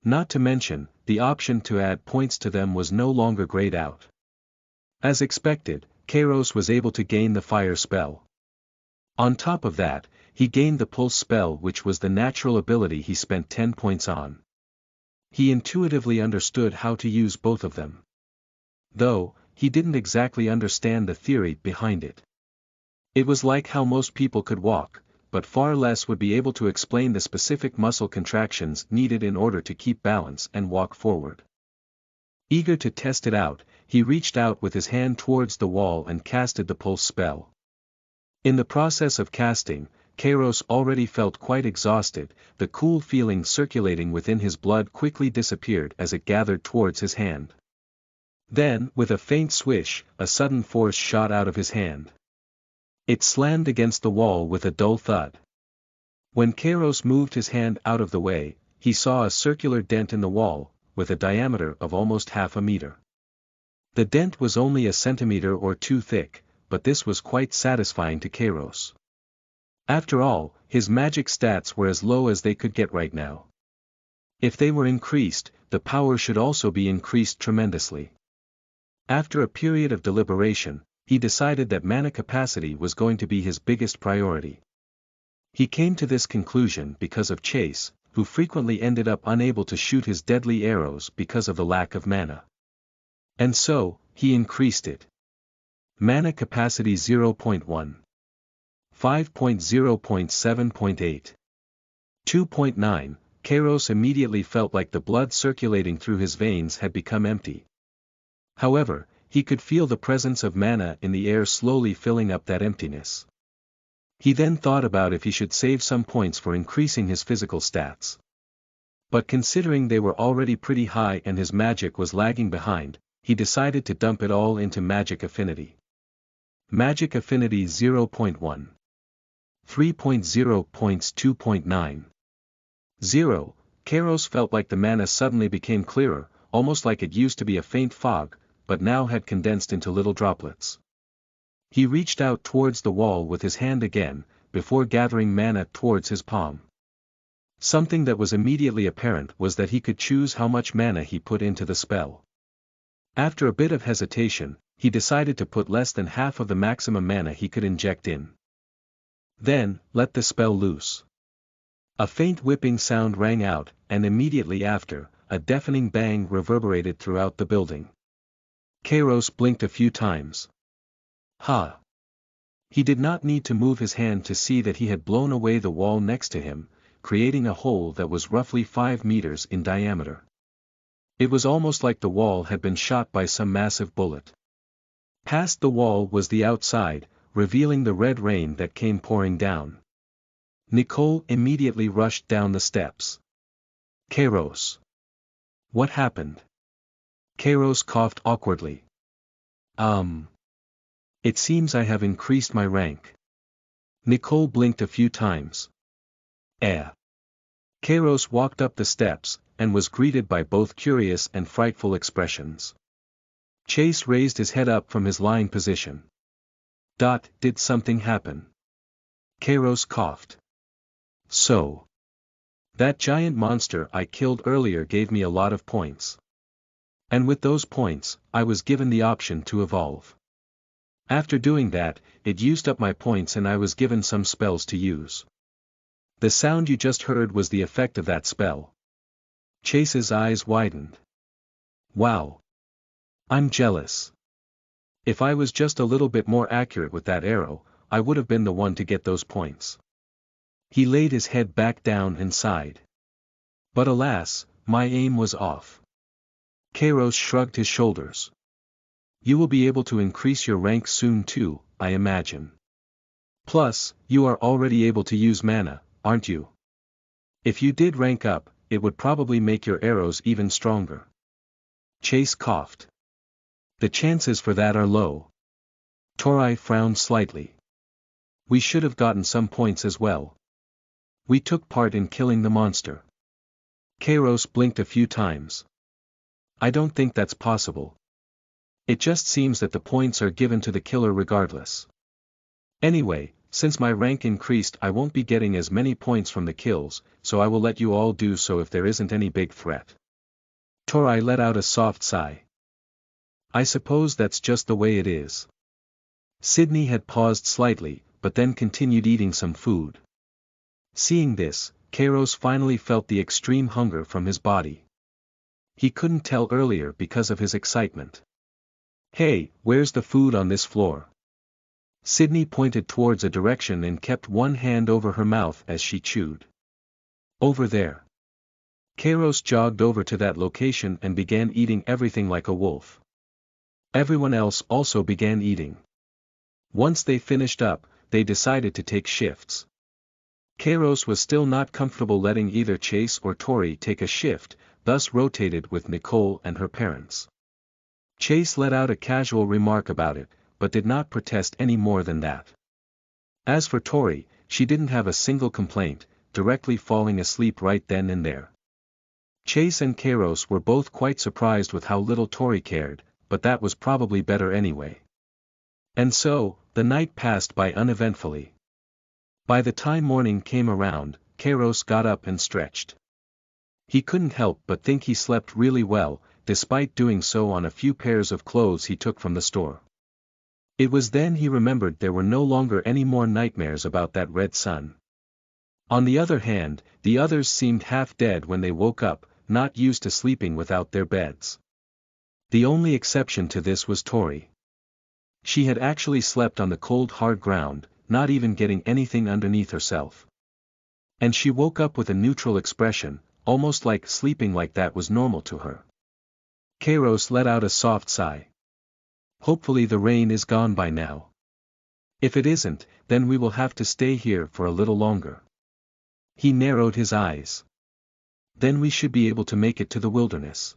Not to mention, the option to add points to them was no longer grayed out. As expected, Kairos was able to gain the fire spell. On top of that, he gained the pulse spell, which was the natural ability he spent 10 points on. He intuitively understood how to use both of them. Though, he didn't exactly understand the theory behind it. It was like how most people could walk, but far less would be able to explain the specific muscle contractions needed in order to keep balance and walk forward. Eager to test it out, he reached out with his hand towards the wall and casted the pulse spell. In the process of casting, Kairos already felt quite exhausted. The cool feeling circulating within his blood quickly disappeared as it gathered towards his hand. Then, with a faint swish, a sudden force shot out of his hand. It slammed against the wall with a dull thud. When Kairos moved his hand out of the way, he saw a circular dent in the wall, with a diameter of almost half a meter. The dent was only a centimeter or two thick, but this was quite satisfying to Kairos. After all, his magic stats were as low as they could get right now. If they were increased, the power should also be increased tremendously. After a period of deliberation, he decided that mana capacity was going to be his biggest priority. He came to this conclusion because of Chase, who frequently ended up unable to shoot his deadly arrows because of the lack of mana. And so, he increased it. Mana capacity 0.1. 5.0.7.8. 2.9, Kairos immediately felt like the blood circulating through his veins had become empty. However, he could feel the presence of mana in the air slowly filling up that emptiness. He then thought about if he should save some points for increasing his physical stats. But considering they were already pretty high and his magic was lagging behind, he decided to dump it all into magic affinity. Magic affinity 0.1. 3.0.2.9. 0. Kairos felt like the mana suddenly became clearer, almost like it used to be a faint fog, but now had condensed into little droplets. He reached out towards the wall with his hand again, before gathering mana towards his palm. Something that was immediately apparent was that he could choose how much mana he put into the spell. After a bit of hesitation, he decided to put less than half of the maximum mana he could inject in. Then, let the spell loose. A faint whipping sound rang out, and immediately after, a deafening bang reverberated throughout the building. Kairos blinked a few times. Ha! He did not need to move his hand to see that he had blown away the wall next to him, creating a hole that was roughly 5 meters in diameter. It was almost like the wall had been shot by some massive bullet. Past the wall was the outside, revealing the red rain that came pouring down. Nicole immediately rushed down the steps. Kairos. What happened? Kairos coughed awkwardly. It seems I have increased my rank. Nicole blinked a few times. Kairos walked up the steps, and was greeted by both curious and frightful expressions. Chase raised his head up from his lying position. Did something happen? Kairos coughed. So. That giant monster I killed earlier gave me a lot of points. And with those points, I was given the option to evolve. After doing that, it used up my points and I was given some spells to use. The sound you just heard was the effect of that spell. Chase's eyes widened. Wow. I'm jealous. If I was just a little bit more accurate with that arrow, I would have been the one to get those points. He laid his head back down and sighed. But alas, my aim was off. Kairos shrugged his shoulders. You will be able to increase your rank soon too, I imagine. Plus, you are already able to use mana, aren't you? If you did rank up, it would probably make your arrows even stronger. Chase coughed. The chances for that are low. Tori frowned slightly. We should have gotten some points as well. We took part in killing the monster. Kairos blinked a few times. I don't think that's possible. It just seems that the points are given to the killer regardless. Anyway, since my rank increased I won't be getting as many points from the kills, so I will let you all do so if there isn't any big threat. Tori let out a soft sigh. I suppose that's just the way it is. Sydney had paused slightly, but then continued eating some food. Seeing this, Kairos finally felt the extreme hunger from his body. He couldn't tell earlier because of his excitement. Hey, where's the food on this floor? Sydney pointed towards a direction and kept one hand over her mouth as she chewed. Over there. Kairos jogged over to that location and began eating everything like a wolf. Everyone else also began eating. Once they finished up, they decided to take shifts. Kairos was still not comfortable letting either Chase or Tori take a shift, thus rotated with Nicole and her parents. Chase let out a casual remark about it, but did not protest any more than that. As for Tori, she didn't have a single complaint, directly falling asleep right then and there. Chase and Kairos were both quite surprised with how little Tori cared, but that was probably better anyway. And so, the night passed by uneventfully. By the time morning came around, Kairos got up and stretched. He couldn't help but think he slept really well, despite doing so on a few pairs of clothes he took from the store. It was then he remembered there were no longer any more nightmares about that red sun. On the other hand, the others seemed half dead when they woke up, not used to sleeping without their beds. The only exception to this was Tori. She had actually slept on the cold hard ground, not even getting anything underneath herself. And she woke up with a neutral expression, almost like sleeping like that was normal to her. Kairos let out a soft sigh. Hopefully the rain is gone by now. If it isn't, then we will have to stay here for a little longer. He narrowed his eyes. Then we should be able to make it to the wilderness.